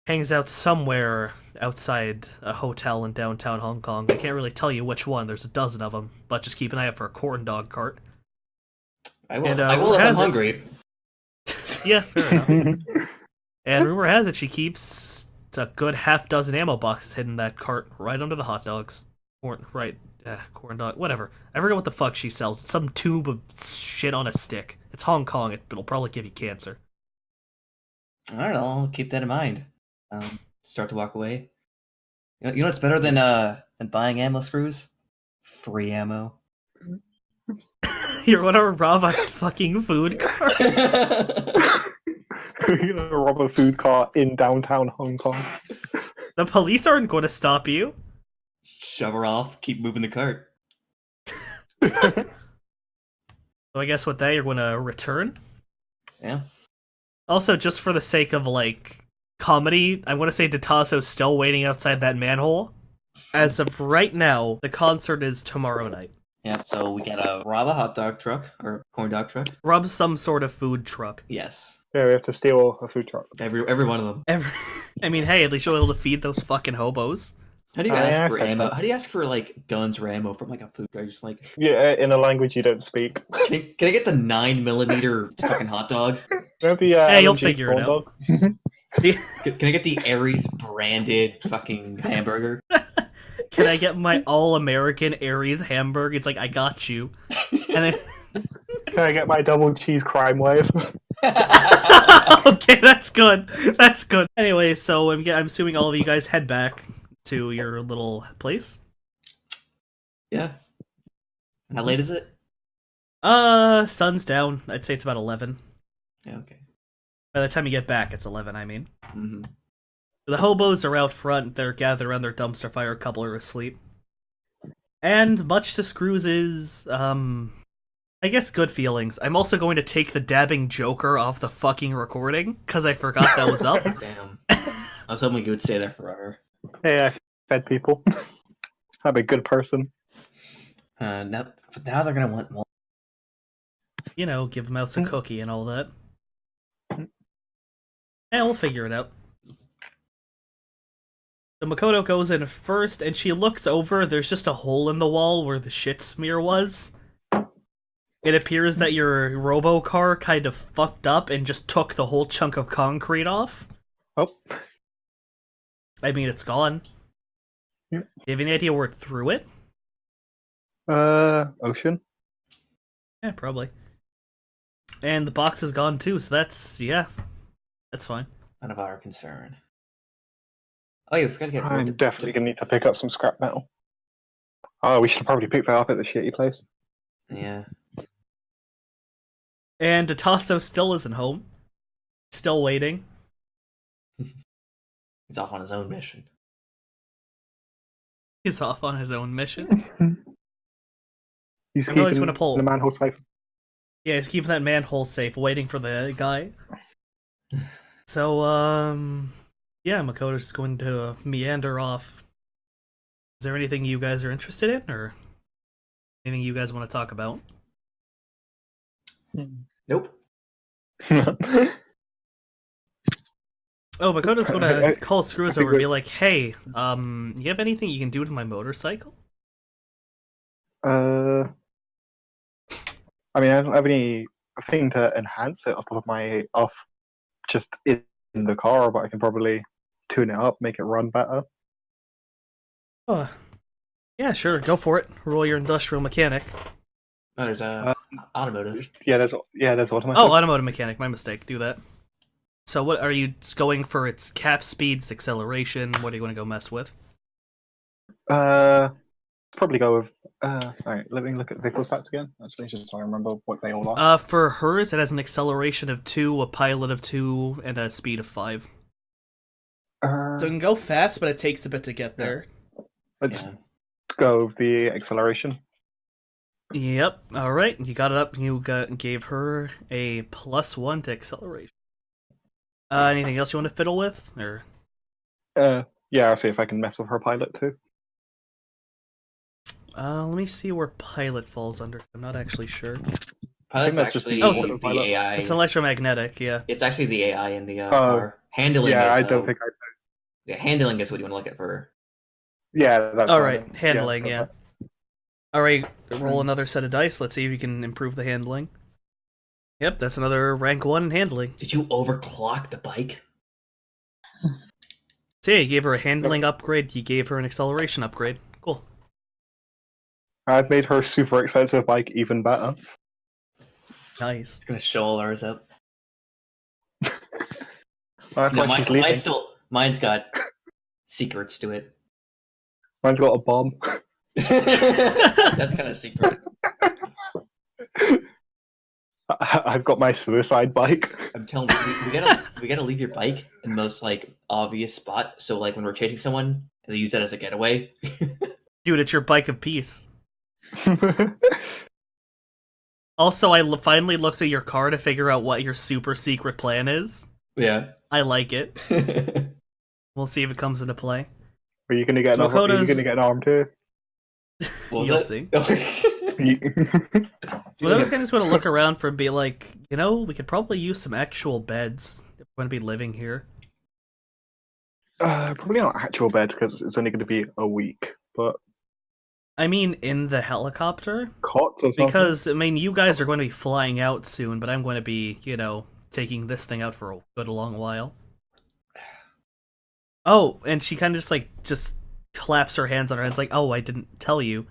[SPEAKER 1] hangs out somewhere outside a hotel in downtown Hong Kong. I can't really tell you which one. There's a dozen of them, but just keep an eye out for a corn dog cart.
[SPEAKER 3] I will.
[SPEAKER 1] And,
[SPEAKER 3] I will
[SPEAKER 1] rumor
[SPEAKER 3] if I'm
[SPEAKER 1] has it-
[SPEAKER 3] hungry.
[SPEAKER 1] Yeah, fair enough. And rumor has it she keeps a good half dozen ammo boxes hidden in that cart right under the hot dogs. Corn dog, whatever. I forget what the fuck she sells. It's some tube of shit on a stick. It's Hong Kong. It'll probably give you cancer.
[SPEAKER 3] I don't know. I'll keep that in mind. Start to walk away. You know what's better than buying ammo screws? Free ammo.
[SPEAKER 1] You want to rob a fucking food cart?
[SPEAKER 2] You're gonna rob a food cart in downtown Hong Kong.
[SPEAKER 1] The police aren't going to stop you.
[SPEAKER 3] Shove her off. Keep moving the cart.
[SPEAKER 1] So I guess with that, you're going to return.
[SPEAKER 3] Yeah.
[SPEAKER 1] Also, just for the sake of, like, comedy, I want to say Datasso's still waiting outside that manhole. As of right now, the concert is tomorrow night.
[SPEAKER 3] Yeah. So we gotta rob a hot dog truck or corn dog truck.
[SPEAKER 1] Rob some sort of food truck.
[SPEAKER 3] Yes.
[SPEAKER 2] Yeah, we have to steal a food truck.
[SPEAKER 3] Every one of them.
[SPEAKER 1] I mean, hey, at least you'll be able to feed those fucking hobos.
[SPEAKER 3] How do you
[SPEAKER 2] Oh,
[SPEAKER 3] ask
[SPEAKER 2] yeah,
[SPEAKER 3] for
[SPEAKER 2] okay.
[SPEAKER 3] ammo? How do you ask for like guns or ammo from like a food truck? Just like,
[SPEAKER 2] Yeah, in a language you don't speak.
[SPEAKER 3] can I get the 9mm fucking hot dog?
[SPEAKER 2] Maybe,
[SPEAKER 1] Hey, you'll
[SPEAKER 2] LMG
[SPEAKER 1] figure it
[SPEAKER 2] corn
[SPEAKER 1] out.
[SPEAKER 2] dog.
[SPEAKER 3] Can I get the Aries branded fucking hamburger?
[SPEAKER 1] Can I get my all-American Aries hamburger? It's like, I got you. And then...
[SPEAKER 2] Can I get my double cheese crime wave?
[SPEAKER 1] Okay, that's good. That's good. Anyway, so I'm assuming all of you guys head back to your little place.
[SPEAKER 3] Yeah. How late is it?
[SPEAKER 1] Sun's down. I'd say it's about 11.
[SPEAKER 3] Yeah, okay.
[SPEAKER 1] By the time you get back, it's 11, I mean.
[SPEAKER 3] Mm-hmm.
[SPEAKER 1] The hobos are out front. They're gathered around their dumpster fire. A couple are asleep. And much to Screws's, I guess good feelings. I'm also going to take the dabbing Joker off the fucking recording, because I forgot that was up.
[SPEAKER 3] Damn. I was hoping you would stay there forever.
[SPEAKER 2] Hey, I fed people. I'm a good person.
[SPEAKER 3] Now they're gonna want more.
[SPEAKER 1] You know, give Mouse a cookie and all that. Yeah, we'll figure it out. So Makoto goes in first, and she looks over. There's just a hole in the wall where the shit smear was. It appears that your robo-car kind of fucked up and just took the whole chunk of concrete off.
[SPEAKER 2] Oh.
[SPEAKER 1] I mean, it's gone.
[SPEAKER 2] Yep.
[SPEAKER 1] Do you have any idea where it threw it?
[SPEAKER 2] Ocean.
[SPEAKER 1] Yeah, probably. And the box is gone too, so that's fine.
[SPEAKER 3] None of our concern. Oh, yeah, we forgot to get.
[SPEAKER 2] I'm definitely gonna need to pick up some scrap metal. Oh, we should probably pick that up at the shitty place.
[SPEAKER 3] Yeah.
[SPEAKER 1] And Datasso still isn't home. Still waiting.
[SPEAKER 3] He's off on his own mission.
[SPEAKER 1] He's off on his own mission.
[SPEAKER 2] He's
[SPEAKER 1] I know he's
[SPEAKER 2] keeping
[SPEAKER 1] gonna pull.
[SPEAKER 2] the manhole safe.
[SPEAKER 1] Yeah, he's keeping that manhole safe, waiting for the guy. So, yeah, Makoto's just going to meander off. Is there anything you guys are interested in, or anything you guys want to talk about?
[SPEAKER 3] Nope.
[SPEAKER 1] Oh, Makoto's going to call Screws
[SPEAKER 2] think
[SPEAKER 1] over and be like, "Hey, you have anything you can do to my motorcycle?"
[SPEAKER 2] I mean, I don't have any thing to enhance it off just in the car, but I can probably tune it up, make it run better.
[SPEAKER 1] Oh, yeah, sure, go for it. Roll your industrial mechanic.
[SPEAKER 3] Oh, there's automotive.
[SPEAKER 2] Yeah, there's automatic.
[SPEAKER 1] Oh, automotive mechanic. My mistake. Do that. So, what are you going for? Its cap speed, its acceleration. What are you going to go mess with?
[SPEAKER 2] Probably go with. Alright, let me look at vehicle stats again. Actually, just so I remember what they all are.
[SPEAKER 1] For hers, it has an acceleration of 2, a pilot of 2, and a speed of 5. So it can go fast, but it takes a bit to get there.
[SPEAKER 2] Let's go with the acceleration.
[SPEAKER 1] Yep. All right, you got it up. You gave her a +1 to acceleration. Anything else you want to fiddle with, or?
[SPEAKER 2] Yeah, I'll see if I can mess with her pilot too.
[SPEAKER 1] Let me see where pilot falls under. I'm not actually sure.
[SPEAKER 3] Pilot's
[SPEAKER 2] that's just
[SPEAKER 3] actually
[SPEAKER 2] the-
[SPEAKER 3] the AI.
[SPEAKER 1] It's electromagnetic, yeah.
[SPEAKER 3] It's actually the AI in the car. Handling
[SPEAKER 2] Yeah,
[SPEAKER 3] is,
[SPEAKER 2] I don't think I
[SPEAKER 3] Yeah, handling is what you want to look at for.
[SPEAKER 2] Yeah, that's
[SPEAKER 1] All
[SPEAKER 2] fine
[SPEAKER 1] right,
[SPEAKER 2] then.
[SPEAKER 1] handling,
[SPEAKER 2] that's
[SPEAKER 1] yeah.
[SPEAKER 2] fine.
[SPEAKER 1] All right, roll another set of dice. Let's see if you can improve the handling. Yep, that's another rank 1 in handling.
[SPEAKER 3] Did you overclock the bike?
[SPEAKER 1] So yeah, you gave her a handling upgrade, you gave her an acceleration upgrade. Cool.
[SPEAKER 2] I've made her super expensive bike even better.
[SPEAKER 1] Nice.
[SPEAKER 3] It's gonna show all ours up.
[SPEAKER 2] Well, that's
[SPEAKER 3] No,
[SPEAKER 2] why she's leaving.
[SPEAKER 3] mine's got secrets to it.
[SPEAKER 2] Mine's got a bomb.
[SPEAKER 3] That's kind of secret.
[SPEAKER 2] I've got my suicide bike.
[SPEAKER 3] I'm telling you, we gotta leave your bike in the most like obvious spot. So like when we're chasing someone, they use that as a getaway.
[SPEAKER 1] Dude, it's your bike of peace. Also, I finally looked at your car to figure out what your super secret plan is.
[SPEAKER 3] Yeah.
[SPEAKER 1] I like it. We'll see if it comes into play.
[SPEAKER 2] Are you gonna get an arm? Are you gonna get an arm too?
[SPEAKER 1] You'll see. Well, I was kind of just going to look around for and be like, you know, we could probably use some actual beds if we're going to be living here.
[SPEAKER 2] Probably not actual beds because it's only going to be a week, but
[SPEAKER 1] I mean, in the helicopter?
[SPEAKER 2] cots or something.
[SPEAKER 1] Because, I mean, you guys are going to be flying out soon, but I'm going to be, you know, taking this thing out for a good long while. Oh, and she kind of just claps her hands on her head. It's like, oh, I didn't tell you.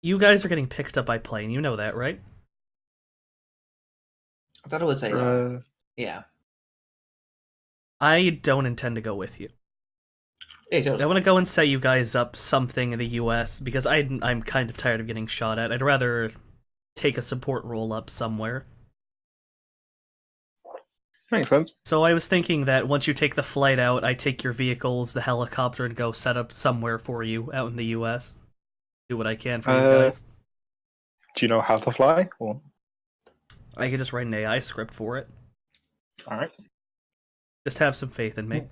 [SPEAKER 1] You guys are getting picked up by plane. You know that, right?
[SPEAKER 3] I thought it was a yeah.
[SPEAKER 1] I don't intend to go with you.
[SPEAKER 3] Hey,
[SPEAKER 1] I want to go and set you guys up something in the U.S. because I'm kind of tired of getting shot at. I'd rather take a support role up somewhere.
[SPEAKER 2] Makes sense.
[SPEAKER 1] So I was thinking that once you take the flight out, I take your vehicles, the helicopter, and go set up somewhere for you out in the U.S. Do what I can for you guys.
[SPEAKER 2] Do you know how to fly? Or...
[SPEAKER 1] I could just write an AI script for it.
[SPEAKER 2] Alright.
[SPEAKER 1] Just have some faith in me.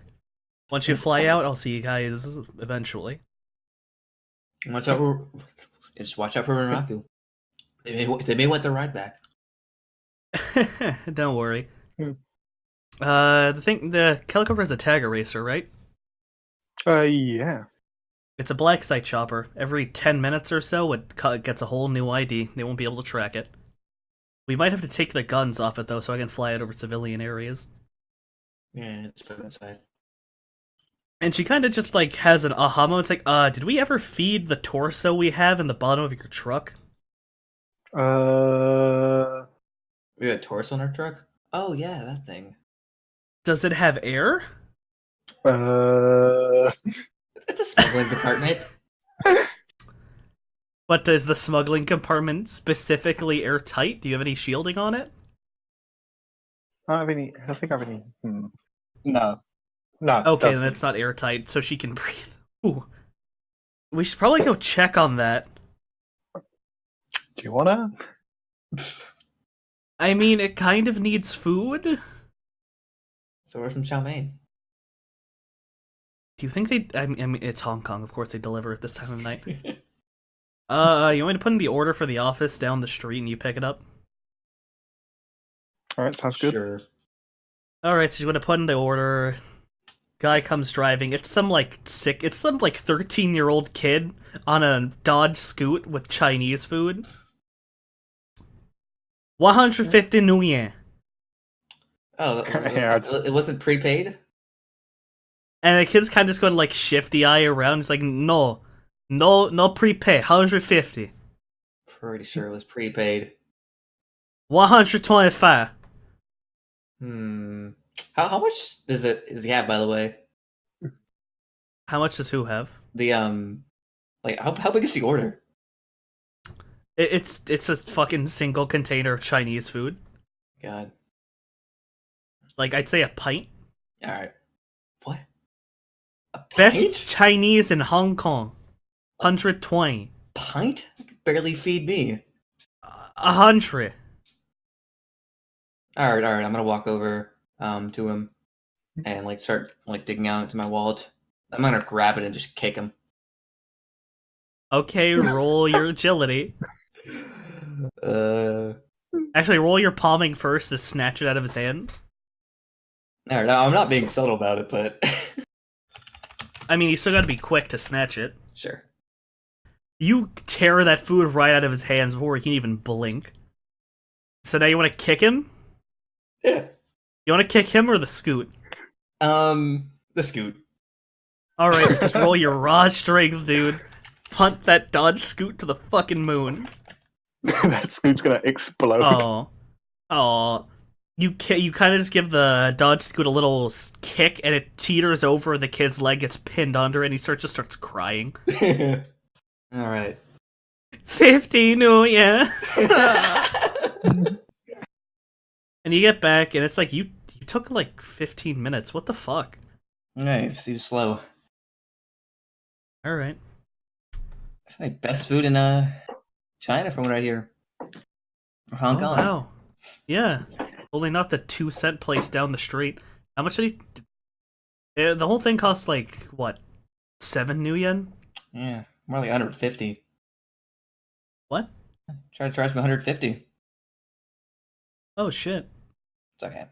[SPEAKER 1] Once you fly out, I'll see you guys eventually.
[SPEAKER 3] Watch out for Renraku. They may want the ride back.
[SPEAKER 1] Don't worry. The helicopter is a tag eraser, right?
[SPEAKER 2] Yeah.
[SPEAKER 1] It's a black site chopper. Every 10 minutes or so, it gets a whole new ID. They won't be able to track it. We might have to take the guns off it, though, so I can fly it over civilian areas.
[SPEAKER 3] Yeah, just put it inside.
[SPEAKER 1] And she kind of just, like, has an aha moment. It's like, did we ever feed the torso we have in the bottom of your truck?
[SPEAKER 3] We got a torso on our truck? Oh, yeah, that thing.
[SPEAKER 1] Does it have air?
[SPEAKER 3] It's a smuggling compartment.
[SPEAKER 1] But is the smuggling compartment specifically airtight? Do you have any shielding on it?
[SPEAKER 2] I think I have any. No. No.
[SPEAKER 1] Okay, then it's not airtight, so she can breathe. Ooh. We should probably go check on that.
[SPEAKER 2] Do you wanna?
[SPEAKER 1] I mean, it kind of needs food.
[SPEAKER 3] So where's some chow mein?
[SPEAKER 1] Do you think they... I mean, it's Hong Kong, of course they deliver at this time of night. You want me to put in the order for the office down the street and you pick it up?
[SPEAKER 2] Alright, sounds good.
[SPEAKER 3] Sure.
[SPEAKER 1] Alright, so you want to put in the order. Guy comes driving. It's some, like, 13-year-old kid on a Dodge Scoot with Chinese food. 150 nuyen.
[SPEAKER 3] Oh, it wasn't prepaid?
[SPEAKER 1] And the kid's kind of just going to, like, shift the eye around. He's like, no prepay, 150.
[SPEAKER 3] Pretty sure it was prepaid.
[SPEAKER 1] 125.
[SPEAKER 3] How much does he have, by the way?
[SPEAKER 1] How much does who have?
[SPEAKER 3] The like how big is the order?
[SPEAKER 1] It's a fucking single container of Chinese food.
[SPEAKER 3] God.
[SPEAKER 1] Like, I'd say a pint.
[SPEAKER 3] Alright. What? A pint?
[SPEAKER 1] Best Chinese in Hong Kong. 120.
[SPEAKER 3] Pint? You could barely feed me.
[SPEAKER 1] 100.
[SPEAKER 3] Alright, I'm gonna walk over to him and like start like digging out into my wallet. I'm gonna grab it and just kick him.
[SPEAKER 1] Okay, roll your agility.
[SPEAKER 3] Uh
[SPEAKER 1] Actually, roll your palming first to snatch it out of his hands.
[SPEAKER 3] All right, I'm not being subtle about it, but
[SPEAKER 1] I mean, you still gotta be quick to snatch it.
[SPEAKER 3] sure.
[SPEAKER 1] You tear that food right out of his hands before he can even blink. So now you want to kick him?
[SPEAKER 3] Yeah.
[SPEAKER 1] You want to kick him or the scoot?
[SPEAKER 3] The scoot.
[SPEAKER 1] All right, just roll your raw strength, dude. Punt that dodge scoot to the fucking moon.
[SPEAKER 2] That scoot's gonna explode.
[SPEAKER 1] Oh. You kind of just give the dodge scoot a little kick, and it teeters over. The kid's leg gets pinned under, and he starts crying.
[SPEAKER 3] All right.
[SPEAKER 1] 50 New Year. And you get back, and it's like you took like 15 minutes. What the fuck?
[SPEAKER 3] Nice. He was slow.
[SPEAKER 1] All right.
[SPEAKER 3] It's like best food in China, from what I hear. Or Hong
[SPEAKER 1] Oh
[SPEAKER 3] Kong.
[SPEAKER 1] wow. Yeah. Only not the 2-cent place down the street. How much did he? The whole thing costs like what? 7 new yen?
[SPEAKER 3] Yeah, more like 150.
[SPEAKER 1] What?
[SPEAKER 3] Try to charge me 150.
[SPEAKER 1] Oh shit.
[SPEAKER 3] It's okay.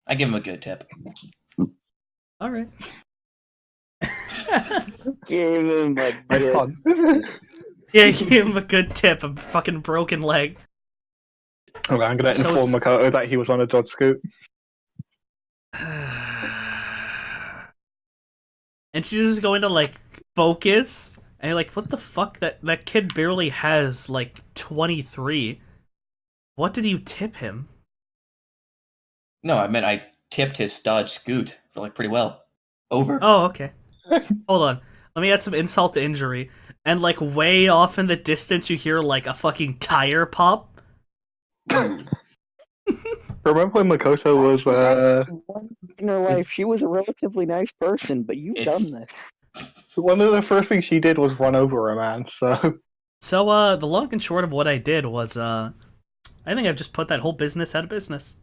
[SPEAKER 3] I give him a good tip.
[SPEAKER 1] All right.
[SPEAKER 6] Give him a
[SPEAKER 2] My
[SPEAKER 6] good.
[SPEAKER 2] son.
[SPEAKER 1] Yeah, give him a good tip. A fucking broken leg.
[SPEAKER 2] Okay, I'm gonna
[SPEAKER 1] So
[SPEAKER 2] inform
[SPEAKER 1] it's-
[SPEAKER 2] Makoto that he was on a dodge scoot.
[SPEAKER 1] And she's just going to like focus, and you're like, what the fuck? That kid barely has like 23. What did you tip him?
[SPEAKER 3] No, I meant I tipped his Dodge Scoot for like pretty well. Over.
[SPEAKER 1] Oh, okay. Hold on. Let me add some insult to injury. And like way off in the distance, you hear like a fucking tire pop.
[SPEAKER 3] Ooh.
[SPEAKER 2] Remember when Makoto was
[SPEAKER 6] In her life, she was a relatively nice person, but you've
[SPEAKER 3] It's-
[SPEAKER 6] done this.
[SPEAKER 2] one of the first things she did was run over a man, so
[SPEAKER 1] So the long and short of what I did was I think I've just put that whole business out of business.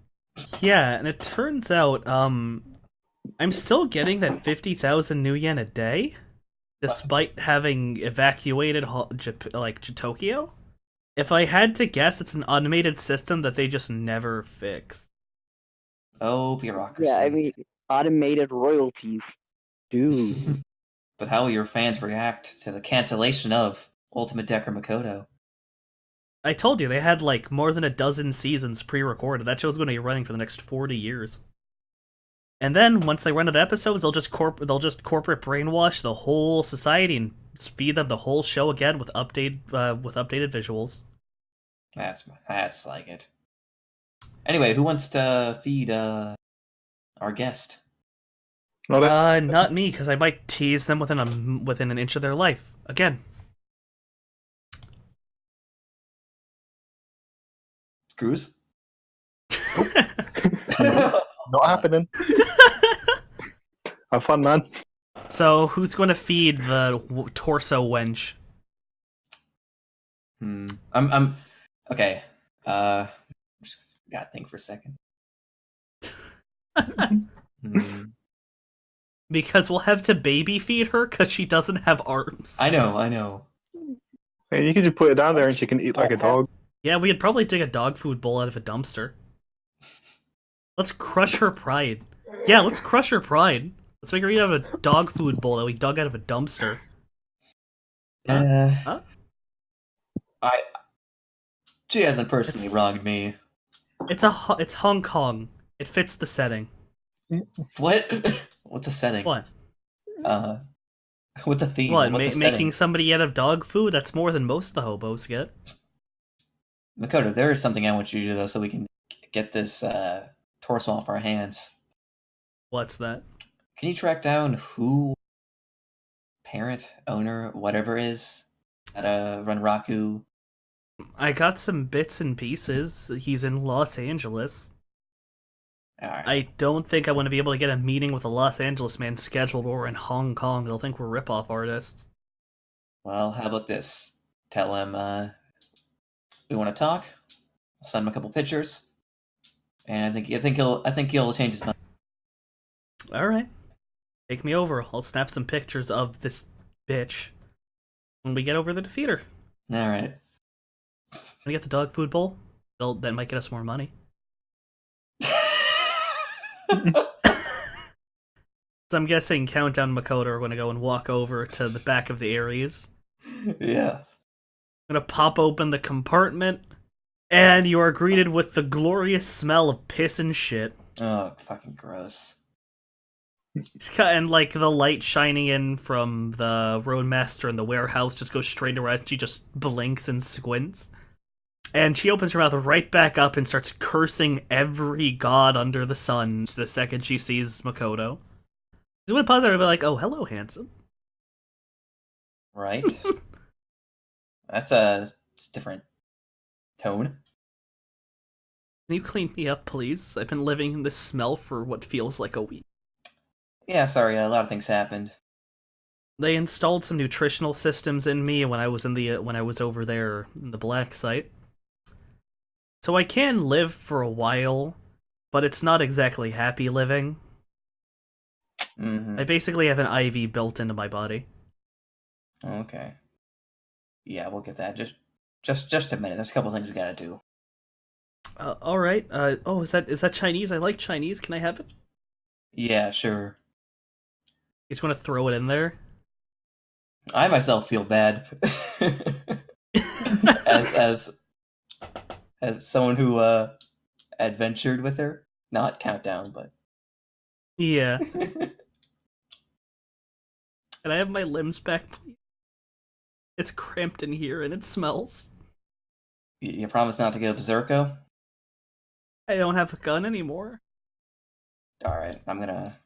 [SPEAKER 1] Yeah, and it turns out I'm still getting that 50,000 new yen a day, despite having evacuated Tokyo. If I had to guess, it's an automated system that they just never fix.
[SPEAKER 3] Oh, bureaucracy.
[SPEAKER 6] Yeah, I mean, automated royalties. Dude.
[SPEAKER 3] But how will your fans react to the cancellation of Ultimate Decker Makoto?
[SPEAKER 1] I told you they had like more than a dozen seasons pre-recorded. That show's going to be running for the next 40 years. And then once they run out of episodes, they'll just corporate brainwash the whole society and feed them the whole show again with updated visuals.
[SPEAKER 3] That's like it. Anyway, who wants to feed our guest?
[SPEAKER 1] Not me, because I might tease them within an inch of their life again.
[SPEAKER 3] Screws?
[SPEAKER 2] not happening. Have fun, man.
[SPEAKER 1] So who's going to feed the torso wench?
[SPEAKER 3] I'm okay. Just gotta think for a second.
[SPEAKER 1] Because we'll have to baby feed her because she doesn't have arms.
[SPEAKER 3] I know.
[SPEAKER 2] Hey, you can just put it down there and she can eat like a dog.
[SPEAKER 1] Yeah, we could probably dig a dog food bowl out of a dumpster. Let's crush her pride. Yeah, let's crush her pride. Let's make her eat out of a dog food bowl that we dug out of a dumpster. Huh?
[SPEAKER 3] She hasn't personally wronged me.
[SPEAKER 1] It's Hong Kong. It fits the setting.
[SPEAKER 3] What? What's the setting?
[SPEAKER 1] What?
[SPEAKER 3] What's the theme?
[SPEAKER 1] What?
[SPEAKER 3] What's the
[SPEAKER 1] Making
[SPEAKER 3] setting?
[SPEAKER 1] somebody eat out of dog food? That's more than most of the hobos get.
[SPEAKER 3] Makoto, there is something I want you to do though, so we can get this torso off our hands.
[SPEAKER 1] What's that?
[SPEAKER 3] Can you track down who parent, owner, whatever is at Runraku?
[SPEAKER 1] I got some bits and pieces. He's in Los Angeles.
[SPEAKER 3] Alright.
[SPEAKER 1] I don't think I want to be able to get a meeting with a Los Angeles man scheduled or in Hong Kong. They'll think we're ripoff artists.
[SPEAKER 3] Well, how about this? Tell him we want to talk. I'll send him a couple pictures, and I think he'll change his mind.
[SPEAKER 1] All right, take me over. I'll snap some pictures of this bitch when we get over the defeater.
[SPEAKER 3] All right.
[SPEAKER 1] Wanna get the dog food bowl? That might get us more money. So I'm guessing Countdown and Makoto are going to go and walk over to the back of the Aries.
[SPEAKER 3] Yeah.
[SPEAKER 1] I'm going to pop open the compartment, and you are greeted with the glorious smell of piss and shit.
[SPEAKER 3] Oh, fucking gross.
[SPEAKER 1] And like the light shining in from the roadmaster in the warehouse just goes straight around. She just blinks and squints. And she opens her mouth right back up and starts cursing every god under the sun the second she sees Makoto. She's going to pause there and be like, oh, hello, handsome.
[SPEAKER 3] Right? That's a different tone.
[SPEAKER 1] Can you clean me up, please? I've been living in this smell for what feels like a week.
[SPEAKER 3] Yeah, sorry, a lot of things happened.
[SPEAKER 1] They installed some nutritional systems in me when I was over there in the black site. So I can live for a while, but it's not exactly happy living.
[SPEAKER 3] Mm-hmm.
[SPEAKER 1] I basically have an IV built into my body.
[SPEAKER 3] Okay. Yeah, we'll get that. Just a minute. There's a couple things we gotta do.
[SPEAKER 1] All right. Oh, is that Chinese? I like Chinese. Can I have it?
[SPEAKER 3] Yeah, sure.
[SPEAKER 1] You just want to throw it in there?
[SPEAKER 3] I myself feel bad as someone who adventured with her. Not Countdown, but
[SPEAKER 1] Yeah. Can I have my limbs back, please? It's cramped in here and it smells.
[SPEAKER 3] You promise not to go berserko?
[SPEAKER 1] I don't have a gun anymore.
[SPEAKER 3] Alright, I'm gonna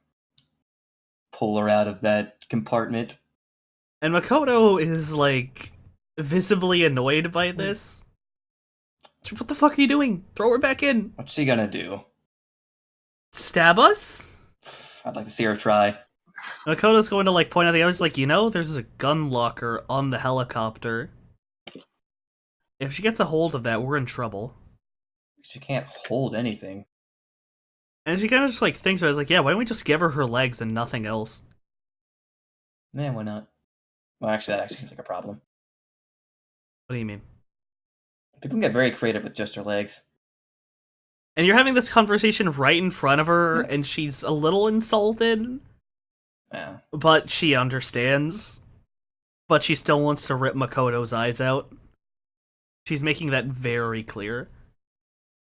[SPEAKER 3] pull her out of that compartment.
[SPEAKER 1] And Makoto is, like, visibly annoyed by this. What the fuck are you doing? Throw her back in.
[SPEAKER 3] What's she gonna do?
[SPEAKER 1] Stab us?
[SPEAKER 3] I'd like to see her try.
[SPEAKER 1] Makoto's going to, like, point out the others, like, you know, there's a gun locker on the helicopter. If she gets a hold of that, we're in trouble.
[SPEAKER 3] She can't hold anything.
[SPEAKER 1] And she kind of just, like, thinks about it. Like, yeah, why don't we just give her legs and nothing else?
[SPEAKER 3] Yeah, why not? Well, actually, that actually seems like a problem.
[SPEAKER 1] What do you mean?
[SPEAKER 3] People can get very creative with just her legs.
[SPEAKER 1] And you're having this conversation right in front of her, and she's a little insulted,
[SPEAKER 3] Yeah.
[SPEAKER 1] but she understands. But she still wants to rip Makoto's eyes out. She's making that very clear.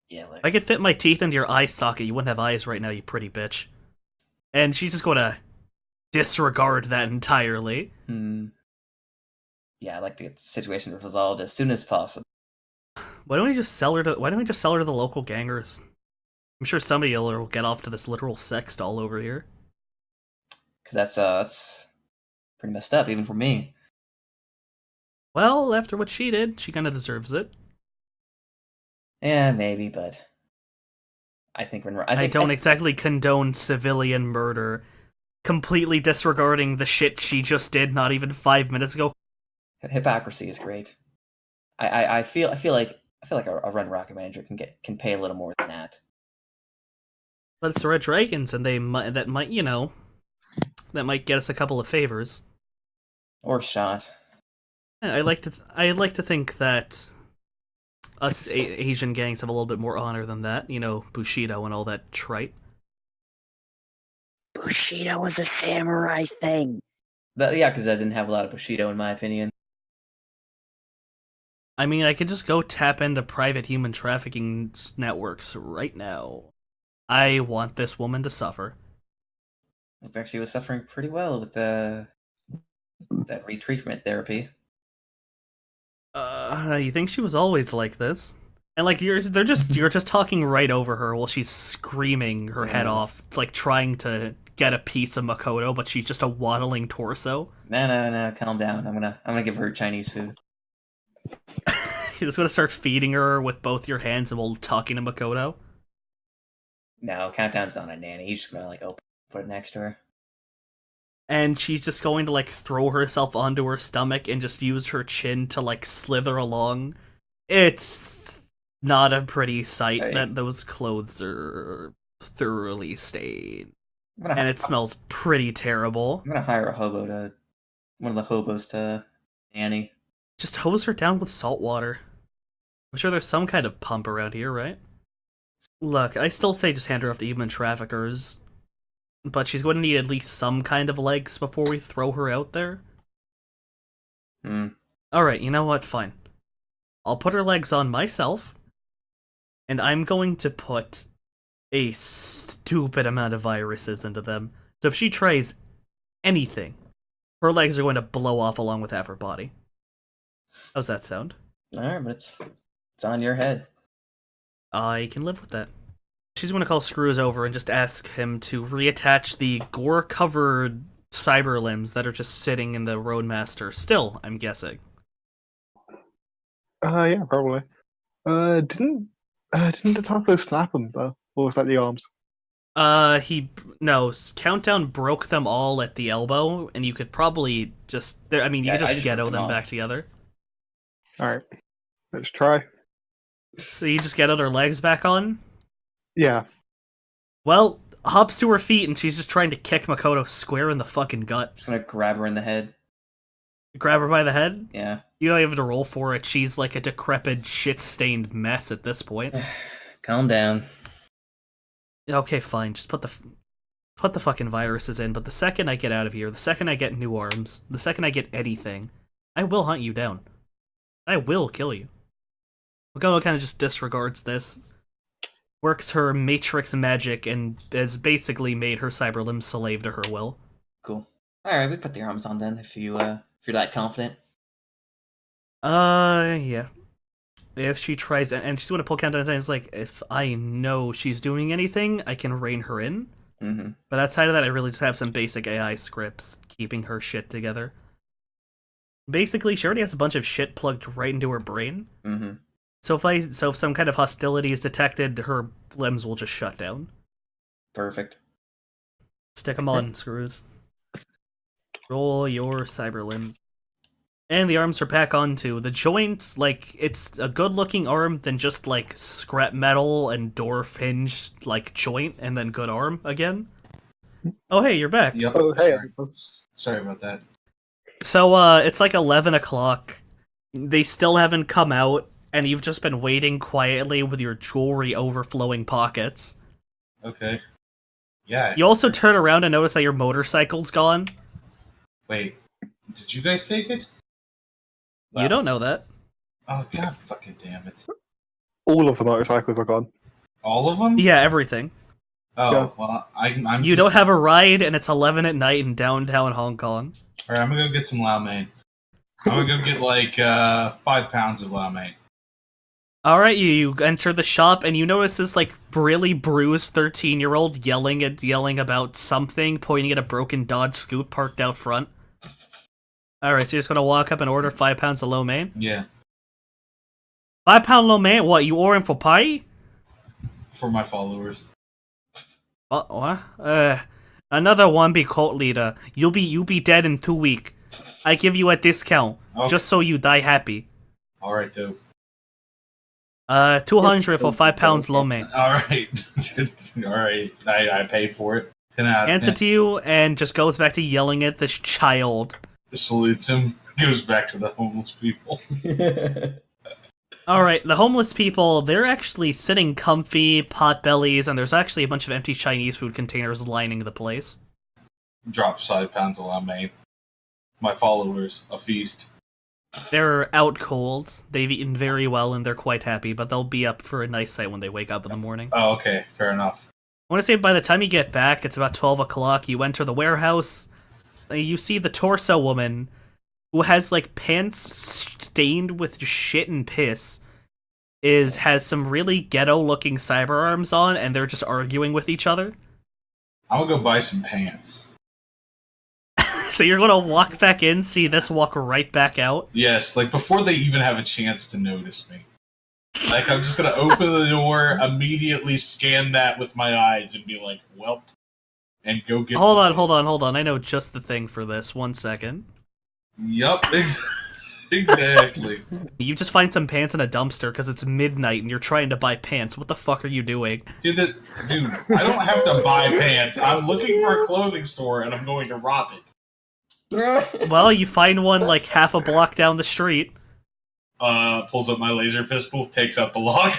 [SPEAKER 3] Yeah, like...
[SPEAKER 1] If I could fit my teeth into your eye socket, you wouldn't have eyes right now, you pretty bitch. And she's just going to disregard that entirely.
[SPEAKER 3] Yeah, I'd like to get the situation resolved as soon as possible.
[SPEAKER 1] Why don't we just sell her to the local gangers? I'm sure somebody will get off to this literal sex doll over here.
[SPEAKER 3] Because that's pretty messed up, even for me.
[SPEAKER 1] Well, after what she did, she kind of deserves it.
[SPEAKER 3] Yeah, maybe, but I think
[SPEAKER 1] I don't exactly condone civilian murder, completely disregarding the shit she just did not even 5 minutes ago.
[SPEAKER 3] Hypocrisy is great. I feel like a Run Rocket manager can pay a little more than that.
[SPEAKER 1] But it's the Red Dragons, and that might get us a couple of favors.
[SPEAKER 3] Or shot.
[SPEAKER 1] I like to think that us Asian gangs have a little bit more honor than that. You know, Bushido and all that trite.
[SPEAKER 6] Bushido was a samurai thing.
[SPEAKER 3] Yeah, because I didn't have a lot of Bushido in my opinion.
[SPEAKER 1] I mean, I could just go tap into private human trafficking networks right now. I want this woman to suffer.
[SPEAKER 3] Looks like she was suffering pretty well with that retreatment therapy.
[SPEAKER 1] You think she was always like this? And like you're just talking right over her while she's screaming her head off, like trying to get a piece of Makoto, but she's just a waddling torso.
[SPEAKER 3] No, calm down. I'm gonna give her Chinese food.
[SPEAKER 1] You're just gonna start feeding her with both your hands and while talking to Makoto?
[SPEAKER 3] No, Countdown's not a nanny. He's just gonna like put it next to her.
[SPEAKER 1] And she's just going to like throw herself onto her stomach and just use her chin to like slither along. It's not a pretty sight.
[SPEAKER 3] Hey.
[SPEAKER 1] That those clothes are thoroughly stained. And it smells pretty terrible.
[SPEAKER 3] I'm gonna hire one of the hobos to nanny.
[SPEAKER 1] Just hose her down with salt water. I'm sure there's some kind of pump around here, right? Look, I still say just hand her off to human traffickers. but she's going to need at least some kind of legs before we throw her out there.
[SPEAKER 3] Hmm.
[SPEAKER 1] Alright, you know what? Fine. I'll put her legs on myself, and I'm going to put a stupid amount of viruses into them. So if she tries anything, her legs are going to blow off along with half her body. How's that sound?
[SPEAKER 3] Alright, but it's on your head.
[SPEAKER 1] I can live with that. She's going to call Screws over and just ask him to reattach the gore-covered cyber limbs that are just sitting in the Roadmaster. Still, I'm guessing.
[SPEAKER 2] Yeah, probably. Didn't the torso snap them though, or was that the arms?
[SPEAKER 1] No, Countdown broke them all at the elbow, and you could probably just, I mean, you
[SPEAKER 3] Yeah,
[SPEAKER 1] could
[SPEAKER 3] I
[SPEAKER 1] just
[SPEAKER 3] just
[SPEAKER 1] ghetto
[SPEAKER 3] ripped them
[SPEAKER 1] them
[SPEAKER 3] off.
[SPEAKER 1] back together.
[SPEAKER 2] All right, let's try.
[SPEAKER 1] So you just ghettoed her legs back on?
[SPEAKER 2] Yeah.
[SPEAKER 1] Well, hops to her feet, and she's just trying to kick Makoto square in the fucking gut.
[SPEAKER 3] Just gonna grab her in the head.
[SPEAKER 1] Grab her by the head?
[SPEAKER 3] Yeah.
[SPEAKER 1] You don't even have to roll for it. She's like a decrepit, shit-stained mess at this point.
[SPEAKER 3] Calm down.
[SPEAKER 1] Okay, fine. Just put the fucking viruses in. But the second I get out of here, the second I get new arms, the second I get anything, I will hunt you down. I will kill you. Makoto kind of just disregards this, works her matrix magic, and has basically made her cyber limbs slave to her will.
[SPEAKER 3] Cool. Alright, we put the arms on then if you're that confident.
[SPEAKER 1] Yeah. If she tries, and she's going to pull Countdown, and it's like, if I know she's doing anything, I can rein her in.
[SPEAKER 3] Mm-hmm.
[SPEAKER 1] But outside of that, I really just have some basic AI scripts keeping her shit together. Basically, she already has a bunch of shit plugged right into her brain.
[SPEAKER 3] Mm-hmm.
[SPEAKER 1] So if some kind of hostility is detected, her limbs will just shut down.
[SPEAKER 3] Perfect.
[SPEAKER 1] Stick them on, Screws. Roll your cyber limbs. And the arms are back on too. The joints, like, it's a good-looking arm than just, like, scrap metal and dwarf hinge, like, joint, and then good arm again. Oh, hey, you're back.
[SPEAKER 4] Yep.
[SPEAKER 2] Oh, hey.
[SPEAKER 4] Sorry about that.
[SPEAKER 1] So, it's like 11 o'clock. They still haven't come out, and you've just been waiting quietly with your jewelry overflowing pockets.
[SPEAKER 4] Okay. Yeah.
[SPEAKER 1] You also turn around and notice that your motorcycle's gone.
[SPEAKER 4] Wait. Did you guys take it?
[SPEAKER 1] You don't know that.
[SPEAKER 4] Oh god, fucking damn it!
[SPEAKER 2] All of the motorcycles are gone.
[SPEAKER 4] All of them?
[SPEAKER 1] Yeah, everything.
[SPEAKER 4] Oh
[SPEAKER 2] Yeah.
[SPEAKER 4] well, I'm.
[SPEAKER 1] You don't have a ride, and it's 11 at night in downtown Hong Kong.
[SPEAKER 4] All right, I'm gonna go get some lau mein. I'm gonna go get like 5 pounds of lau mein.
[SPEAKER 1] Alright, you enter the shop, and you notice this, like, really bruised 13-year-old yelling about something, pointing at a broken Dodge Scoot parked out front. Alright, so you're just gonna walk up and order 5 pounds of lo mein?
[SPEAKER 4] Yeah,
[SPEAKER 1] 5 pound lo mein? What, you ordering for pie?
[SPEAKER 4] for my followers.
[SPEAKER 1] What? Another one be cult leader. You'll be dead in 2 weeks. I give you a discount,
[SPEAKER 4] Okay.
[SPEAKER 1] just so you die happy.
[SPEAKER 4] All right, dope.
[SPEAKER 1] 200 for 5 pounds lo mein.
[SPEAKER 4] All right, all right. I pay for it. 10 out of
[SPEAKER 1] Hands
[SPEAKER 4] 10.
[SPEAKER 1] it to you, and just goes back to yelling at this child.
[SPEAKER 4] Salutes him. Goes back to the homeless people.
[SPEAKER 1] Alright, the homeless people, they're actually sitting comfy, pot bellies, and there's actually a bunch of empty Chinese food containers lining the place.
[SPEAKER 4] Drop 5 pounds of lau mein. My followers, a feast.
[SPEAKER 1] They're out cold, they've eaten very well, and they're quite happy, but they'll be up for a nice sight when they wake up in the morning.
[SPEAKER 4] Oh, okay, fair enough.
[SPEAKER 1] I want to say by the time you get back, it's about 12 o'clock, you enter the warehouse, you see the torso woman, who has, like, pants stained with shit and piss, has some really ghetto-looking cyber arms on, and they're just arguing with each other.
[SPEAKER 4] I'm gonna go buy some pants.
[SPEAKER 1] So you're gonna walk back in, see this, walk right back out?
[SPEAKER 4] Yes, like before they even have a chance to notice me. Like, I'm just gonna open the door, immediately scan that with my eyes, and be like, "Welp," and go get.
[SPEAKER 1] Hold
[SPEAKER 4] some
[SPEAKER 1] on.
[SPEAKER 4] pants.
[SPEAKER 1] I know just the thing for this. 1 second.
[SPEAKER 4] Yup, exactly.
[SPEAKER 1] You just find some pants in a dumpster because it's midnight and you're trying to buy pants. What the fuck are you doing?
[SPEAKER 4] Dude, I don't have to buy pants. I'm looking for a clothing store, and I'm going to rob it.
[SPEAKER 1] Well, you find one like half a block down the street.
[SPEAKER 4] Pulls up my laser pistol, takes out the lock.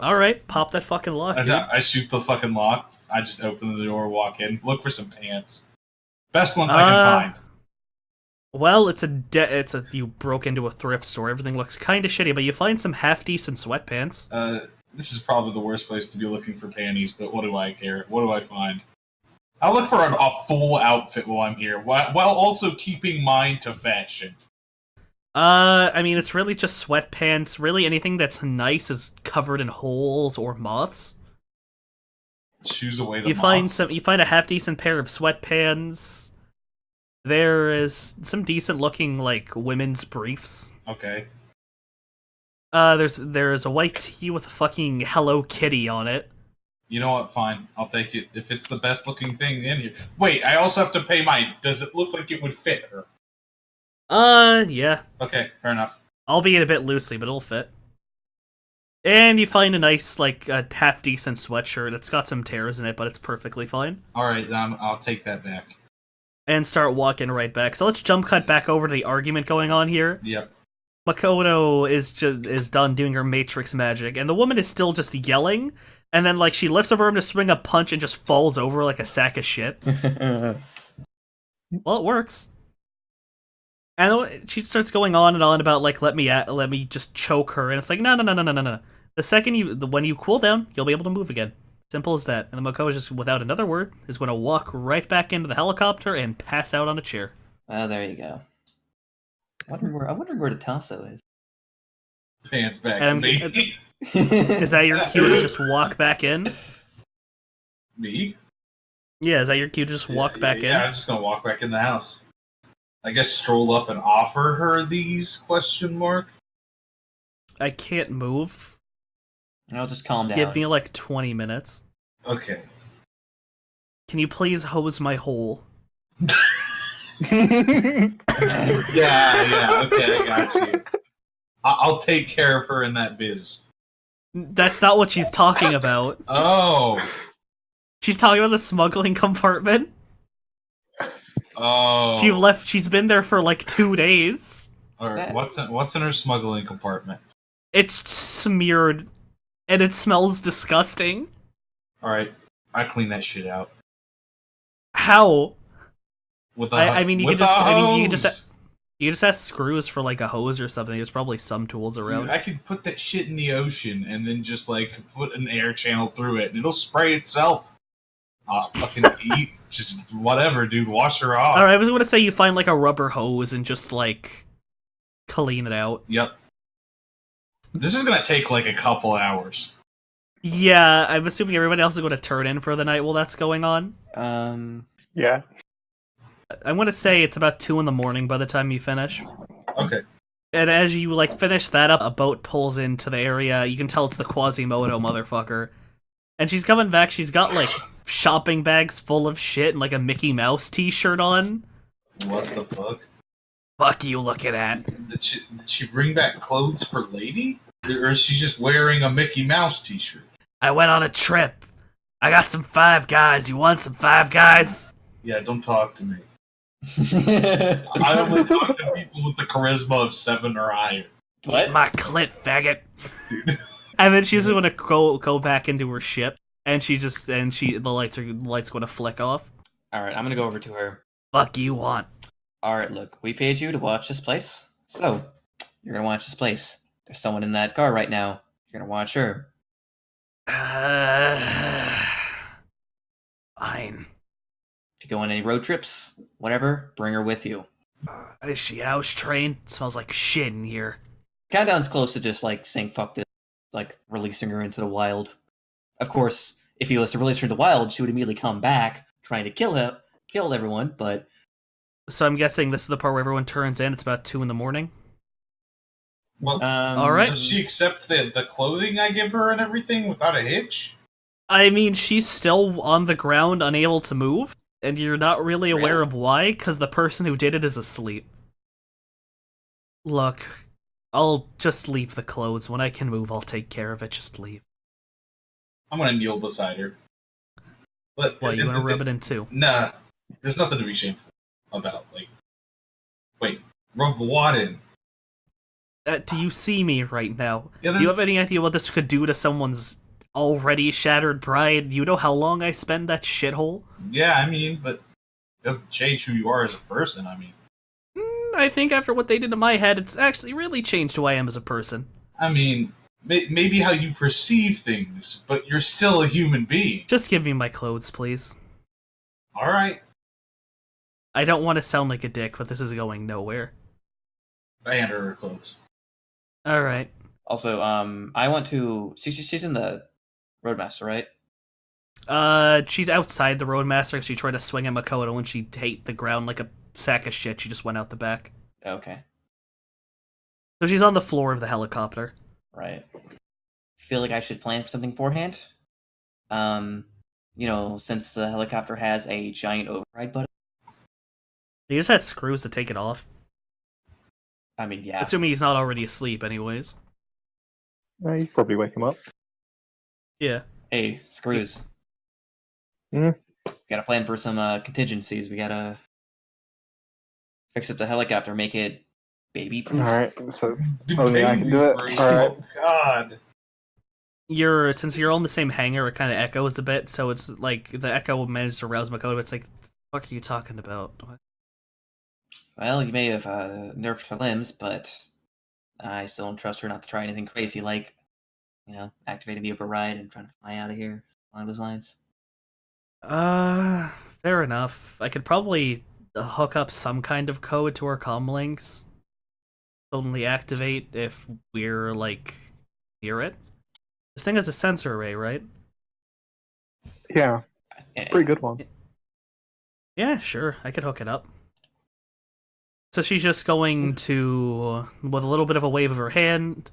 [SPEAKER 1] Alright, pop that fucking lock, dude.
[SPEAKER 4] I shoot the fucking lock. I just open the door, walk in, look for some pants. Best ones I can find.
[SPEAKER 1] Well, you broke into a thrift store. Everything looks kind of shitty, but you find some half-decent sweatpants.
[SPEAKER 4] This is probably the worst place to be looking for panties, but what do I care? What do I find? I'll look for a full outfit while I'm here, while also keeping mind to fashion.
[SPEAKER 1] I mean, it's really just sweatpants. Really, anything that's nice is covered in holes or moths.
[SPEAKER 4] Choose away the
[SPEAKER 1] You
[SPEAKER 4] moths.
[SPEAKER 1] find a half-decent pair of sweatpants. There is some decent-looking, like, women's briefs.
[SPEAKER 4] Okay.
[SPEAKER 1] There's a white tee with a fucking Hello Kitty on it.
[SPEAKER 4] You know what? Fine. I'll take it. If it's the best looking thing in here. Wait, I also have to pay my... Does it look like it would fit her?
[SPEAKER 1] Yeah.
[SPEAKER 4] Okay, fair enough.
[SPEAKER 1] Albeit a bit loosely, but it'll fit. And you find a nice, like, a half-decent sweatshirt. It's got some tears in it, but it's perfectly fine.
[SPEAKER 4] Alright, I'll take that back.
[SPEAKER 1] And start walking right back. So let's jump cut back over to the argument going on here.
[SPEAKER 4] Yep.
[SPEAKER 1] Makoto is done doing her Matrix magic, and the woman is still just yelling, and then, like, she lifts up her arm to swing a punch and just falls over like a sack of shit. Well, it works. And she starts going on and on about, like, let me just choke her, and it's like, no. The second when you cool down, you'll be able to move again. Simple as that. And the Makoto, just without another word, is going to walk right back into the helicopter and pass out on a chair.
[SPEAKER 3] Well, there you go. I wonder where the Tasso is.
[SPEAKER 4] Pants back to me.
[SPEAKER 1] Is that your cue to just walk back in?
[SPEAKER 4] Me?
[SPEAKER 1] Yeah, is that your cue to just walk back in?
[SPEAKER 4] Yeah, I'm just gonna walk back in the house. I guess stroll up and offer her these, question mark?
[SPEAKER 1] I can't move.
[SPEAKER 3] I'll just calm down.
[SPEAKER 1] Give me like 20 minutes.
[SPEAKER 4] Okay.
[SPEAKER 1] Can you please hose my hole?
[SPEAKER 4] Yeah, okay, I got you. I'll take care of her in that biz.
[SPEAKER 1] That's not what she's talking about.
[SPEAKER 4] Oh.
[SPEAKER 1] She's talking about the smuggling compartment.
[SPEAKER 4] Oh.
[SPEAKER 1] She's been there for like 2 days.
[SPEAKER 4] Alright, what's in her smuggling compartment?
[SPEAKER 1] It's smeared, and it smells disgusting.
[SPEAKER 4] Alright, I clean that shit out.
[SPEAKER 1] How?
[SPEAKER 4] With a
[SPEAKER 1] I mean, you
[SPEAKER 4] with
[SPEAKER 1] could just.
[SPEAKER 4] a
[SPEAKER 1] I mean, you
[SPEAKER 4] hose.
[SPEAKER 1] you just have screws for like a hose or something. There's probably some tools around.
[SPEAKER 4] Dude, I could put that shit in the ocean and then just like put an air channel through it and it'll spray itself. Fucking eat, just whatever, dude. Wash her off.
[SPEAKER 1] Alright, I was gonna say you find like a rubber hose and just like clean it out.
[SPEAKER 4] Yep. This is gonna take like a couple hours.
[SPEAKER 1] Yeah, I'm assuming everybody else is going to turn in for the night while that's going on.
[SPEAKER 2] Yeah.
[SPEAKER 1] I'm going to say it's about 2 in the morning by the time you finish.
[SPEAKER 4] Okay.
[SPEAKER 1] And as you, like, finish that up, a boat pulls into the area. You can tell it's the Quasimodo motherfucker. And she's coming back. She's got, like, shopping bags full of shit and, like, a Mickey Mouse t-shirt on.
[SPEAKER 4] What the fuck?
[SPEAKER 1] Fuck you looking at.
[SPEAKER 4] Did she bring back clothes for lady? Or is she just wearing a Mickey Mouse t-shirt?
[SPEAKER 1] I went on a trip. I got some Five Guys. You want some Five Guys?
[SPEAKER 4] Yeah, don't talk to me. I only talk to people with the charisma of 7 or higher.
[SPEAKER 3] What?
[SPEAKER 1] My clit, faggot.
[SPEAKER 4] Dude.
[SPEAKER 1] And then she's gonna go back into her ship, and the lights gonna flick off.
[SPEAKER 3] Alright, I'm gonna go over to her.
[SPEAKER 1] Fuck you want?
[SPEAKER 3] Alright, look, we paid you to watch this place. So, you're gonna watch this place. There's someone in that car right now. You're gonna watch her.
[SPEAKER 1] Fine.
[SPEAKER 3] If you go on any road trips, whatever, bring her with you.
[SPEAKER 1] Is she house trained? Smells like shit in here.
[SPEAKER 3] Countdown's close to just, like, saying fuck this, like, releasing her into the wild. Of course, if he was to release her into the wild, she would immediately come back, trying to kill everyone, but...
[SPEAKER 1] So I'm guessing this is the part where everyone turns in. It's about 2 in the morning.
[SPEAKER 4] Well,
[SPEAKER 1] alright.
[SPEAKER 4] Does she accept the clothing I give her and everything without a hitch?
[SPEAKER 1] I mean, she's still on the ground, unable to move, and you're not really aware of why, because the person who did it is asleep. Look, I'll just leave the clothes. When I can move, I'll take care of it. Just leave.
[SPEAKER 4] I'm gonna kneel beside her. But
[SPEAKER 1] What, you gonna rub it in too?
[SPEAKER 4] Nah, there's nothing to be shameful about. Like, wait, rub what in?
[SPEAKER 1] Do you see me right now?
[SPEAKER 4] Yeah,
[SPEAKER 1] Do you have any idea what this could do to someone's already shattered pride? You know how long I spend that shithole?
[SPEAKER 4] yeah, I mean, but it doesn't change who you are as a person. I mean,
[SPEAKER 1] I think after what they did to my head, it's actually really changed who I am as a person.
[SPEAKER 4] Maybe how you perceive things, but you're still a human being.
[SPEAKER 1] Just give me my clothes, please.
[SPEAKER 4] All right.
[SPEAKER 1] I don't want to sound like a dick, but this is going nowhere.
[SPEAKER 4] I hand her clothes.
[SPEAKER 1] Alright.
[SPEAKER 3] Also, I want to. She's in the Roadmaster, right?
[SPEAKER 1] She's outside the Roadmaster. She tried to swing at Makoto and she hit the ground like a sack of shit. She just went out the back.
[SPEAKER 3] Okay,
[SPEAKER 1] So she's on the floor of the helicopter.
[SPEAKER 3] right. Feel like I should plan for something beforehand. Since the helicopter has a giant override button.
[SPEAKER 1] He just has screws to take it off.
[SPEAKER 3] I mean, yeah.
[SPEAKER 1] Assuming he's not already asleep, anyways.
[SPEAKER 2] You could probably wake him up.
[SPEAKER 1] Yeah.
[SPEAKER 3] Hey, screws.
[SPEAKER 2] Mhm.
[SPEAKER 3] Gotta plan for some contingencies. We gotta fix up the helicopter, make it baby-proof.
[SPEAKER 2] Alright, so
[SPEAKER 4] Do
[SPEAKER 2] only I can do it.
[SPEAKER 4] baby
[SPEAKER 2] Alright.
[SPEAKER 4] Oh God.
[SPEAKER 1] Since you're on the same hangar, it kind of echoes a bit, so it's like the echo managed to rouse Makoto. It's like, what are you talking about? What?
[SPEAKER 3] Well, you may have nerfed her limbs, but I still don't trust her not to try anything crazy like, activating the override and trying to fly out of here along those lines.
[SPEAKER 1] Fair enough. I could probably hook up some kind of code to our comm links. Only activate if we're, like, near it. This thing has a sensor array, right?
[SPEAKER 2] Yeah,
[SPEAKER 3] Yeah.
[SPEAKER 2] pretty good one.
[SPEAKER 1] Yeah, sure. I could hook it up. So she's just going to, with a little bit of a wave of her hand.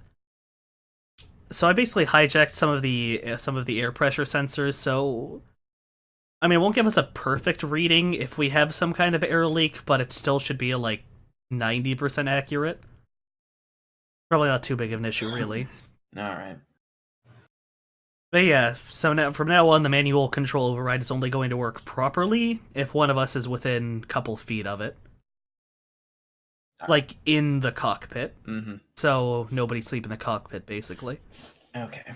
[SPEAKER 1] So I basically hijacked some of the air pressure sensors. So, I mean, it won't give us a perfect reading if we have some kind of air leak, but it still should be like 90% accurate. Probably not too big of an issue, really.
[SPEAKER 3] All right.
[SPEAKER 1] But yeah, so now from now on, the manual control override is only going to work properly if one of us is within a couple feet of it. Like, in the cockpit.
[SPEAKER 3] Mm-hmm.
[SPEAKER 1] So, nobody sleep in the cockpit, basically.
[SPEAKER 3] Okay.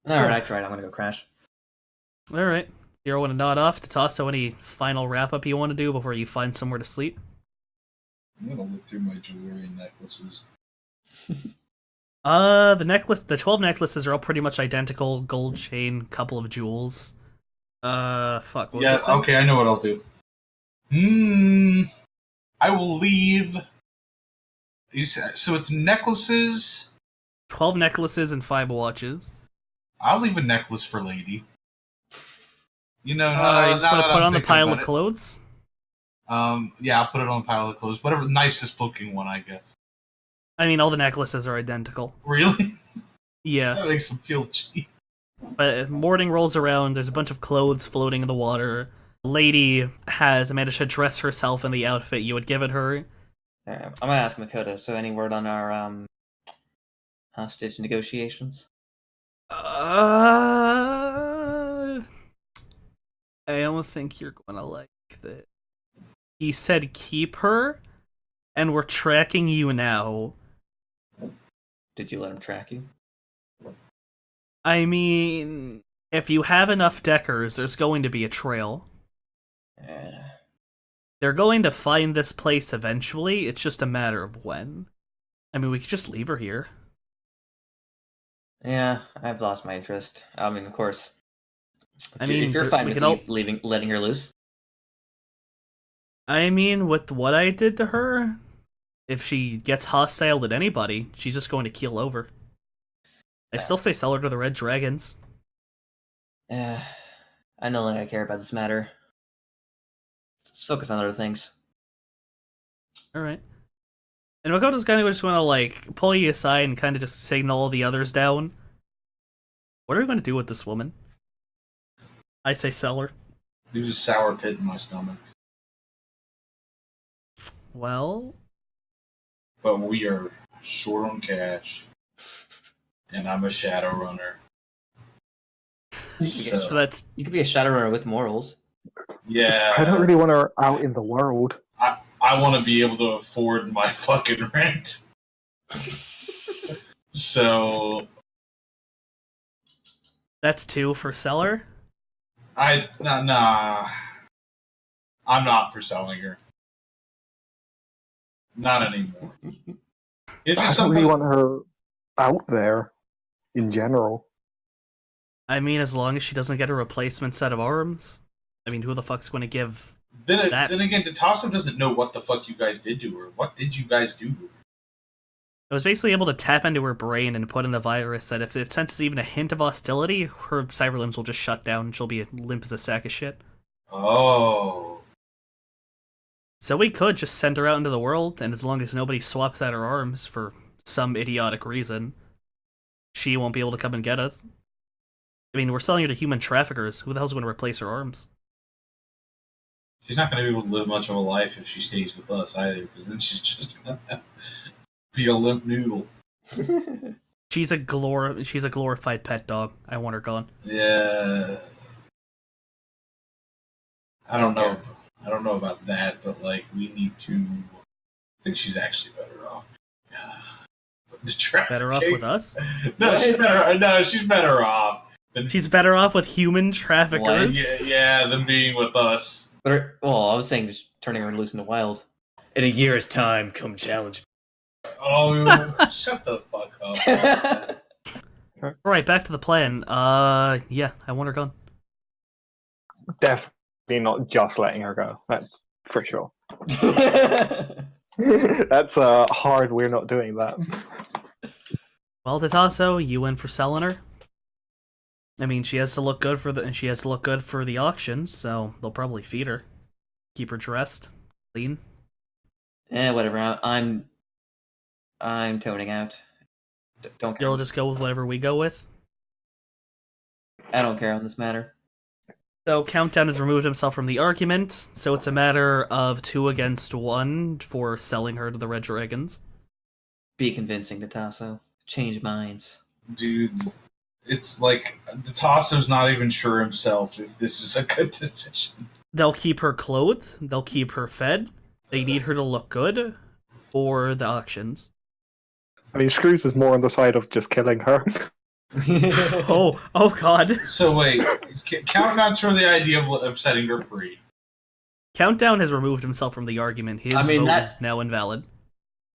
[SPEAKER 3] Alright, I tried. I'm gonna go crash.
[SPEAKER 1] Alright. You want to nod off to Tasso any final wrap-up you want to do before you find somewhere to sleep?
[SPEAKER 4] I'm gonna look through my jewelry and necklaces.
[SPEAKER 1] The 12 necklaces are all pretty much identical. Gold chain, couple of jewels. Fuck, what was
[SPEAKER 4] Yeah,
[SPEAKER 1] this thing?
[SPEAKER 4] okay, I know what I'll do. I will leave. So it's necklaces.
[SPEAKER 1] 12 necklaces and 5 watches.
[SPEAKER 4] I'll leave a necklace for Lady. You know,
[SPEAKER 1] You
[SPEAKER 4] now
[SPEAKER 1] just want
[SPEAKER 4] that
[SPEAKER 1] to put
[SPEAKER 4] I'm
[SPEAKER 1] on the
[SPEAKER 4] thinking
[SPEAKER 1] pile
[SPEAKER 4] about
[SPEAKER 1] of clothes?
[SPEAKER 4] Yeah, I'll put it on the pile of clothes. Whatever the nicest looking one, I guess.
[SPEAKER 1] I mean, all the necklaces are identical.
[SPEAKER 4] Really?
[SPEAKER 1] Yeah.
[SPEAKER 4] That makes them feel cheap.
[SPEAKER 1] But morning rolls around, there's a bunch of clothes floating in the water. Lady has managed to dress herself in the outfit you had given her.
[SPEAKER 3] I'm gonna ask Makoto, so any word on our hostage negotiations?
[SPEAKER 1] I don't think you're gonna like that. He said keep her, and we're tracking you now.
[SPEAKER 3] Did you let him track you?
[SPEAKER 1] I mean, if you have enough deckers, there's going to be a trail. They're going to find this place eventually, it's just a matter of when. I mean, we could just leave her here.
[SPEAKER 3] Yeah, I've lost my interest. I mean, of course.
[SPEAKER 1] I mean,
[SPEAKER 3] if you're fine with letting her loose.
[SPEAKER 1] I mean, with what I did to her, if she gets hostile at anybody, she's just going to keel over. I still say sell her to the Red Dragons.
[SPEAKER 3] I no longer care about this matter. Let's focus on other things.
[SPEAKER 1] Alright. And Makoto's kind of just want to, like, pull you aside and kind of just signal all the others down. What are we going to do with this woman? I say sell her.
[SPEAKER 4] There's a sour pit in my stomach.
[SPEAKER 1] Well...
[SPEAKER 4] But we are short on cash. And I'm a Shadowrunner.
[SPEAKER 1] So that's...
[SPEAKER 3] You could be a Shadowrunner with morals.
[SPEAKER 4] Yeah.
[SPEAKER 2] I don't really want her out in the world.
[SPEAKER 4] I want to be able to afford my fucking rent. So
[SPEAKER 1] That's 2 for seller.
[SPEAKER 4] nah. I'm not for selling her. Not anymore. It's
[SPEAKER 2] I
[SPEAKER 4] just
[SPEAKER 2] don't really
[SPEAKER 4] something.
[SPEAKER 2] want her out there in general.
[SPEAKER 1] I mean, as long as she doesn't get a replacement set of arms. I mean, who the fuck's going to give that?
[SPEAKER 4] Then again, Tasso doesn't know what the fuck you guys did to her. What did you guys do to her?
[SPEAKER 1] I was basically able to tap into her brain and put in a virus that if it senses even a hint of hostility, her cyber limbs will just shut down and she'll be limp as a sack of shit.
[SPEAKER 4] Oh.
[SPEAKER 1] So we could just send her out into the world, and as long as nobody swaps out her arms for some idiotic reason, she won't be able to come and get us. I mean, we're selling her to human traffickers. Who the hell's going to replace her arms?
[SPEAKER 4] She's not going to be able to live much of a life if she stays with us either, because then she's just going to be a limp noodle.
[SPEAKER 1] She's a glorified pet dog. I want her gone.
[SPEAKER 4] Yeah. I don't know. I don't know about that, but like we need to. I think she's actually better off.
[SPEAKER 1] Better off with us?
[SPEAKER 4] No, she's better. No, she's better off.
[SPEAKER 1] She's better off with human traffickers.
[SPEAKER 4] Yeah, than being with us.
[SPEAKER 3] But well, I was saying just turning her loose in the wild. In a year's time, come challenge
[SPEAKER 4] Oh, shut the fuck up.
[SPEAKER 3] me.
[SPEAKER 1] Alright, back to the plan. Yeah, I want her gone.
[SPEAKER 2] Definitely not just letting her go. That's for sure. That's hard. We're not doing that.
[SPEAKER 1] Well, Tatasso, you win for selling her. I mean, she has to look good for the auction, so they'll probably feed her, keep her dressed, clean.
[SPEAKER 3] Whatever. I'm toning out. Don't care.
[SPEAKER 1] You'll just go with whatever we go with.
[SPEAKER 3] I don't care on this matter.
[SPEAKER 1] So Countdown has removed himself from the argument, so it's a matter of 2 against 1 for selling her to the Red Dragons.
[SPEAKER 3] Be convincing to Tasso. Change minds.
[SPEAKER 4] Dude, it's like Tasso's not even sure himself if this is a good decision.
[SPEAKER 1] They'll keep her clothed, they'll keep her fed, they need her to look good for the auctions.
[SPEAKER 2] I mean, Screws is more on the side of just killing her.
[SPEAKER 1] Oh god.
[SPEAKER 4] So wait, Countdown's for the idea of setting her free.
[SPEAKER 1] Countdown has removed himself from the argument. His vote is now invalid.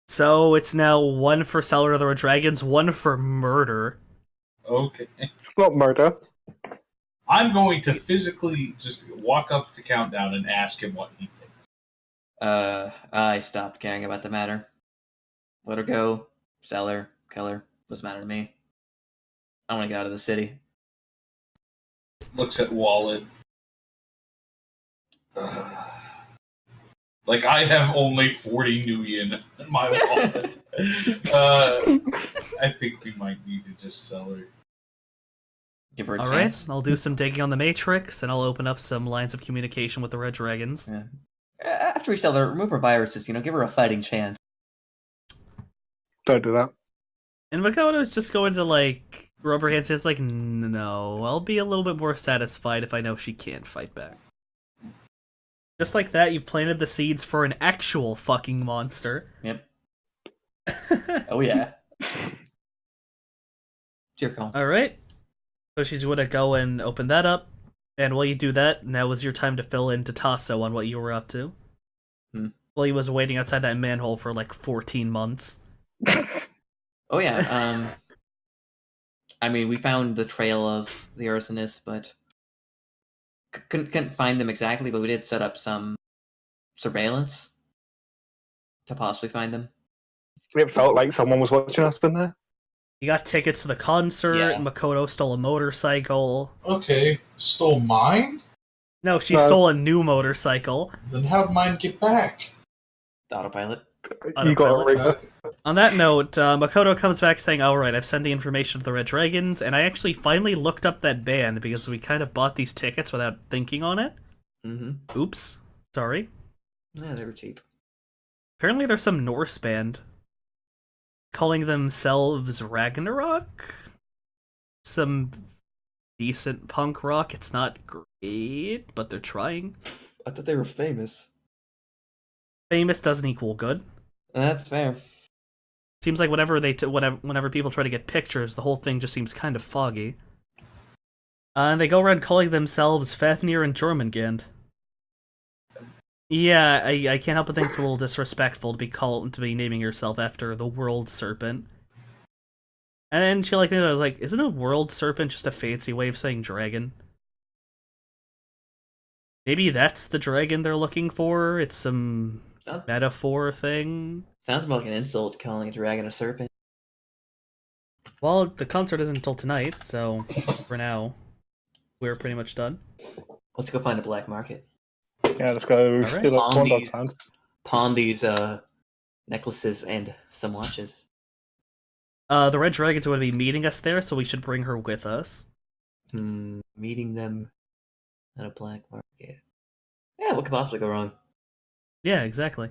[SPEAKER 1] So it's now 1 for seller of the Red Dragons, 1 for murder.
[SPEAKER 4] Okay.
[SPEAKER 2] It's not murder.
[SPEAKER 4] I'm going to physically just walk up to Countdown and ask him what he thinks.
[SPEAKER 3] I stopped caring about the matter. Let her go. Sell her. Kill her. Doesn't matter to me. I want to get out of the city.
[SPEAKER 4] Looks at wallet. Like, I have only 40 new yen in my wallet. I think we might need to just sell her.
[SPEAKER 3] Give her a
[SPEAKER 1] Alright,
[SPEAKER 3] chance.
[SPEAKER 1] I'll do some digging on the Matrix, and I'll open up some lines of communication with the Red Dragons.
[SPEAKER 3] Yeah. After we sell her, remove her viruses, give her a fighting chance.
[SPEAKER 2] Don't do that.
[SPEAKER 1] And Makoto's just going to, like, rub her hands, just like, no, I'll be a little bit more satisfied if I know she can't fight back. Just like that, you've planted the seeds for an actual fucking monster.
[SPEAKER 3] Yep. Oh yeah. Dear call.
[SPEAKER 1] Alright. So she's going to go and open that up. And while you do that, now is your time to fill in to Tasso on what you were up to. Well, he was waiting outside that manhole for like 14 months.
[SPEAKER 3] Oh yeah. I mean, we found the trail of the arsonists, but couldn't find them exactly. But we did set up some surveillance to possibly find them.
[SPEAKER 2] It felt like someone was watching us in there.
[SPEAKER 1] You got tickets to the concert.
[SPEAKER 3] Yeah.
[SPEAKER 1] Makoto stole a motorcycle.
[SPEAKER 4] Okay, stole mine?
[SPEAKER 1] No, she stole a new motorcycle.
[SPEAKER 4] Then how'd mine get back?
[SPEAKER 3] Autopilot.
[SPEAKER 2] You got it, Reaper.
[SPEAKER 1] On that note, Makoto comes back saying, alright, I've sent the information to the Red Dragons, and I actually finally looked up that band because we kind of bought these tickets without thinking on it.
[SPEAKER 3] Mm-hmm.
[SPEAKER 1] Oops. Sorry.
[SPEAKER 3] Yeah, they were cheap.
[SPEAKER 1] Apparently there's some Norse band calling themselves Ragnarok. Some decent punk rock. It's not great, but they're trying.
[SPEAKER 3] I thought they were famous.
[SPEAKER 1] Famous doesn't equal good.
[SPEAKER 3] That's fair.
[SPEAKER 1] Seems like whenever people try to get pictures, the whole thing just seems kind of foggy. And they go around calling themselves Fafnir and Jormungand. Yeah, I can't help but think it's a little disrespectful to be naming yourself after the World Serpent. And then she I was like, isn't a World Serpent just a fancy way of saying dragon? Maybe that's the dragon they're looking for? It's some metaphor thing?
[SPEAKER 3] Sounds more like an insult, calling a dragon a serpent.
[SPEAKER 1] Well, the concert isn't until tonight, so for now, we're pretty much done.
[SPEAKER 3] Let's go find a black market.
[SPEAKER 2] Yeah, let's go
[SPEAKER 1] right.
[SPEAKER 2] steal a corn dog's hand.
[SPEAKER 3] Pawn these necklaces and some watches.
[SPEAKER 1] The Red Dragon's going to be meeting us there, so we should bring her with us.
[SPEAKER 3] Meeting them at a black market. Yeah, what could possibly go wrong?
[SPEAKER 1] Yeah, exactly.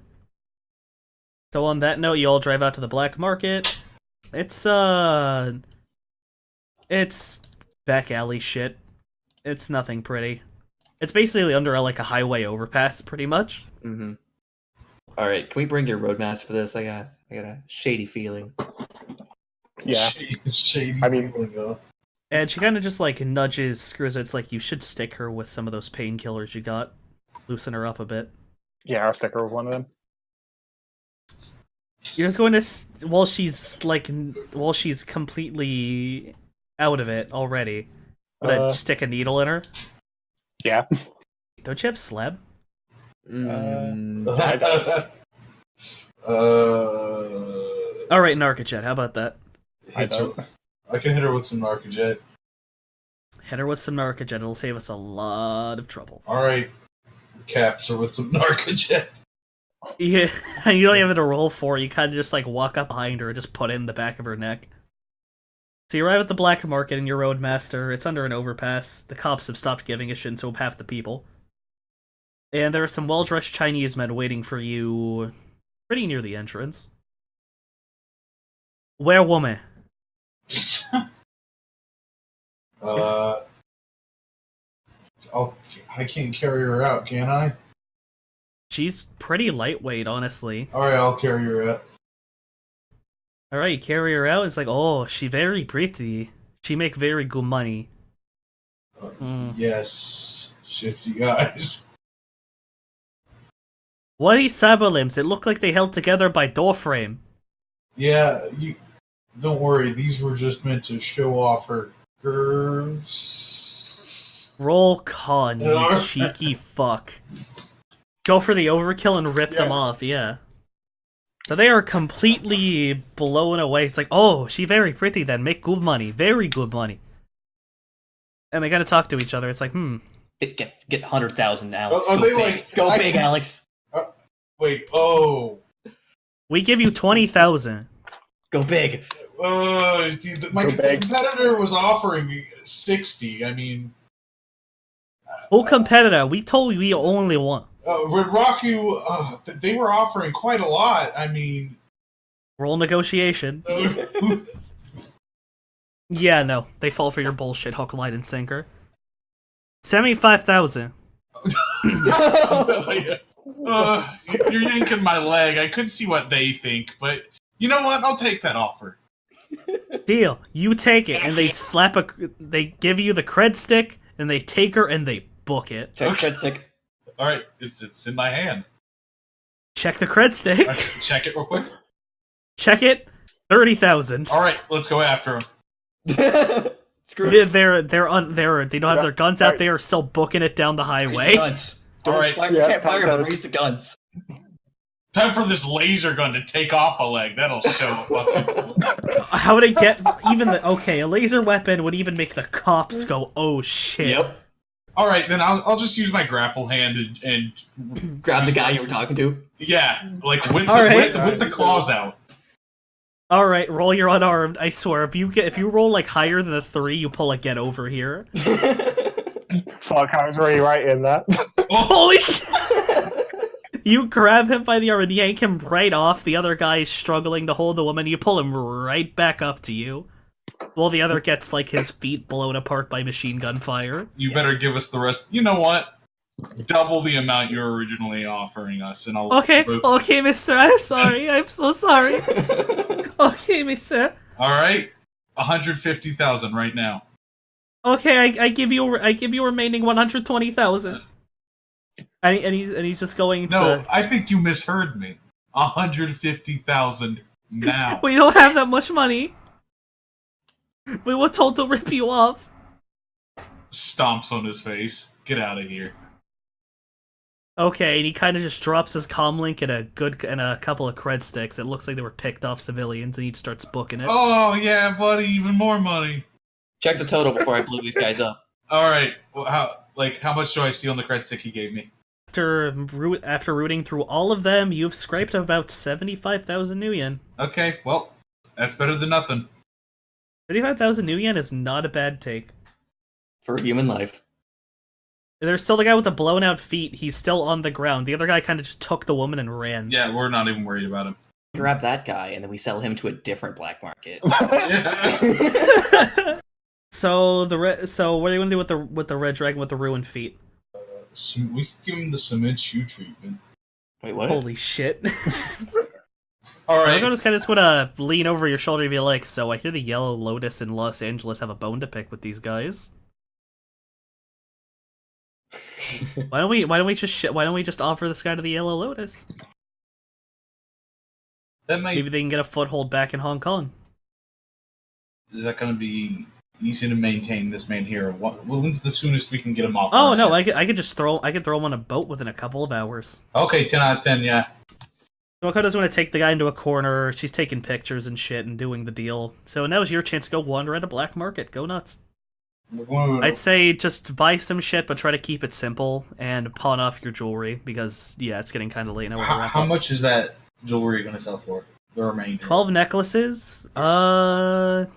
[SPEAKER 1] So on that note, you all drive out to the black market. It's back alley shit. It's nothing pretty. It's basically under like a highway overpass, pretty much.
[SPEAKER 3] Mm-hmm. All right, can we bring your roadmaster for this? I got a shady feeling.
[SPEAKER 2] Yeah.
[SPEAKER 4] Shady.
[SPEAKER 2] I mean-
[SPEAKER 4] feeling,
[SPEAKER 1] And she kind of just like nudges Screws. It's like, you should stick her with some of those painkillers you got. Loosen her up a bit.
[SPEAKER 2] Yeah, I'll stick her with one of them.
[SPEAKER 1] You're just going to while she's completely out of it already. Gonna stick a needle in her.
[SPEAKER 2] Yeah.
[SPEAKER 1] Don't you have slab?
[SPEAKER 2] I
[SPEAKER 1] All right, Narcojet. How about that?
[SPEAKER 2] I don't.
[SPEAKER 4] I can hit her with some Narcojet.
[SPEAKER 1] Hit her with some Narcojet. It'll save us a lot of trouble.
[SPEAKER 4] All right, caps her with some Narcojet.
[SPEAKER 1] Yeah, you don't even have to roll for it. You kind of just like walk up behind her and just put it in the back of her neck. So you arrive at the black market in your roadmaster. It's under an overpass. The cops have stopped giving a shit, and so have half the people. And there are some well-dressed Chinese men waiting for you pretty near the entrance. Where woman?
[SPEAKER 4] I can't carry her out, can I?
[SPEAKER 1] She's pretty lightweight, honestly.
[SPEAKER 4] All right, I'll carry her out.
[SPEAKER 1] Alright, you carry her out. It's like, oh, she very pretty. She make very good money.
[SPEAKER 4] Yes, shifty guys.
[SPEAKER 1] What are these saber limbs? It look like they held together by door frame.
[SPEAKER 4] Yeah, you don't worry. These were just meant to show off her curves.
[SPEAKER 1] Roll con, you cheeky fuck. Go for the overkill and rip them off, yeah. So they are completely blown away. It's like, oh, she very pretty then. Make good money. Very good money. And they gotta talk to each other. It's like,
[SPEAKER 3] Get 100,000, Alex.
[SPEAKER 4] Are
[SPEAKER 3] Go
[SPEAKER 4] they
[SPEAKER 3] big.
[SPEAKER 4] like-
[SPEAKER 3] Go big, Alex.
[SPEAKER 4] Wait, oh.
[SPEAKER 1] we give you 20,000.
[SPEAKER 3] Go big.
[SPEAKER 4] My competitor was offering me 60. I mean,
[SPEAKER 1] Full competitor. We told you we only want.
[SPEAKER 4] with Raku, they were offering quite a lot. I mean,
[SPEAKER 1] Roll negotiation. Yeah, no. They fall for your bullshit, hook, line, and sinker. 75,000.
[SPEAKER 4] you're yanking my leg. I could see what they think, but you know what? I'll take that offer.
[SPEAKER 1] Deal. You take it, and they give you the cred stick, and they take her, and they book it.
[SPEAKER 3] Check cred stick.
[SPEAKER 4] All right, it's in my hand.
[SPEAKER 1] Check the cred stick.
[SPEAKER 4] Check it real quick.
[SPEAKER 1] Check it. 30,000.
[SPEAKER 4] All right, let's go after him.
[SPEAKER 3] Screw
[SPEAKER 1] They
[SPEAKER 3] it.
[SPEAKER 1] they don't have their guns out. They are still booking it down the
[SPEAKER 3] Raise the
[SPEAKER 1] highway.
[SPEAKER 3] guns. Don't
[SPEAKER 4] All right.
[SPEAKER 3] fire,
[SPEAKER 2] Yeah,
[SPEAKER 3] can't fire them.
[SPEAKER 2] guns.
[SPEAKER 3] Raise the guns.
[SPEAKER 4] Time for this laser gun to take off a leg. That'll show.
[SPEAKER 1] How would it get even the okay? A laser weapon would even make the cops go, "Oh shit!"
[SPEAKER 3] Yep.
[SPEAKER 4] All right, then I'll just use my grapple hand and
[SPEAKER 3] Grab the guy you were talking to.
[SPEAKER 4] yeah, like with
[SPEAKER 1] All right.
[SPEAKER 4] the claws out.
[SPEAKER 1] All right, roll your unarmed. I swear, if you roll like higher than a 3, you pull a get over here.
[SPEAKER 2] Fuck, I was already right in that.
[SPEAKER 1] Holy shit! You grab him by the arm and yank him right off. The other guy is struggling to hold the woman. You pull him right back up to you. While the other gets like his feet blown apart by machine gun fire.
[SPEAKER 4] You better give us the rest. You know what? Double the amount you were originally offering us, and I'll.
[SPEAKER 1] Okay, mister, I'm sorry. I'm so sorry. Okay, mister.
[SPEAKER 4] All right, 150,000 right now.
[SPEAKER 1] Okay, I give you remaining 120,000. And he's just going
[SPEAKER 4] No,
[SPEAKER 1] to.
[SPEAKER 4] I think you misheard me. 150,000 now.
[SPEAKER 1] We don't have that much money. We were told to rip you off.
[SPEAKER 4] Stomps on his face. Get out of here.
[SPEAKER 1] Okay, and he kind of just drops his comlink and a couple of cred sticks. It looks like they were picked off civilians, and he starts booking it.
[SPEAKER 4] Oh yeah, buddy, even more money.
[SPEAKER 3] Check the total before I blew these guys up.
[SPEAKER 4] All right, well, how much do I see on the cred stick he gave me?
[SPEAKER 1] After rooting through all of them, you've scraped about 75,000 new yen.
[SPEAKER 4] Okay, well, that's better than nothing.
[SPEAKER 1] 75,000 new yen is not a bad take.
[SPEAKER 3] For human life.
[SPEAKER 1] There's still the guy with the blown out feet. He's still on the ground. The other guy kind of just took the woman and ran.
[SPEAKER 4] Yeah, we're not even worried about him.
[SPEAKER 3] Grab that guy and then we sell him to a different black market.
[SPEAKER 1] So what are you gonna do with the red dragon with the ruined feet?
[SPEAKER 4] We can give him the cement shoe treatment.
[SPEAKER 3] Wait, what?
[SPEAKER 1] Holy shit!
[SPEAKER 4] All right.
[SPEAKER 1] I'm just kind of gonna lean over your shoulder and be like, "So I hear the Yellow Lotus in Los Angeles have a bone to pick with these guys. Why don't we just offer this guy to the Yellow Lotus?
[SPEAKER 4] That might.
[SPEAKER 1] Maybe they can get a foothold back in Hong Kong."
[SPEAKER 4] Is that going to be easy to maintain this man here? When's the soonest we can get him off?
[SPEAKER 1] Oh
[SPEAKER 4] our
[SPEAKER 1] no,
[SPEAKER 4] heads?
[SPEAKER 1] I could throw him on a boat within a couple of hours.
[SPEAKER 4] Okay, 10 out of 10. Yeah.
[SPEAKER 1] So Makoto's going to take the guy into a corner. She's taking pictures and shit and doing the deal. So now's your chance to go wander at a black market. Go nuts. I'd say just buy some shit, but try to keep it simple and pawn off your jewelry because yeah, it's getting kind of late now.
[SPEAKER 4] How much is that jewelry going to sell for? The remainder.
[SPEAKER 1] 12 necklaces. I'd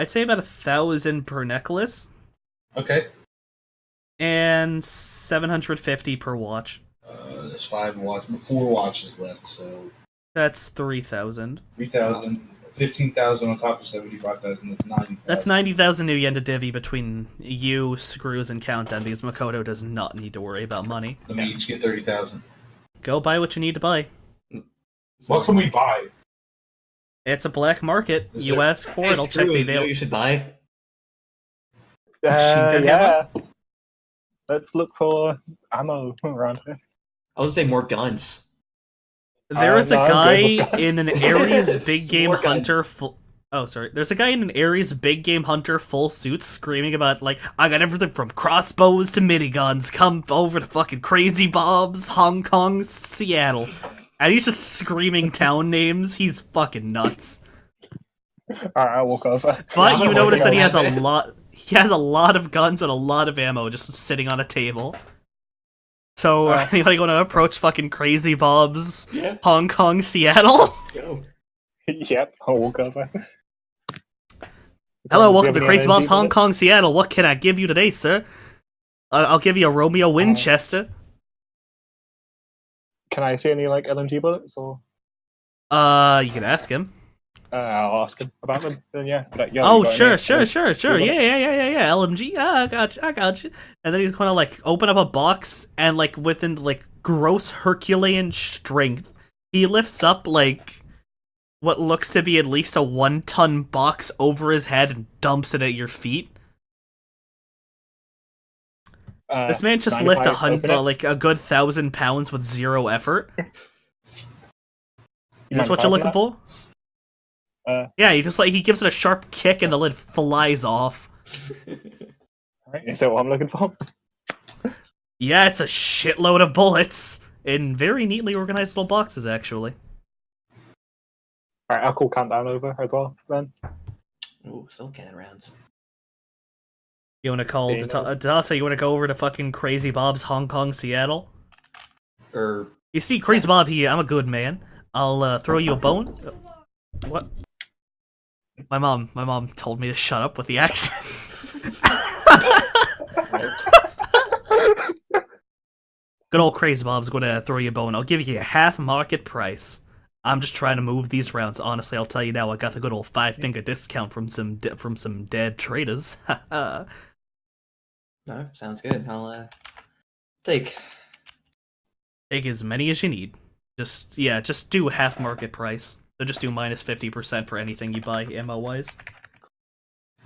[SPEAKER 1] say about 1,000 per necklace.
[SPEAKER 4] Okay.
[SPEAKER 1] And 750 per watch.
[SPEAKER 4] There's 4 watches left, so
[SPEAKER 1] That's 3,000.
[SPEAKER 4] 3,000, 15,000 on top of 75,000. That's 90,000.
[SPEAKER 1] That's 90,000 new yen to divvy between you, Screws, and Countdown because Makoto does not need to worry about money.
[SPEAKER 4] Let me each get 30,000.
[SPEAKER 1] Go buy what you need to buy.
[SPEAKER 4] What can we buy?
[SPEAKER 1] It's a black market.
[SPEAKER 4] Is
[SPEAKER 1] You
[SPEAKER 4] there-
[SPEAKER 1] ask for it, I'll check the
[SPEAKER 3] You know
[SPEAKER 1] avail.
[SPEAKER 3] you should buy?
[SPEAKER 1] Machine gun
[SPEAKER 2] Yeah. Let's look for ammo around here.
[SPEAKER 3] I would say more guns.
[SPEAKER 1] There is a
[SPEAKER 2] no, I'm
[SPEAKER 1] guy
[SPEAKER 2] good with that.
[SPEAKER 1] in an Ares big game
[SPEAKER 3] More gun.
[SPEAKER 1] hunter full. Oh, sorry. There's a guy in an Ares big game hunter full suit screaming about, like, I got everything from crossbows to miniguns. Come over to fucking Crazy Bob's, Hong Kong, Seattle. And he's just screaming town names. He's fucking nuts.
[SPEAKER 2] Alright, I'll walk over.
[SPEAKER 1] But
[SPEAKER 3] I'm
[SPEAKER 1] you
[SPEAKER 3] gonna
[SPEAKER 1] notice
[SPEAKER 3] work
[SPEAKER 1] that he
[SPEAKER 3] on
[SPEAKER 1] has a
[SPEAKER 3] that.
[SPEAKER 1] lot. He has a lot of guns and a lot of ammo just sitting on a table. So anybody going to approach fucking Crazy Bob's,
[SPEAKER 3] Yeah.
[SPEAKER 1] Hong Kong, Seattle?
[SPEAKER 3] Let's go.
[SPEAKER 2] Yep, I'll walk over.
[SPEAKER 1] Hello,
[SPEAKER 2] Do you
[SPEAKER 1] welcome
[SPEAKER 2] have
[SPEAKER 1] to
[SPEAKER 2] any
[SPEAKER 1] Crazy
[SPEAKER 2] LNG
[SPEAKER 1] Bob's, Hong
[SPEAKER 2] bullets?
[SPEAKER 1] Kong, Seattle. What can I give you today, sir? I'll give you a Romeo Winchester.
[SPEAKER 2] Can I see any like LMG bullets or?
[SPEAKER 1] You can ask him.
[SPEAKER 2] I'll ask him about them. Then yeah. Like, yo,
[SPEAKER 1] Oh,
[SPEAKER 2] you got
[SPEAKER 1] sure.
[SPEAKER 2] any
[SPEAKER 1] Yeah,
[SPEAKER 2] bullets?
[SPEAKER 1] LMG. I got you. And then he's gonna like open up a box and like within like gross Herculean strength, he lifts up like what looks to be at least a 1-ton box over his head and dumps it at your feet. This man just lift
[SPEAKER 2] 95,
[SPEAKER 1] like a good 1,000 pounds with 0 effort. Is this
[SPEAKER 2] mind
[SPEAKER 1] what
[SPEAKER 2] if I
[SPEAKER 1] you're
[SPEAKER 2] open
[SPEAKER 1] looking for? Yeah, he gives it a sharp kick and the lid flies off.
[SPEAKER 2] Alright, is that what I'm looking for?
[SPEAKER 1] Yeah, it's a shitload of bullets in very neatly organized little boxes, actually.
[SPEAKER 2] Alright, I'll call Countdown over as well then.
[SPEAKER 3] Ooh, still cannon rounds.
[SPEAKER 1] You want to call
[SPEAKER 2] Being
[SPEAKER 1] Dasa? You want to go over to fucking Crazy Bob's, Hong Kong, Seattle?
[SPEAKER 3] Or
[SPEAKER 1] You see, Crazy Bob, I'm a good man. I'll throw you a bone. What? My mom told me to shut up with the accent. Good old Crazy Bob's going to throw you a bone. I'll give you a half market price. I'm just trying to move these rounds. Honestly, I'll tell you now, I got the good old 5-finger discount from some dead traders.
[SPEAKER 3] no, sounds good. I'll take.
[SPEAKER 1] Take as many as you need. Just do half market price. So just do minus 50% for anything you buy ammo-wise.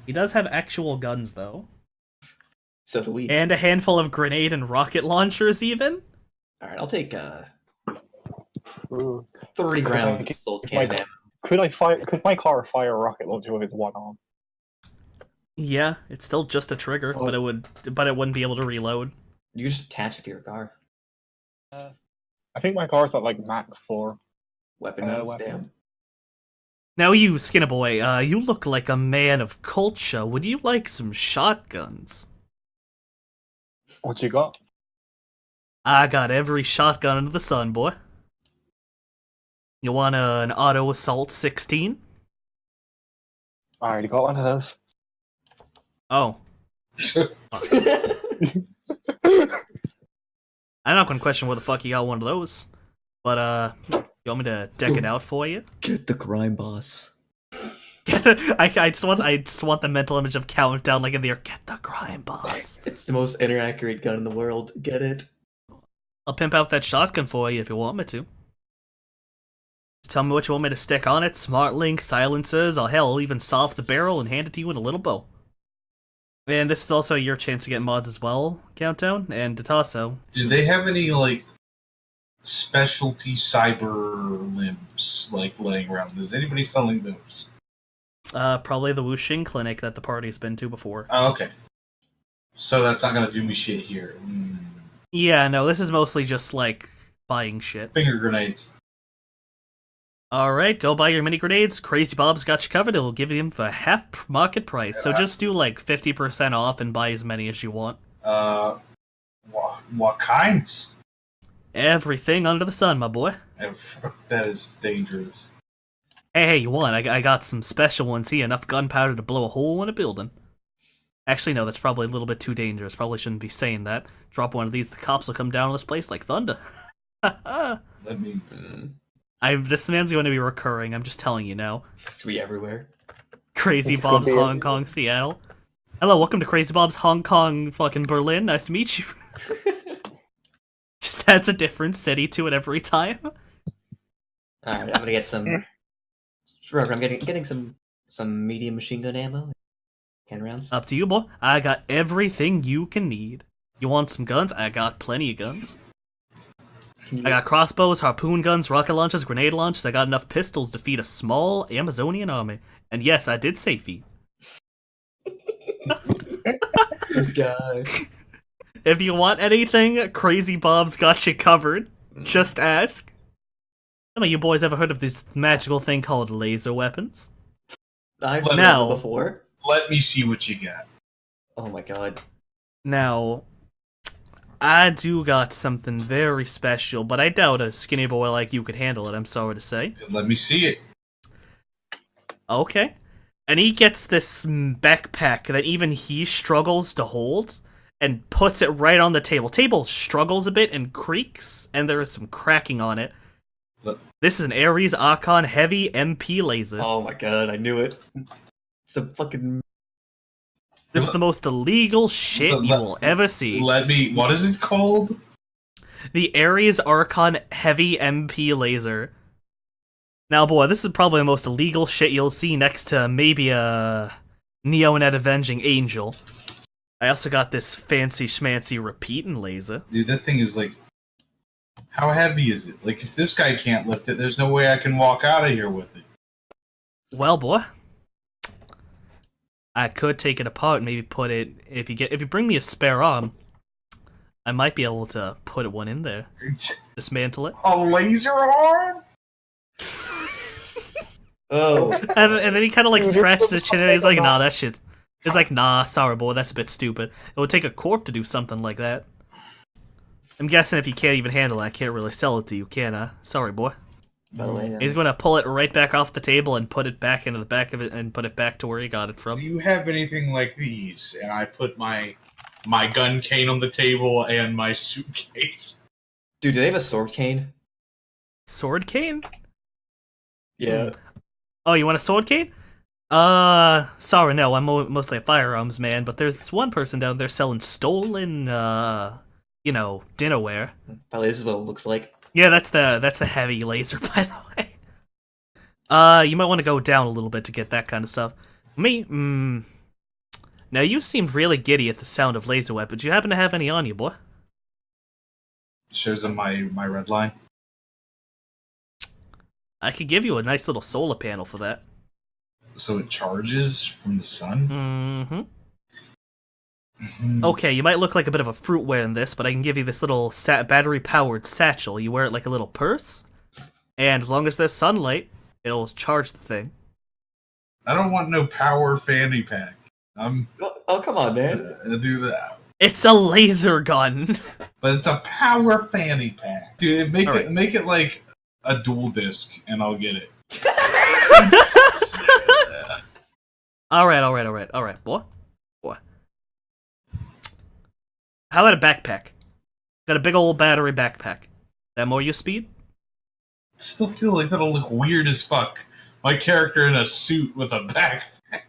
[SPEAKER 1] He does have actual guns, though.
[SPEAKER 3] So do we.
[SPEAKER 1] And a handful of grenade and rocket launchers, even.
[SPEAKER 3] Alright, I'll take
[SPEAKER 2] Ooh.
[SPEAKER 3] 30
[SPEAKER 2] Could
[SPEAKER 3] rounds
[SPEAKER 2] I
[SPEAKER 3] of
[SPEAKER 2] get-
[SPEAKER 3] assault
[SPEAKER 2] if my-
[SPEAKER 3] cannon ammo.
[SPEAKER 2] Could my car fire a rocket launcher with its one arm?
[SPEAKER 1] Yeah, it's still just a trigger, but it wouldn't be able to reload.
[SPEAKER 3] You can just attach it to your car.
[SPEAKER 2] I think my car's at like max for.
[SPEAKER 3] Weapon mounts,
[SPEAKER 2] weapons.
[SPEAKER 3] damn.
[SPEAKER 1] Now you, Skinnaboy, you look like a man of culture. Would you like some shotguns?
[SPEAKER 2] What you got?
[SPEAKER 1] I got every shotgun under the sun, boy. You want an auto assault 16?
[SPEAKER 2] I already got one of those.
[SPEAKER 1] Oh. I'm not gonna question where the fuck you got one of those. But, you want me to deck it out for you?
[SPEAKER 3] Get the crime boss.
[SPEAKER 1] I just want the mental image of Countdown like in the air. Get the crime boss.
[SPEAKER 3] It's the most inaccurate gun in the world. Get it?
[SPEAKER 1] I'll pimp out that shotgun for you if you want me to. Just tell me what you want me to stick on it. Smart link, silencers, or hell, I'll even solve the barrel and hand it to you in a little bow. And this is also your chance to get mods as well, Countdown, and Datasso.
[SPEAKER 4] Do they have any like specialty cyber limbs like laying around? Is anybody selling those?
[SPEAKER 1] Probably the Wuxing clinic that the party's been to before.
[SPEAKER 4] Oh, okay. So that's not gonna do me shit here.
[SPEAKER 1] Yeah, no, this is mostly just, like, buying shit.
[SPEAKER 4] Finger grenades.
[SPEAKER 1] Alright, go buy your mini grenades. Crazy Bob's got you covered. It'll give you for half market price. So just do, like, 50% off and buy as many as you want.
[SPEAKER 4] What kinds?
[SPEAKER 1] Everything under the sun, my boy.
[SPEAKER 4] That is dangerous.
[SPEAKER 1] Hey, you won. I got some special ones here. Enough gunpowder to blow a hole in a building. Actually, no, that's probably a little bit too dangerous. Probably shouldn't be saying that. Drop one of these, the cops will come down on this place like thunder.
[SPEAKER 4] Let me.
[SPEAKER 1] This man's going to be recurring. I'm just telling you now.
[SPEAKER 3] Sweet everywhere.
[SPEAKER 1] Crazy Bob's Hong Kong, Seattle. Hello, welcome to Crazy Bob's Hong Kong, fucking Berlin. Nice to meet you. Just adds a different city to it every time.
[SPEAKER 3] Alright, I'm gonna get some. Sure, I'm getting some medium machine gun ammo. 10 rounds.
[SPEAKER 1] Up to you, boy. I got everything you can need. You want some guns? I got plenty of guns. I got crossbows, harpoon guns, rocket launchers, grenade launchers. I got enough pistols to feed a small Amazonian army. And yes, I did say feed.
[SPEAKER 3] This guy.
[SPEAKER 1] If you want anything, Crazy Bob's got you covered. Just ask. Some of you boys ever heard of this magical thing called laser weapons?
[SPEAKER 3] I've
[SPEAKER 4] Let
[SPEAKER 3] done
[SPEAKER 1] Now-
[SPEAKER 3] that before.
[SPEAKER 4] Let me see what you got.
[SPEAKER 3] Oh my god.
[SPEAKER 1] Now, I do got something very special, but I doubt a skinny boy like you could handle it, I'm sorry to say.
[SPEAKER 4] Let me see it.
[SPEAKER 1] Okay. And he gets this backpack that even he struggles to hold and puts it right on the table. Table struggles a bit and creaks, and there is some cracking on it.
[SPEAKER 4] Look.
[SPEAKER 1] This is an Ares Archon Heavy MP laser.
[SPEAKER 3] Oh my god, I knew it. Some fucking.
[SPEAKER 1] This is the most illegal shit you will ever see.
[SPEAKER 4] Let me. What is it called?
[SPEAKER 1] The Ares Archon Heavy MP laser. Now, boy, this is probably the most illegal shit you'll see next to maybe a Neonet Avenging Angel. I also got this fancy schmancy repeating laser.
[SPEAKER 4] Dude, that thing is like. How heavy is it? Like, if this guy can't lift it, there's no way I can walk out of here with it.
[SPEAKER 1] Well, boy, I could take it apart and maybe put it. If you bring me a spare arm, I might be able to put one in there. Dismantle it.
[SPEAKER 4] A laser arm?
[SPEAKER 3] Oh.
[SPEAKER 1] And then he kind of like scratches his chin and he's like, nah, that shit. It's like, nah, sorry, boy, that's a bit stupid. It would take a corp to do something like that. I'm guessing if you can't even handle it, I can't really sell it to you, can I? Sorry, boy.
[SPEAKER 3] By the way,
[SPEAKER 1] He's going to pull it right back off the table and put it back into the back of it and put it back to where he got it
[SPEAKER 4] Do
[SPEAKER 1] from.
[SPEAKER 4] you have anything like these? And I put my gun cane on the table and my suitcase.
[SPEAKER 3] dude, do they have a sword cane?
[SPEAKER 1] Sword cane?
[SPEAKER 3] Yeah.
[SPEAKER 1] Oh, you want a sword cane? Sorry, no, I'm mostly a firearms man, but there's this one person down there selling stolen, dinnerware.
[SPEAKER 3] By the way, this is what it looks like.
[SPEAKER 1] Yeah, that's the heavy laser, by the way. You might want to go down a little bit to get that kind of stuff. Me, Now you seemed really giddy at the sound of laser weapons. You happen to have any on you, boy?
[SPEAKER 4] Shows on my red line.
[SPEAKER 1] I could give you a nice little solar panel for that.
[SPEAKER 4] So it charges from the sun?
[SPEAKER 1] Mm-hmm.
[SPEAKER 4] Mhm.
[SPEAKER 1] Okay, you might look like a bit of a fruit wearing this, but I can give you this little battery-powered satchel. You wear it like a little purse, and as long as there's sunlight, it'll charge the thing.
[SPEAKER 4] I don't want no power fanny pack. I'm
[SPEAKER 3] Oh, come on, man.
[SPEAKER 4] gonna do that.
[SPEAKER 1] It's a laser gun!
[SPEAKER 4] But it's a power fanny pack. Dude, make
[SPEAKER 1] Alright.
[SPEAKER 4] it like a dual disc and I'll get it.
[SPEAKER 1] Alright, boy. How about a backpack? Got a big old battery backpack. That more your speed?
[SPEAKER 4] Still feel like that'll look weird as fuck. My character in a suit with a backpack.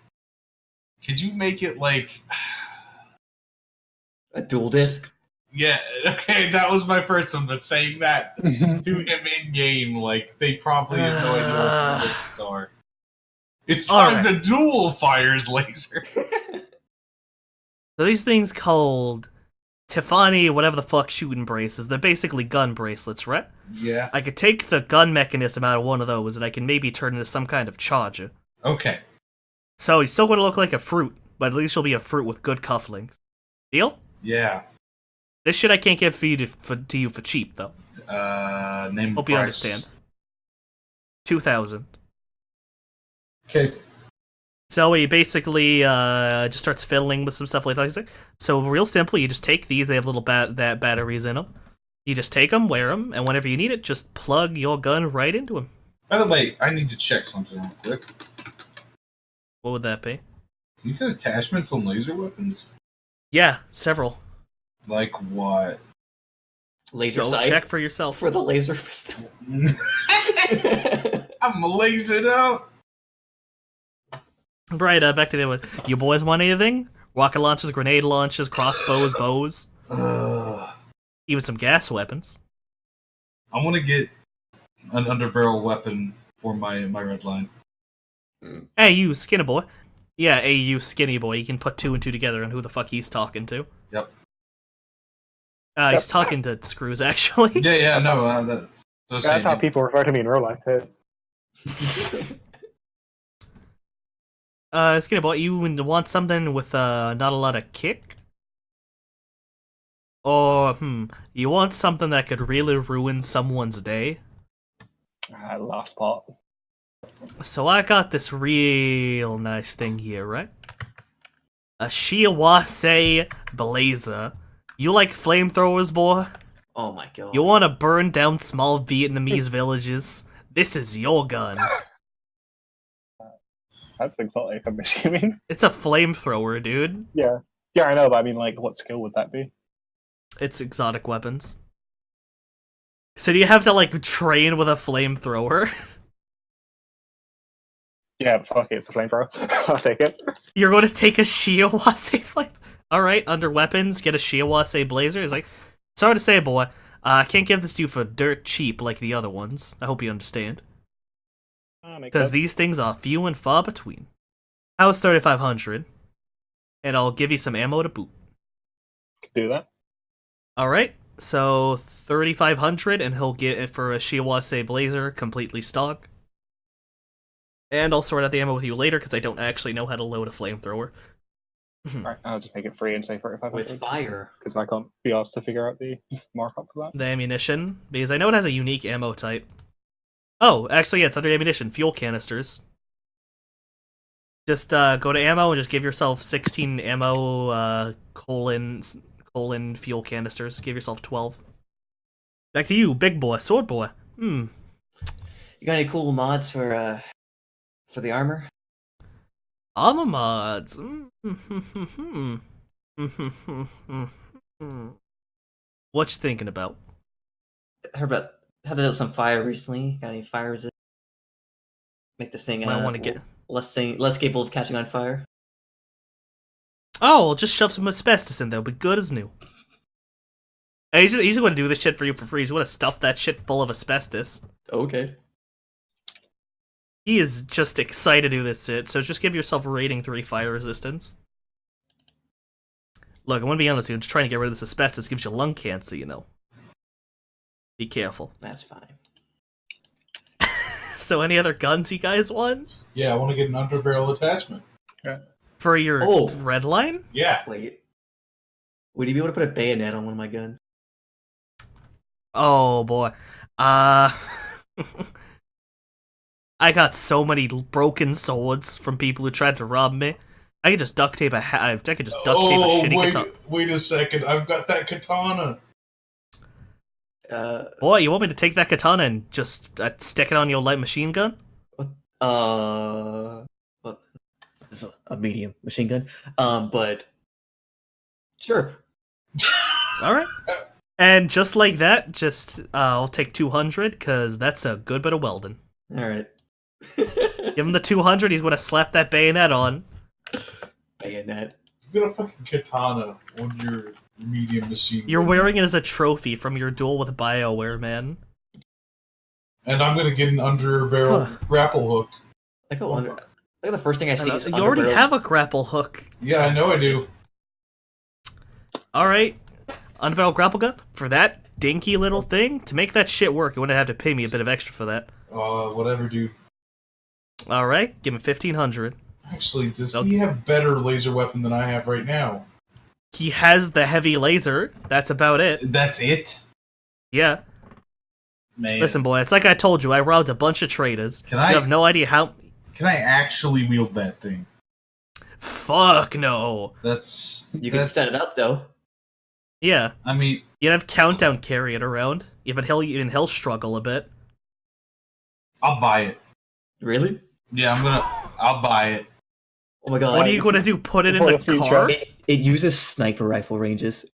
[SPEAKER 4] Could you make it like...
[SPEAKER 3] A dual disc?
[SPEAKER 4] Yeah, okay, that was my first one, but saying that to him in game, like, they probably have no idea what the lasers are. It's time to dual fires laser.
[SPEAKER 1] So these things called Tiffany, whatever the fuck, shooting braces. They're basically gun bracelets, right?
[SPEAKER 4] Yeah.
[SPEAKER 1] I could take the gun mechanism out of one of those, and I can maybe turn it into some kind of charger.
[SPEAKER 4] Okay.
[SPEAKER 1] So he's still going to look like a fruit, but at least he'll be a fruit with good cufflinks. Deal?
[SPEAKER 4] Yeah.
[SPEAKER 1] This shit I can't give for you to you for cheap, though.
[SPEAKER 4] Name
[SPEAKER 1] Hope
[SPEAKER 4] price.
[SPEAKER 1] you understand. 2,000.
[SPEAKER 4] Okay.
[SPEAKER 1] So he basically just starts fiddling with some stuff like that. So real simple, you just take these. They have little batteries in them. You just take them, wear them, and whenever you need it, just plug your gun right into them.
[SPEAKER 4] By the way, I need to check something real quick.
[SPEAKER 1] What would that be?
[SPEAKER 4] You got attachments on laser weapons?
[SPEAKER 1] Yeah, several.
[SPEAKER 4] Like what?
[SPEAKER 3] Laser
[SPEAKER 1] Go
[SPEAKER 3] sight
[SPEAKER 1] check for yourself.
[SPEAKER 3] for the laser pistol.
[SPEAKER 4] I'm lasered out.
[SPEAKER 1] Right, back to the one. You boys want anything? Rocket launchers, grenade launchers, crossbows, bows, even some gas weapons.
[SPEAKER 4] I want to get an underbarrel weapon for my red line.
[SPEAKER 1] Hey, you skinny boy. Yeah, hey, you skinny boy. You can put two and two together on who the fuck he's talking to.
[SPEAKER 4] Yep.
[SPEAKER 1] He's talking to Screws, actually.
[SPEAKER 4] Yeah, no,
[SPEAKER 2] That's how people refer to me in real life too.
[SPEAKER 1] Skinny boy, you want something with not a lot of kick? Or, you want something that could really ruin someone's day?
[SPEAKER 2] Last part.
[SPEAKER 1] So I got this real nice thing here, right? A Shiawase Blazer. You like flamethrowers, boy?
[SPEAKER 3] Oh my god.
[SPEAKER 1] You want to burn down small Vietnamese villages? This is your gun.
[SPEAKER 2] That's exotic, I'm assuming.
[SPEAKER 1] It's a flamethrower, dude.
[SPEAKER 2] Yeah. Yeah, I know, but I mean, like, what skill would that be?
[SPEAKER 1] It's exotic weapons. So do you have to, like, train with a flamethrower?
[SPEAKER 2] Yeah, fuck it, it's a flamethrower. I'll take it.
[SPEAKER 1] You're going to take a Shiawase flame? Alright, under weapons, get a Shiawase Blazer. It's like, sorry to say, boy, I can't give this to you for dirt cheap like the other ones. I hope you understand. Because these things are few and far between. How's 3,500? And I'll give you some ammo to boot.
[SPEAKER 2] Do that.
[SPEAKER 1] Alright, so 3,500, and he'll get it for a Shiawase Blazer, completely stock. And I'll sort out the ammo with you later, because I don't actually know how to load a flamethrower.
[SPEAKER 2] Alright, I'll just make it free and say 3500.
[SPEAKER 3] With fire.
[SPEAKER 2] Because I can't be asked to figure out the markup for that.
[SPEAKER 1] The ammunition, because I know it has a unique ammo type. Oh, actually, yeah, it's under ammunition, fuel canisters. Just go to ammo and just give yourself 16 ammo colon fuel canisters. Give yourself 12. Back to you, big boy, sword boy.
[SPEAKER 3] You got any cool mods for the armor?
[SPEAKER 1] Armor mods. What you thinking about?
[SPEAKER 3] I heard about had there some fire recently. Got any fire resist? Make this thing
[SPEAKER 1] Might want to get.
[SPEAKER 3] less capable of catching on fire.
[SPEAKER 1] Oh, I'll just shove some asbestos in there. It'll be good as new. Hey, he's just going to do this shit for you for free. He's going to stuff that shit full of asbestos.
[SPEAKER 3] Okay.
[SPEAKER 1] He is just excited to do this shit, so just give yourself a rating 3 fire resistance. Look, I'm gonna be honest with you, I'm just trying to get rid of this asbestos. It gives you lung cancer, you know. Be careful.
[SPEAKER 3] That's fine.
[SPEAKER 1] So any other guns you guys want?
[SPEAKER 4] Yeah, I want to get an underbarrel attachment.
[SPEAKER 1] For your
[SPEAKER 3] Oh.
[SPEAKER 1] red line?
[SPEAKER 4] Yeah.
[SPEAKER 3] Wait. Would you be able to put a bayonet on one of my guns?
[SPEAKER 1] Oh boy. I got so many broken swords from people who tried to rob me. I could just duct tape I could just duct tape a shitty katana.
[SPEAKER 4] Wait a second. I've got that katana.
[SPEAKER 1] Boy, you want me to take that katana and just stick it on your light machine gun?
[SPEAKER 3] Well, this is a medium machine gun. But sure.
[SPEAKER 1] Alright. And just like that, I'll take 200, because that's a good bit of welding.
[SPEAKER 3] Alright.
[SPEAKER 1] Give him the 200, he's gonna slap that bayonet on.
[SPEAKER 3] Bayonet.
[SPEAKER 4] You got a fucking katana on your medium machine.
[SPEAKER 1] You're
[SPEAKER 4] gun.
[SPEAKER 1] wearing it as a trophy from your duel with BioWare, man.
[SPEAKER 4] And I'm gonna get an underbarrel grapple hook.
[SPEAKER 3] I think the first thing I see is
[SPEAKER 1] You already
[SPEAKER 3] underbarrel.
[SPEAKER 1] have a grapple hook.
[SPEAKER 4] Yeah, I know I do.
[SPEAKER 1] Alright. Underbarrel grapple gun? For that dinky little thing? To make that shit work, you're gonna have to pay me a bit of extra for that.
[SPEAKER 4] Whatever, dude.
[SPEAKER 1] Alright, give me 1500.
[SPEAKER 4] Actually, does
[SPEAKER 1] Okay.
[SPEAKER 4] he have better laser weapon than I have right now?
[SPEAKER 1] He has the heavy laser. That's about it.
[SPEAKER 4] That's it?
[SPEAKER 1] Yeah.
[SPEAKER 4] Man.
[SPEAKER 1] Listen, boy, it's like I told you, I robbed a bunch of traders.
[SPEAKER 4] Can
[SPEAKER 1] You
[SPEAKER 4] I-
[SPEAKER 1] have no idea how...
[SPEAKER 4] Can I actually wield that thing?
[SPEAKER 1] Fuck no.
[SPEAKER 3] You can set it up though.
[SPEAKER 1] Yeah.
[SPEAKER 4] I mean,
[SPEAKER 1] You'd have Countdown carry it around. Even he'll struggle a bit.
[SPEAKER 4] I'll buy it.
[SPEAKER 3] Really?
[SPEAKER 4] Yeah, I'll buy it.
[SPEAKER 3] Oh my god.
[SPEAKER 1] What are you gonna do? Put it in
[SPEAKER 2] For
[SPEAKER 1] the
[SPEAKER 2] the future.
[SPEAKER 1] car?
[SPEAKER 3] It uses sniper rifle ranges.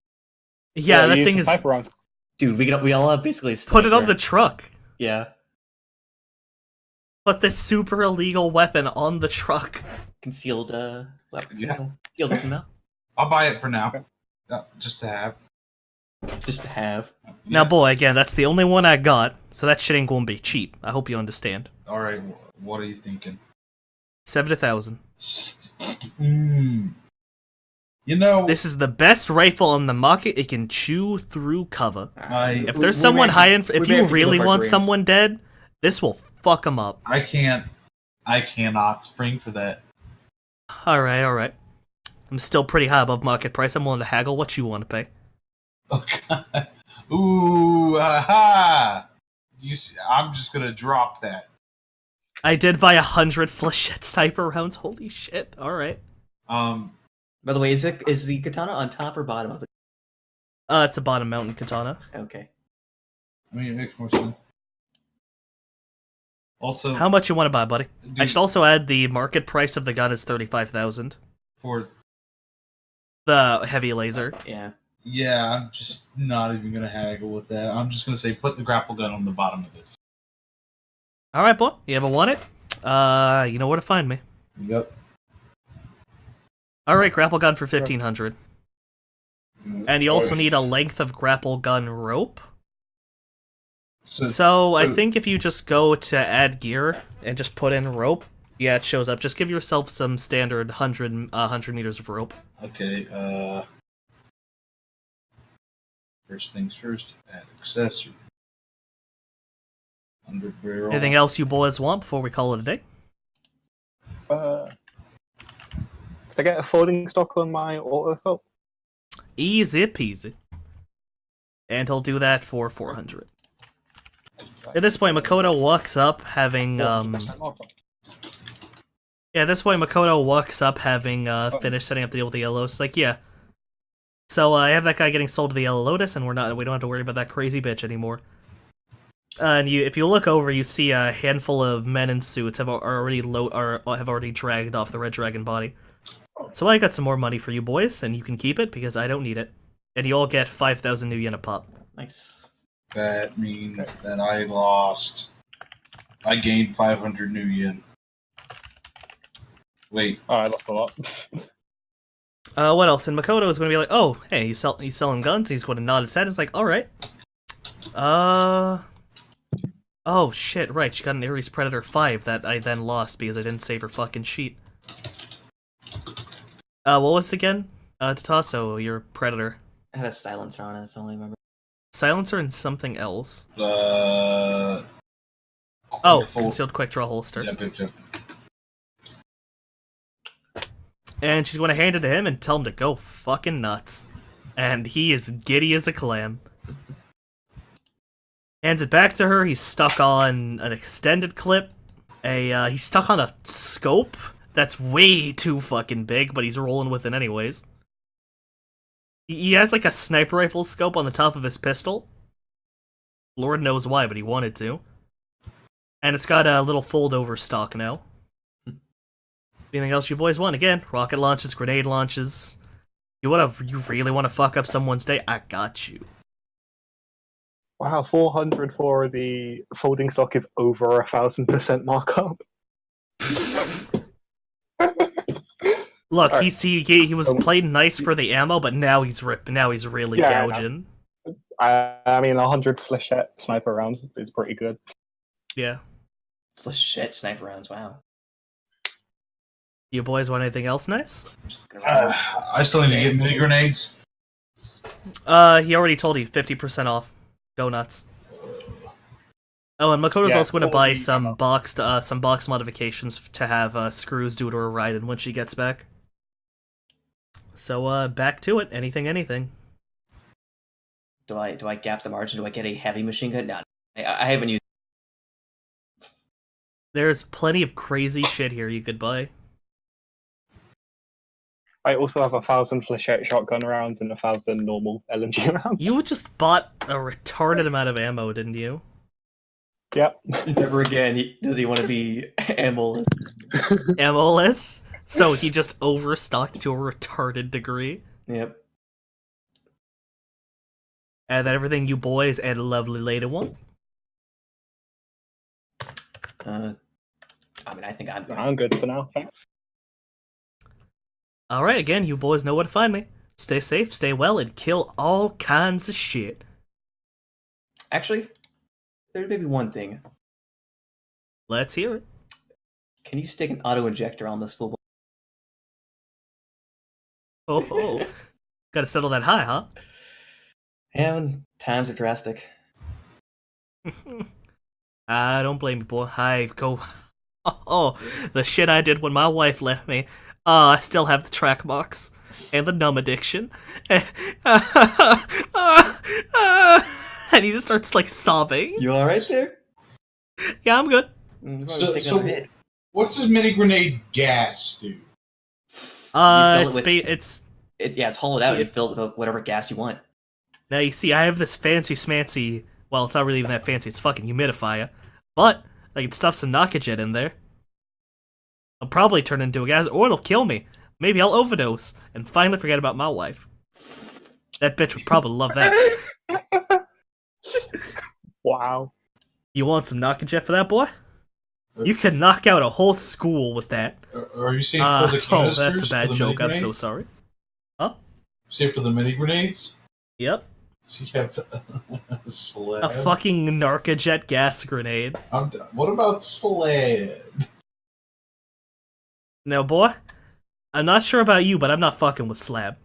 [SPEAKER 1] Yeah, that
[SPEAKER 2] use
[SPEAKER 1] thing
[SPEAKER 2] the
[SPEAKER 1] is...
[SPEAKER 2] sniper rounds.
[SPEAKER 3] Dude, we all have basically a sniper.
[SPEAKER 1] Put it on the truck.
[SPEAKER 3] Yeah.
[SPEAKER 1] Put this super illegal weapon on the truck.
[SPEAKER 3] Concealed weapon.
[SPEAKER 4] Yeah.
[SPEAKER 3] Concealed weapon now.
[SPEAKER 4] I'll buy it for now. Just to have.
[SPEAKER 3] Just to have.
[SPEAKER 1] Now, boy, again, that's the only one I got, so that shit ain't gonna be cheap. I hope you understand.
[SPEAKER 4] Alright, what are you thinking?
[SPEAKER 1] 70,000.
[SPEAKER 4] You know,
[SPEAKER 1] This is the best rifle on the market. It can chew through cover. If
[SPEAKER 3] We-
[SPEAKER 1] there's
[SPEAKER 3] we
[SPEAKER 1] someone
[SPEAKER 3] may have to-
[SPEAKER 1] hiding,
[SPEAKER 3] we
[SPEAKER 1] if
[SPEAKER 3] may
[SPEAKER 1] you
[SPEAKER 3] have to give
[SPEAKER 1] really
[SPEAKER 3] up our
[SPEAKER 1] want
[SPEAKER 3] dreams.
[SPEAKER 1] someone dead, this will fuck them up.
[SPEAKER 4] I cannot spring for that.
[SPEAKER 1] Alright. I'm still pretty high above market price. I'm willing to haggle. What you want to pay?
[SPEAKER 4] Oh, God. Ooh, aha! You see, I'm just gonna drop that.
[SPEAKER 1] I did buy 100 flechette sniper rounds. Holy shit. Alright.
[SPEAKER 3] By the way, is the katana on top or bottom of the?
[SPEAKER 1] It's a bottom mountain katana.
[SPEAKER 3] Okay.
[SPEAKER 4] I mean, it makes more sense. Also,
[SPEAKER 1] How much you want to buy, buddy? I
[SPEAKER 4] dude,
[SPEAKER 1] should also add the market price of the gun is 35,000.
[SPEAKER 4] for
[SPEAKER 1] The heavy laser.
[SPEAKER 3] Yeah.
[SPEAKER 4] yeah, I'm just not even gonna haggle with that. I'm just gonna say put the grapple gun on the bottom of this.
[SPEAKER 1] Alright, boy. You ever want it? You know where to find me.
[SPEAKER 4] Yep.
[SPEAKER 1] Alright, grapple gun for 1500. And you also need a length of grapple gun rope. So I think if you just go to add gear and just put in rope, yeah, it shows up. Just give yourself some standard 100 meters of rope.
[SPEAKER 4] Okay, first things first, add accessory. Under barrel.
[SPEAKER 1] Anything else you boys want before we call it a day?
[SPEAKER 2] Can I get a folding stock on my auto assault?
[SPEAKER 1] Easy peasy. And he'll do that for 400. At this point, Makoto walks up having, at this point, Makoto walks up having, finished setting up the deal with the Yellow Lotus. Like, yeah. So, I have that guy getting sold to the Yellow Lotus, and we don't have to worry about that crazy bitch anymore. And if you look over, you see a handful of men in suits have already dragged off the Red Dragon body. So I got some more money for you boys, and you can keep it, because I don't need it. And you all get 5,000 new yen a pop.
[SPEAKER 3] Nice.
[SPEAKER 4] That means that I gained 500 new yen. Wait,
[SPEAKER 2] Oh, I lost a lot.
[SPEAKER 1] What else? And Makoto is going to be like, oh, hey, he's selling guns. He's going to nod his head. It's like, all right. Oh shit, right, she got an Ares Predator 5 that I then lost because I didn't save her fucking sheet. What was it again? Tatasso, your Predator.
[SPEAKER 3] I had a silencer on it, that's all I remember.
[SPEAKER 1] Silencer and something else.
[SPEAKER 4] Oh,
[SPEAKER 1] Concealed quick draw holster.
[SPEAKER 4] Yep.
[SPEAKER 1] And she's going to hand it to him and tell him to go fucking nuts. And he is giddy as a clam. Hands it back to her. He's stuck on an extended clip. He's stuck on a scope that's way too fucking big, but he's rolling with it anyways. He has like a sniper rifle scope on the top of his pistol. Lord knows why, but he wanted to. And it's got a little fold-over stock now. Anything else you boys want? Again, rocket launches, grenade launches. You really want to fuck up someone's day? I got you.
[SPEAKER 2] Wow, 400 for the folding stock is over 1,000% markup.
[SPEAKER 1] Look,
[SPEAKER 2] Right.
[SPEAKER 1] he was playing nice for the ammo, but now he's ripping. Now he's really gouging.
[SPEAKER 2] I mean, 100 flechette sniper rounds is pretty good.
[SPEAKER 1] Yeah.
[SPEAKER 3] Flechette sniper rounds, wow.
[SPEAKER 1] You boys want anything else nice?
[SPEAKER 3] I'm just looking around.
[SPEAKER 4] I still need to get mini grenades.
[SPEAKER 1] He already told you 50% off. Go nuts. Oh, and Makoto's
[SPEAKER 2] Yeah,
[SPEAKER 1] also going to buy
[SPEAKER 2] 40
[SPEAKER 1] some box modifications to have Screws do to her ride and when she gets back. So back to it. Anything.
[SPEAKER 3] Do I gap the margin? Do I get a heavy machine gun? No, I haven't used.
[SPEAKER 1] There's plenty of crazy shit here you could buy.
[SPEAKER 2] I also have 1,000 flechette shotgun rounds and 1,000 normal LMG rounds.
[SPEAKER 1] You just bought a retarded amount of ammo, didn't you?
[SPEAKER 2] Yep.
[SPEAKER 3] Never again does he want to be ammo.
[SPEAKER 1] Ammo-less? So he just overstocked to a retarded degree.
[SPEAKER 3] Yep.
[SPEAKER 1] And then everything you boys and lovely lady want.
[SPEAKER 3] I mean, I think I'm good.
[SPEAKER 2] I'm good for now, thanks.
[SPEAKER 1] Alright, again, you boys know where to find me. Stay safe, stay well, and kill all kinds of shit.
[SPEAKER 3] Actually, there may be one thing.
[SPEAKER 1] Let's hear it.
[SPEAKER 3] Can you stick an auto injector on this fool?
[SPEAKER 1] Oh. Gotta settle that high, huh?
[SPEAKER 3] And times are drastic.
[SPEAKER 1] I don't blame you, boy. Oh, the shit I did when my wife left me. I still have the track marks and the numb addiction. And he just starts like sobbing.
[SPEAKER 3] You all right there?
[SPEAKER 1] Yeah, I'm good.
[SPEAKER 4] So what's his mini grenade gas do?
[SPEAKER 1] It's
[SPEAKER 3] it's hollowed out. You fill it with whatever gas you want.
[SPEAKER 1] now you see I have this fancy smancy. Well, it's not really even that fancy. It's fucking humidifier, but I can stuff some Nakajet in there. I'll probably turn into a gas, or it'll kill me. Maybe I'll overdose and finally forget about my wife. That bitch would probably love that.
[SPEAKER 2] Wow.
[SPEAKER 1] You want some Nakajet for that, boy? You can knock out a whole school with that.
[SPEAKER 4] Are you saying for the canisters?
[SPEAKER 1] Oh, that's a bad
[SPEAKER 4] for the
[SPEAKER 1] joke.
[SPEAKER 4] mini
[SPEAKER 1] I'm so
[SPEAKER 4] grenades?
[SPEAKER 1] sorry. Huh?
[SPEAKER 4] Say for the mini grenades?
[SPEAKER 1] Yep.
[SPEAKER 4] So you have slab.
[SPEAKER 1] A fucking Narcajet gas grenade.
[SPEAKER 4] What about slab?
[SPEAKER 1] Now, boy, I'm not sure about you, but I'm not fucking with Slab.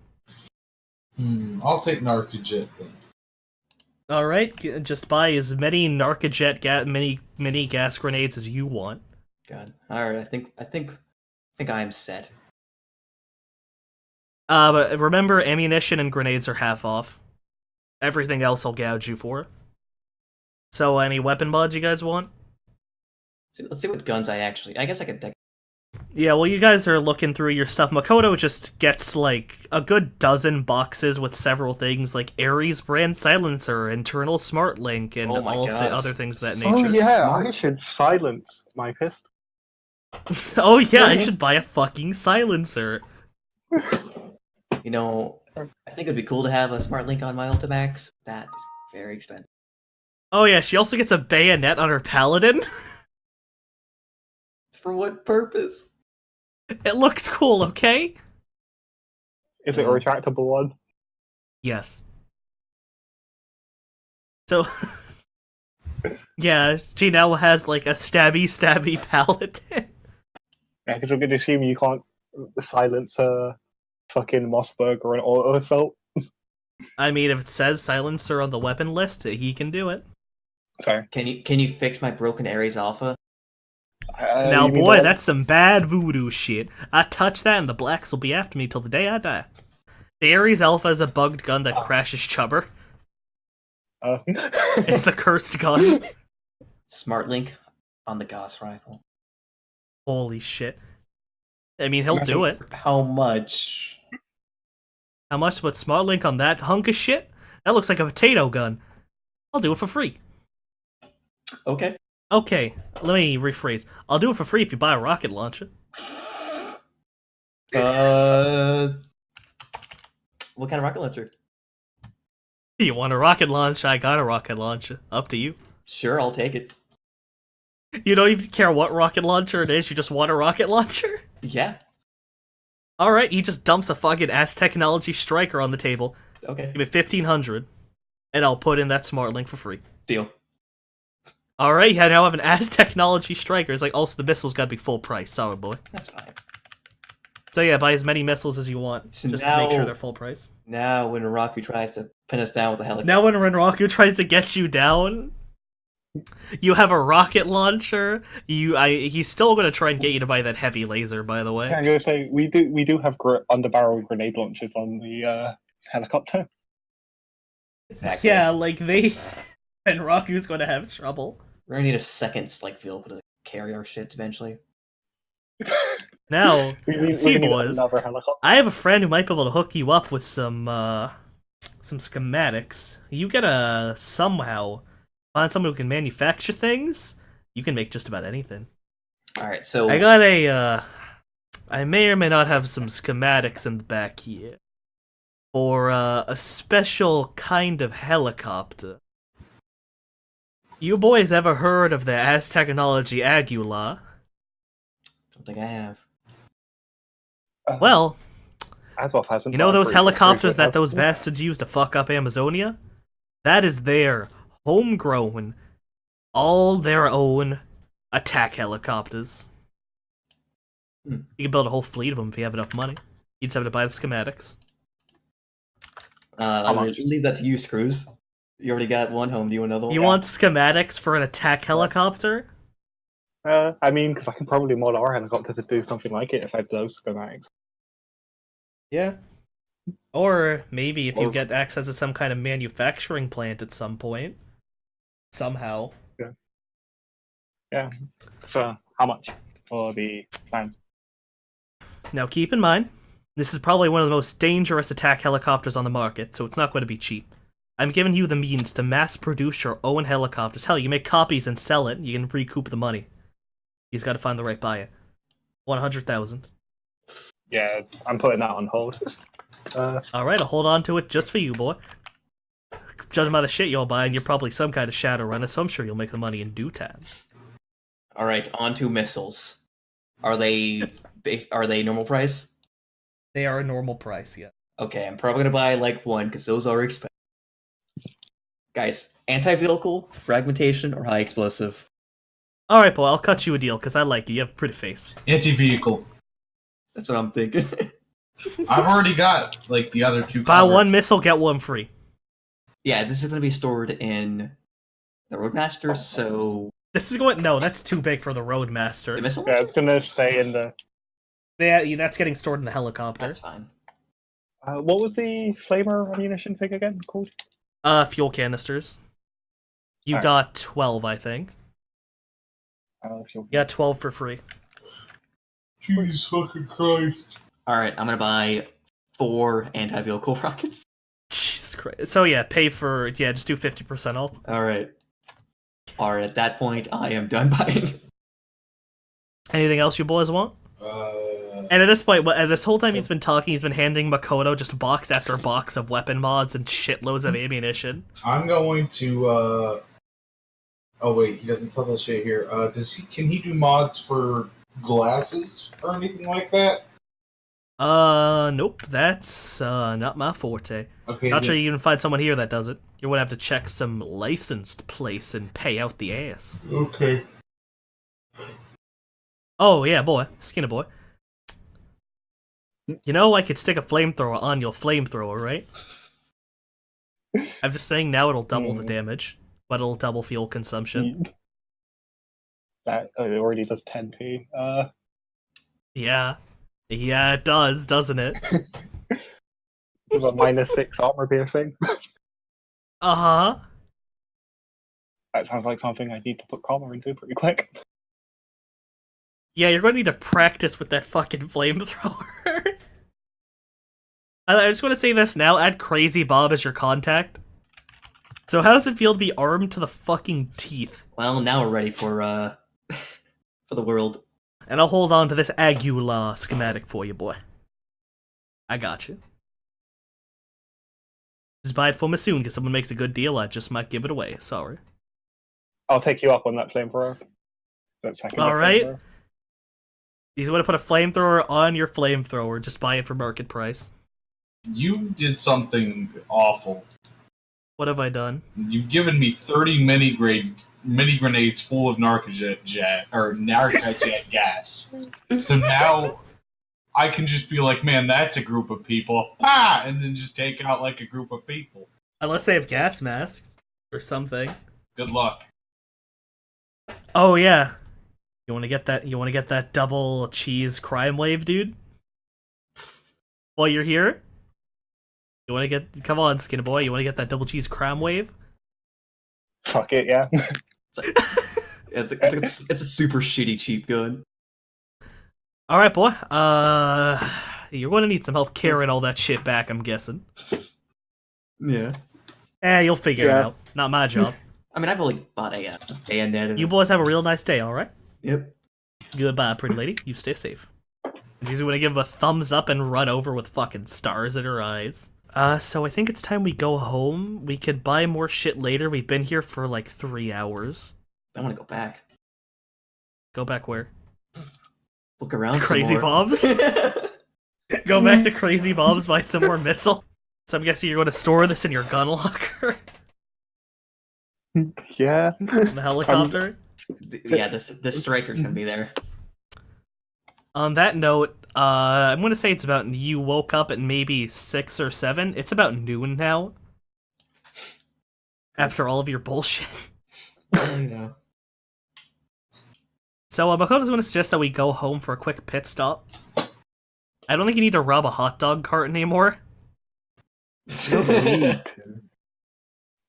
[SPEAKER 4] I'll take Narcajet then.
[SPEAKER 1] Alright, just buy as many Narcajet mini gas grenades as you want.
[SPEAKER 3] God. All right. I think I'm set.
[SPEAKER 1] But remember, ammunition and grenades are half off. Everything else I'll gouge you for. So, any weapon mods you guys want?
[SPEAKER 3] Let's see what guns I guess I could take.
[SPEAKER 1] Yeah, well, you guys are looking through your stuff. Makoto just gets, like, a good dozen boxes with several things, like Ares brand silencer, internal smart link, and
[SPEAKER 3] Oh my
[SPEAKER 1] all
[SPEAKER 3] gosh.
[SPEAKER 1] other things of that
[SPEAKER 2] Oh
[SPEAKER 1] nature.
[SPEAKER 2] yeah,
[SPEAKER 3] Smart.
[SPEAKER 2] I should silence my pistol.
[SPEAKER 1] Oh yeah, I should buy a fucking silencer.
[SPEAKER 3] You know, I think it'd be cool to have a smart link on my Ultimax. That is very expensive.
[SPEAKER 1] Oh yeah, she also gets a bayonet on her paladin.
[SPEAKER 3] For what purpose?
[SPEAKER 1] It looks cool, okay?
[SPEAKER 2] Is it a retractable one?
[SPEAKER 1] Yes. So, Yeah, she now has like a stabby paladin.
[SPEAKER 2] Yeah, because I'm going to assume you can't silence a fucking Mossberg or an auto assault.
[SPEAKER 1] I mean, if it says silencer on the weapon list, he can do it.
[SPEAKER 2] Sorry.
[SPEAKER 3] Can you fix my broken Ares Alpha?
[SPEAKER 1] Now,
[SPEAKER 2] you mean the
[SPEAKER 1] boy,
[SPEAKER 2] one-
[SPEAKER 1] that's some bad voodoo shit. I touch that and the blacks will be after me till the day I die. The Ares Alpha is a bugged gun that crashes Chubber. It's the cursed gun.
[SPEAKER 3] Smart Link on the Gauss rifle.
[SPEAKER 1] Holy shit. I mean, he'll do it.
[SPEAKER 3] How much?
[SPEAKER 1] How much to put Smart Link on that hunk of shit? That looks like a potato gun. I'll do it for free.
[SPEAKER 3] Okay.
[SPEAKER 1] Okay, let me rephrase. I'll do it for free if you buy a rocket launcher.
[SPEAKER 3] What kind of rocket launcher?
[SPEAKER 1] You want a rocket launcher? I got a rocket launcher. Up to you.
[SPEAKER 3] Sure, I'll take it.
[SPEAKER 1] You don't even care what rocket launcher it is, you just want a rocket launcher?
[SPEAKER 3] Yeah.
[SPEAKER 1] Alright, he just dumps a fucking ass technology striker on the table.
[SPEAKER 3] Okay.
[SPEAKER 1] Give me 1500 and I'll put in that smart link for free.
[SPEAKER 3] Deal.
[SPEAKER 1] Alright, yeah, now I have an ass technology striker. It's like, also the missiles gotta be full price. Sorry, boy.
[SPEAKER 3] That's fine.
[SPEAKER 1] So yeah, buy as many missiles as you want.
[SPEAKER 3] So
[SPEAKER 1] just
[SPEAKER 3] now-
[SPEAKER 1] make sure they're full price.
[SPEAKER 3] Now, when Raku tries to pin us down with a helicopter,
[SPEAKER 1] Now when Renraku tries to get you down, you have a rocket launcher. He's still gonna try and get you to buy that heavy laser, by the way.
[SPEAKER 2] I'm going to say we do have under-barrel grenade launchers on the helicopter.
[SPEAKER 3] exactly.
[SPEAKER 1] Yeah, like and Raku's gonna have trouble.
[SPEAKER 3] We're gonna need a second like vehicle to carry our shit eventually.
[SPEAKER 1] Now, see,
[SPEAKER 2] we need
[SPEAKER 1] boys,
[SPEAKER 2] another helicopter.
[SPEAKER 1] I have a friend who might be able to hook you up with some schematics. You gotta somehow find someone who can manufacture things. You can make just about anything.
[SPEAKER 3] All right, so
[SPEAKER 1] I got I may or may not have some schematics in the back here for a special kind of helicopter. You boys ever heard of the Aztechnology Agula?
[SPEAKER 3] don't think I have.
[SPEAKER 1] Well,
[SPEAKER 2] Azov hasn't.
[SPEAKER 1] you know
[SPEAKER 2] but I'm
[SPEAKER 1] those
[SPEAKER 2] pretty sure
[SPEAKER 1] helicopters that
[SPEAKER 2] Azov
[SPEAKER 1] those
[SPEAKER 2] has.
[SPEAKER 1] bastards use to fuck up Amazonia? That is their homegrown, all their own attack helicopters.
[SPEAKER 3] Hmm.
[SPEAKER 1] You can build a whole fleet of them if you have enough money. You just have to buy the schematics.
[SPEAKER 3] I'll
[SPEAKER 2] much?
[SPEAKER 3] leave that to you, Screws. You already got one home. Do you want another one?
[SPEAKER 1] You want schematics for an attack helicopter?
[SPEAKER 2] I mean, because I can probably mod our helicopter to do something like it if I had those schematics.
[SPEAKER 1] Yeah. Or maybe if you
[SPEAKER 2] Or-
[SPEAKER 1] get access to some kind of manufacturing plant at some point. Somehow.
[SPEAKER 2] Yeah. So, how much for the plans?
[SPEAKER 1] Now keep in mind, this is probably one of the most dangerous attack helicopters on the market, so it's not going to be cheap. I'm giving you the means to mass produce your own helicopters. Hell, you make copies and sell it, you can recoup the money. You just gotta find the right buyer. 100,000.
[SPEAKER 2] Yeah, I'm putting that on hold.
[SPEAKER 1] Alright, I'll hold on to it just for you, boy. Judging by the shit you're buying, you're probably some kind of Shadowrunner, so I'm sure you'll make the money in due time.
[SPEAKER 3] All right, on to missiles. Are they normal price?
[SPEAKER 1] They are a normal price, yeah.
[SPEAKER 3] Okay, I'm probably gonna buy like one because those are expensive. Guys, anti-vehicle, fragmentation, or high explosive?
[SPEAKER 1] Alright, boy, I'll cut you a deal, because I like you. You have a pretty face.
[SPEAKER 4] Anti-vehicle.
[SPEAKER 3] That's what I'm thinking.
[SPEAKER 4] I've already got like the other two.
[SPEAKER 1] Buy
[SPEAKER 4] covered.
[SPEAKER 1] one missile, get one free.
[SPEAKER 3] Yeah, this is gonna be stored in the Roadmaster, so
[SPEAKER 1] This is going... No, that's too big for the
[SPEAKER 3] the
[SPEAKER 1] Roadmaster.
[SPEAKER 3] missile.
[SPEAKER 2] Yeah, it's gonna stay in the.
[SPEAKER 1] Yeah, that's getting stored in the helicopter.
[SPEAKER 3] That's fine.
[SPEAKER 2] What was the flamer ammunition thing again called?
[SPEAKER 1] Fuel canisters. You
[SPEAKER 2] Alright.
[SPEAKER 1] got 12, I think.
[SPEAKER 2] Sure.
[SPEAKER 1] You got 12 for free.
[SPEAKER 4] Jesus fucking Christ.
[SPEAKER 3] All right, I'm gonna buy 4 anti-vehicle rockets.
[SPEAKER 1] Jesus Christ. So yeah, pay for... Yeah, just do 50% off.
[SPEAKER 3] All right. At that point, I am done buying.
[SPEAKER 1] Anything else you boys want? And at this point, this whole time he's been talking, he's been handing Makoto just box after box of weapon mods and shitloads of ammunition.
[SPEAKER 4] I'm going to. Oh wait, he doesn't tell us shit here. Can he do mods for glasses or anything like that?
[SPEAKER 1] Nope, that's not my forte.
[SPEAKER 4] Okay.
[SPEAKER 1] Not sure
[SPEAKER 4] then-
[SPEAKER 1] you can find someone here that does it. You're gonna have to check some licensed place and pay out the ass.
[SPEAKER 4] Okay.
[SPEAKER 1] Oh yeah, boy, Skinner boy. You know I could stick a flamethrower on your flamethrower, right? I'm just saying now it'll double the damage, but it'll double fuel consumption.
[SPEAKER 2] That it already does 10p.
[SPEAKER 1] Yeah. Yeah, it does, doesn't it?
[SPEAKER 2] With a -6 armor piercing.
[SPEAKER 1] Uh-huh.
[SPEAKER 2] That sounds like something I need to put Karma into pretty quick.
[SPEAKER 1] Yeah, you're gonna need to practice with that fucking flamethrower. I just want to say this now, add Crazy Bob as your contact. So how does it feel to be armed to the fucking teeth?
[SPEAKER 3] Well, now we're ready for for the world.
[SPEAKER 1] And I'll hold on to this Aguilar schematic for you, boy. I got you. Just buy it for me soon, because someone makes a good deal, I just might give it away, sorry.
[SPEAKER 2] I'll take you up on that flamethrower. That second
[SPEAKER 1] Alright.
[SPEAKER 2] flamethrower.
[SPEAKER 1] You want to put a flamethrower on your flamethrower, just buy it for market price.
[SPEAKER 4] You did something awful.
[SPEAKER 1] What have I done?
[SPEAKER 4] You've given me 30 mini grenades full of narcojet gas. So now I can just be like, man, that's a group of people. Ah! And then just take out like a group of people.
[SPEAKER 1] Unless they have gas masks or something.
[SPEAKER 4] Good luck.
[SPEAKER 1] Oh yeah. You want to get that double cheese crime wave, dude? While you're here? You want to get come on, Skinner boy, you want to get that double cheese crime wave?
[SPEAKER 2] Fuck it, yeah.
[SPEAKER 3] It's a super shitty cheap gun.
[SPEAKER 1] Alright, boy. You're gonna need some help carrying all that shit back, I'm guessing.
[SPEAKER 3] Yeah.
[SPEAKER 1] You'll figure it
[SPEAKER 2] Yeah.
[SPEAKER 1] out. Not my job.
[SPEAKER 3] I mean, I've only bought a bayonet.
[SPEAKER 1] You boys have a real nice day, alright?
[SPEAKER 3] Yep.
[SPEAKER 1] Goodbye, pretty lady. You stay safe. She's gonna give a thumbs up and run over with fucking stars in her eyes. So I think it's time we go home. We could buy more shit later. We've been here for like 3 hours.
[SPEAKER 3] I want to go back.
[SPEAKER 1] Go back where?
[SPEAKER 3] Look around. some
[SPEAKER 1] Crazy
[SPEAKER 3] more.
[SPEAKER 1] Bob's? Go back to Crazy Bob's, buy some more missile. So I'm guessing you're going to store this in your gun locker?
[SPEAKER 2] Yeah.
[SPEAKER 1] The helicopter?
[SPEAKER 3] Yeah, this striker's gonna be there.
[SPEAKER 1] On that note, I'm going to say it's about you woke up at maybe 6 or 7. It's about noon now. After all of your bullshit.
[SPEAKER 3] Well, you know.
[SPEAKER 1] So Makoto's going to suggest that we go home for a quick pit stop. I don't think you need to rob a hot dog cart anymore.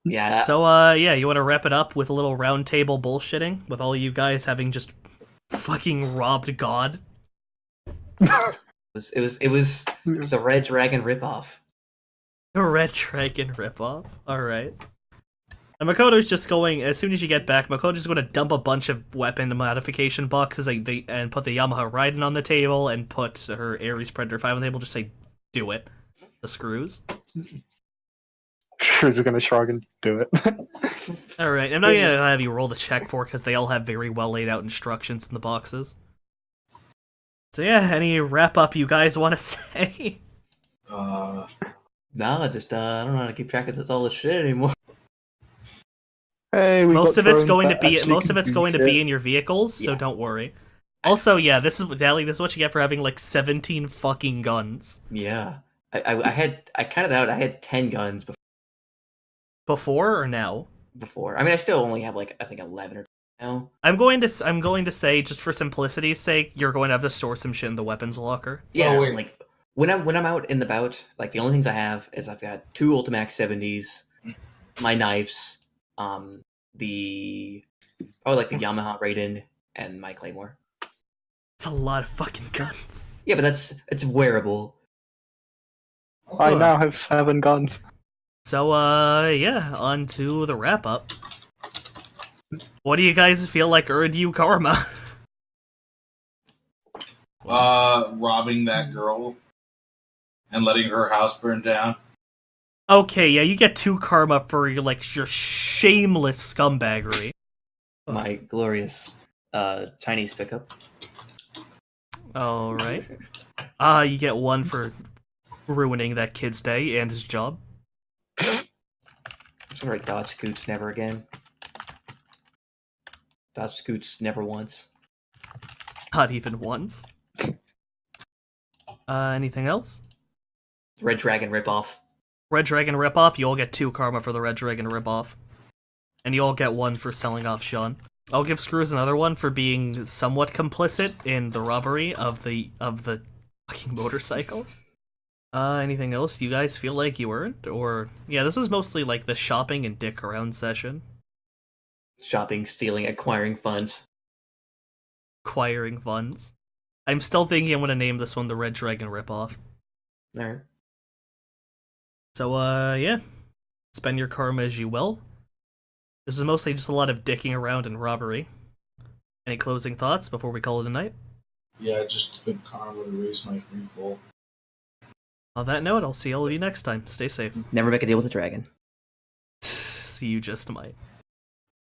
[SPEAKER 3] Yeah.
[SPEAKER 1] So, yeah, you want to wrap it up with a little round table bullshitting? With all you guys having just fucking robbed God?
[SPEAKER 3] It was the Red Dragon ripoff.
[SPEAKER 1] The Red Dragon ripoff? Alright. And Makoto's just going, as soon as you get back, Makoto's going to dump a bunch of weapon modification boxes and put the Yamaha Raiden on the table and put her Ares Predator 5 on the table, just say, do it. The screws.
[SPEAKER 2] Screws are gonna shrug and do it.
[SPEAKER 1] Alright, I'm not going to have you roll the check for because they all have very well laid out instructions in the boxes. So yeah, any wrap up you guys want to say?
[SPEAKER 3] No, just I don't know how to keep track of all this shit anymore.
[SPEAKER 2] Hey, we
[SPEAKER 1] Most
[SPEAKER 2] got
[SPEAKER 1] of it's
[SPEAKER 2] drones
[SPEAKER 1] going to
[SPEAKER 2] that
[SPEAKER 1] be
[SPEAKER 2] actually can do
[SPEAKER 1] be
[SPEAKER 2] shit.
[SPEAKER 1] in your vehicles, so
[SPEAKER 3] Yeah.
[SPEAKER 1] don't worry. Also, yeah, this is what you get for having like 17 fucking guns.
[SPEAKER 3] Yeah, I counted out. I had 10 guns
[SPEAKER 1] Before or now?
[SPEAKER 3] before. I mean, I still only have like I think 11 or 12 now.
[SPEAKER 1] I'm going to say, just for simplicity's sake, you're going to have to store some shit in the weapons locker.
[SPEAKER 3] Yeah,
[SPEAKER 4] wait.
[SPEAKER 3] like when I'm out in the bout, like the only things I have is I've got 2 Ultimax 70s, my knives, the probably like the Yamaha Raiden and my Claymore.
[SPEAKER 1] It's a lot of fucking guns.
[SPEAKER 3] Yeah, but it's wearable.
[SPEAKER 2] I now have 7 guns.
[SPEAKER 1] So, yeah, on to the wrap up. What do you guys feel like earned you karma?
[SPEAKER 4] Robbing that girl and letting her house burn down.
[SPEAKER 1] Okay, yeah, you get 2 karma for your shameless scumbaggery.
[SPEAKER 3] My glorious Chinese pickup.
[SPEAKER 1] Alright. You get 1 for ruining that kid's day and his job.
[SPEAKER 3] Sorry, dodge scoots never again. Dodge scoots never once.
[SPEAKER 1] Not even once. Anything else?
[SPEAKER 3] Red Dragon ripoff.
[SPEAKER 1] Red Dragon ripoff, you all get 2 karma for the Red Dragon ripoff. And you all get 1 for selling off Sean. I'll give Screws another one for being somewhat complicit in the robbery of the fucking motorcycle. Anything else you guys feel like you earned? Or, yeah, this was mostly like the shopping and dick around session.
[SPEAKER 3] Shopping, stealing, acquiring funds.
[SPEAKER 1] Acquiring funds. I'm still thinking I'm gonna name this one the Red Dragon ripoff.
[SPEAKER 3] Alright.
[SPEAKER 1] So, yeah. Spend your karma as you will. This is mostly just a lot of dicking around and robbery. Any closing thoughts before we call it a night?
[SPEAKER 4] Yeah, just spent karma to raise my free fall.
[SPEAKER 1] On that note, I'll see all of you next time. Stay safe.
[SPEAKER 3] Never make a deal with a dragon.
[SPEAKER 1] You just might.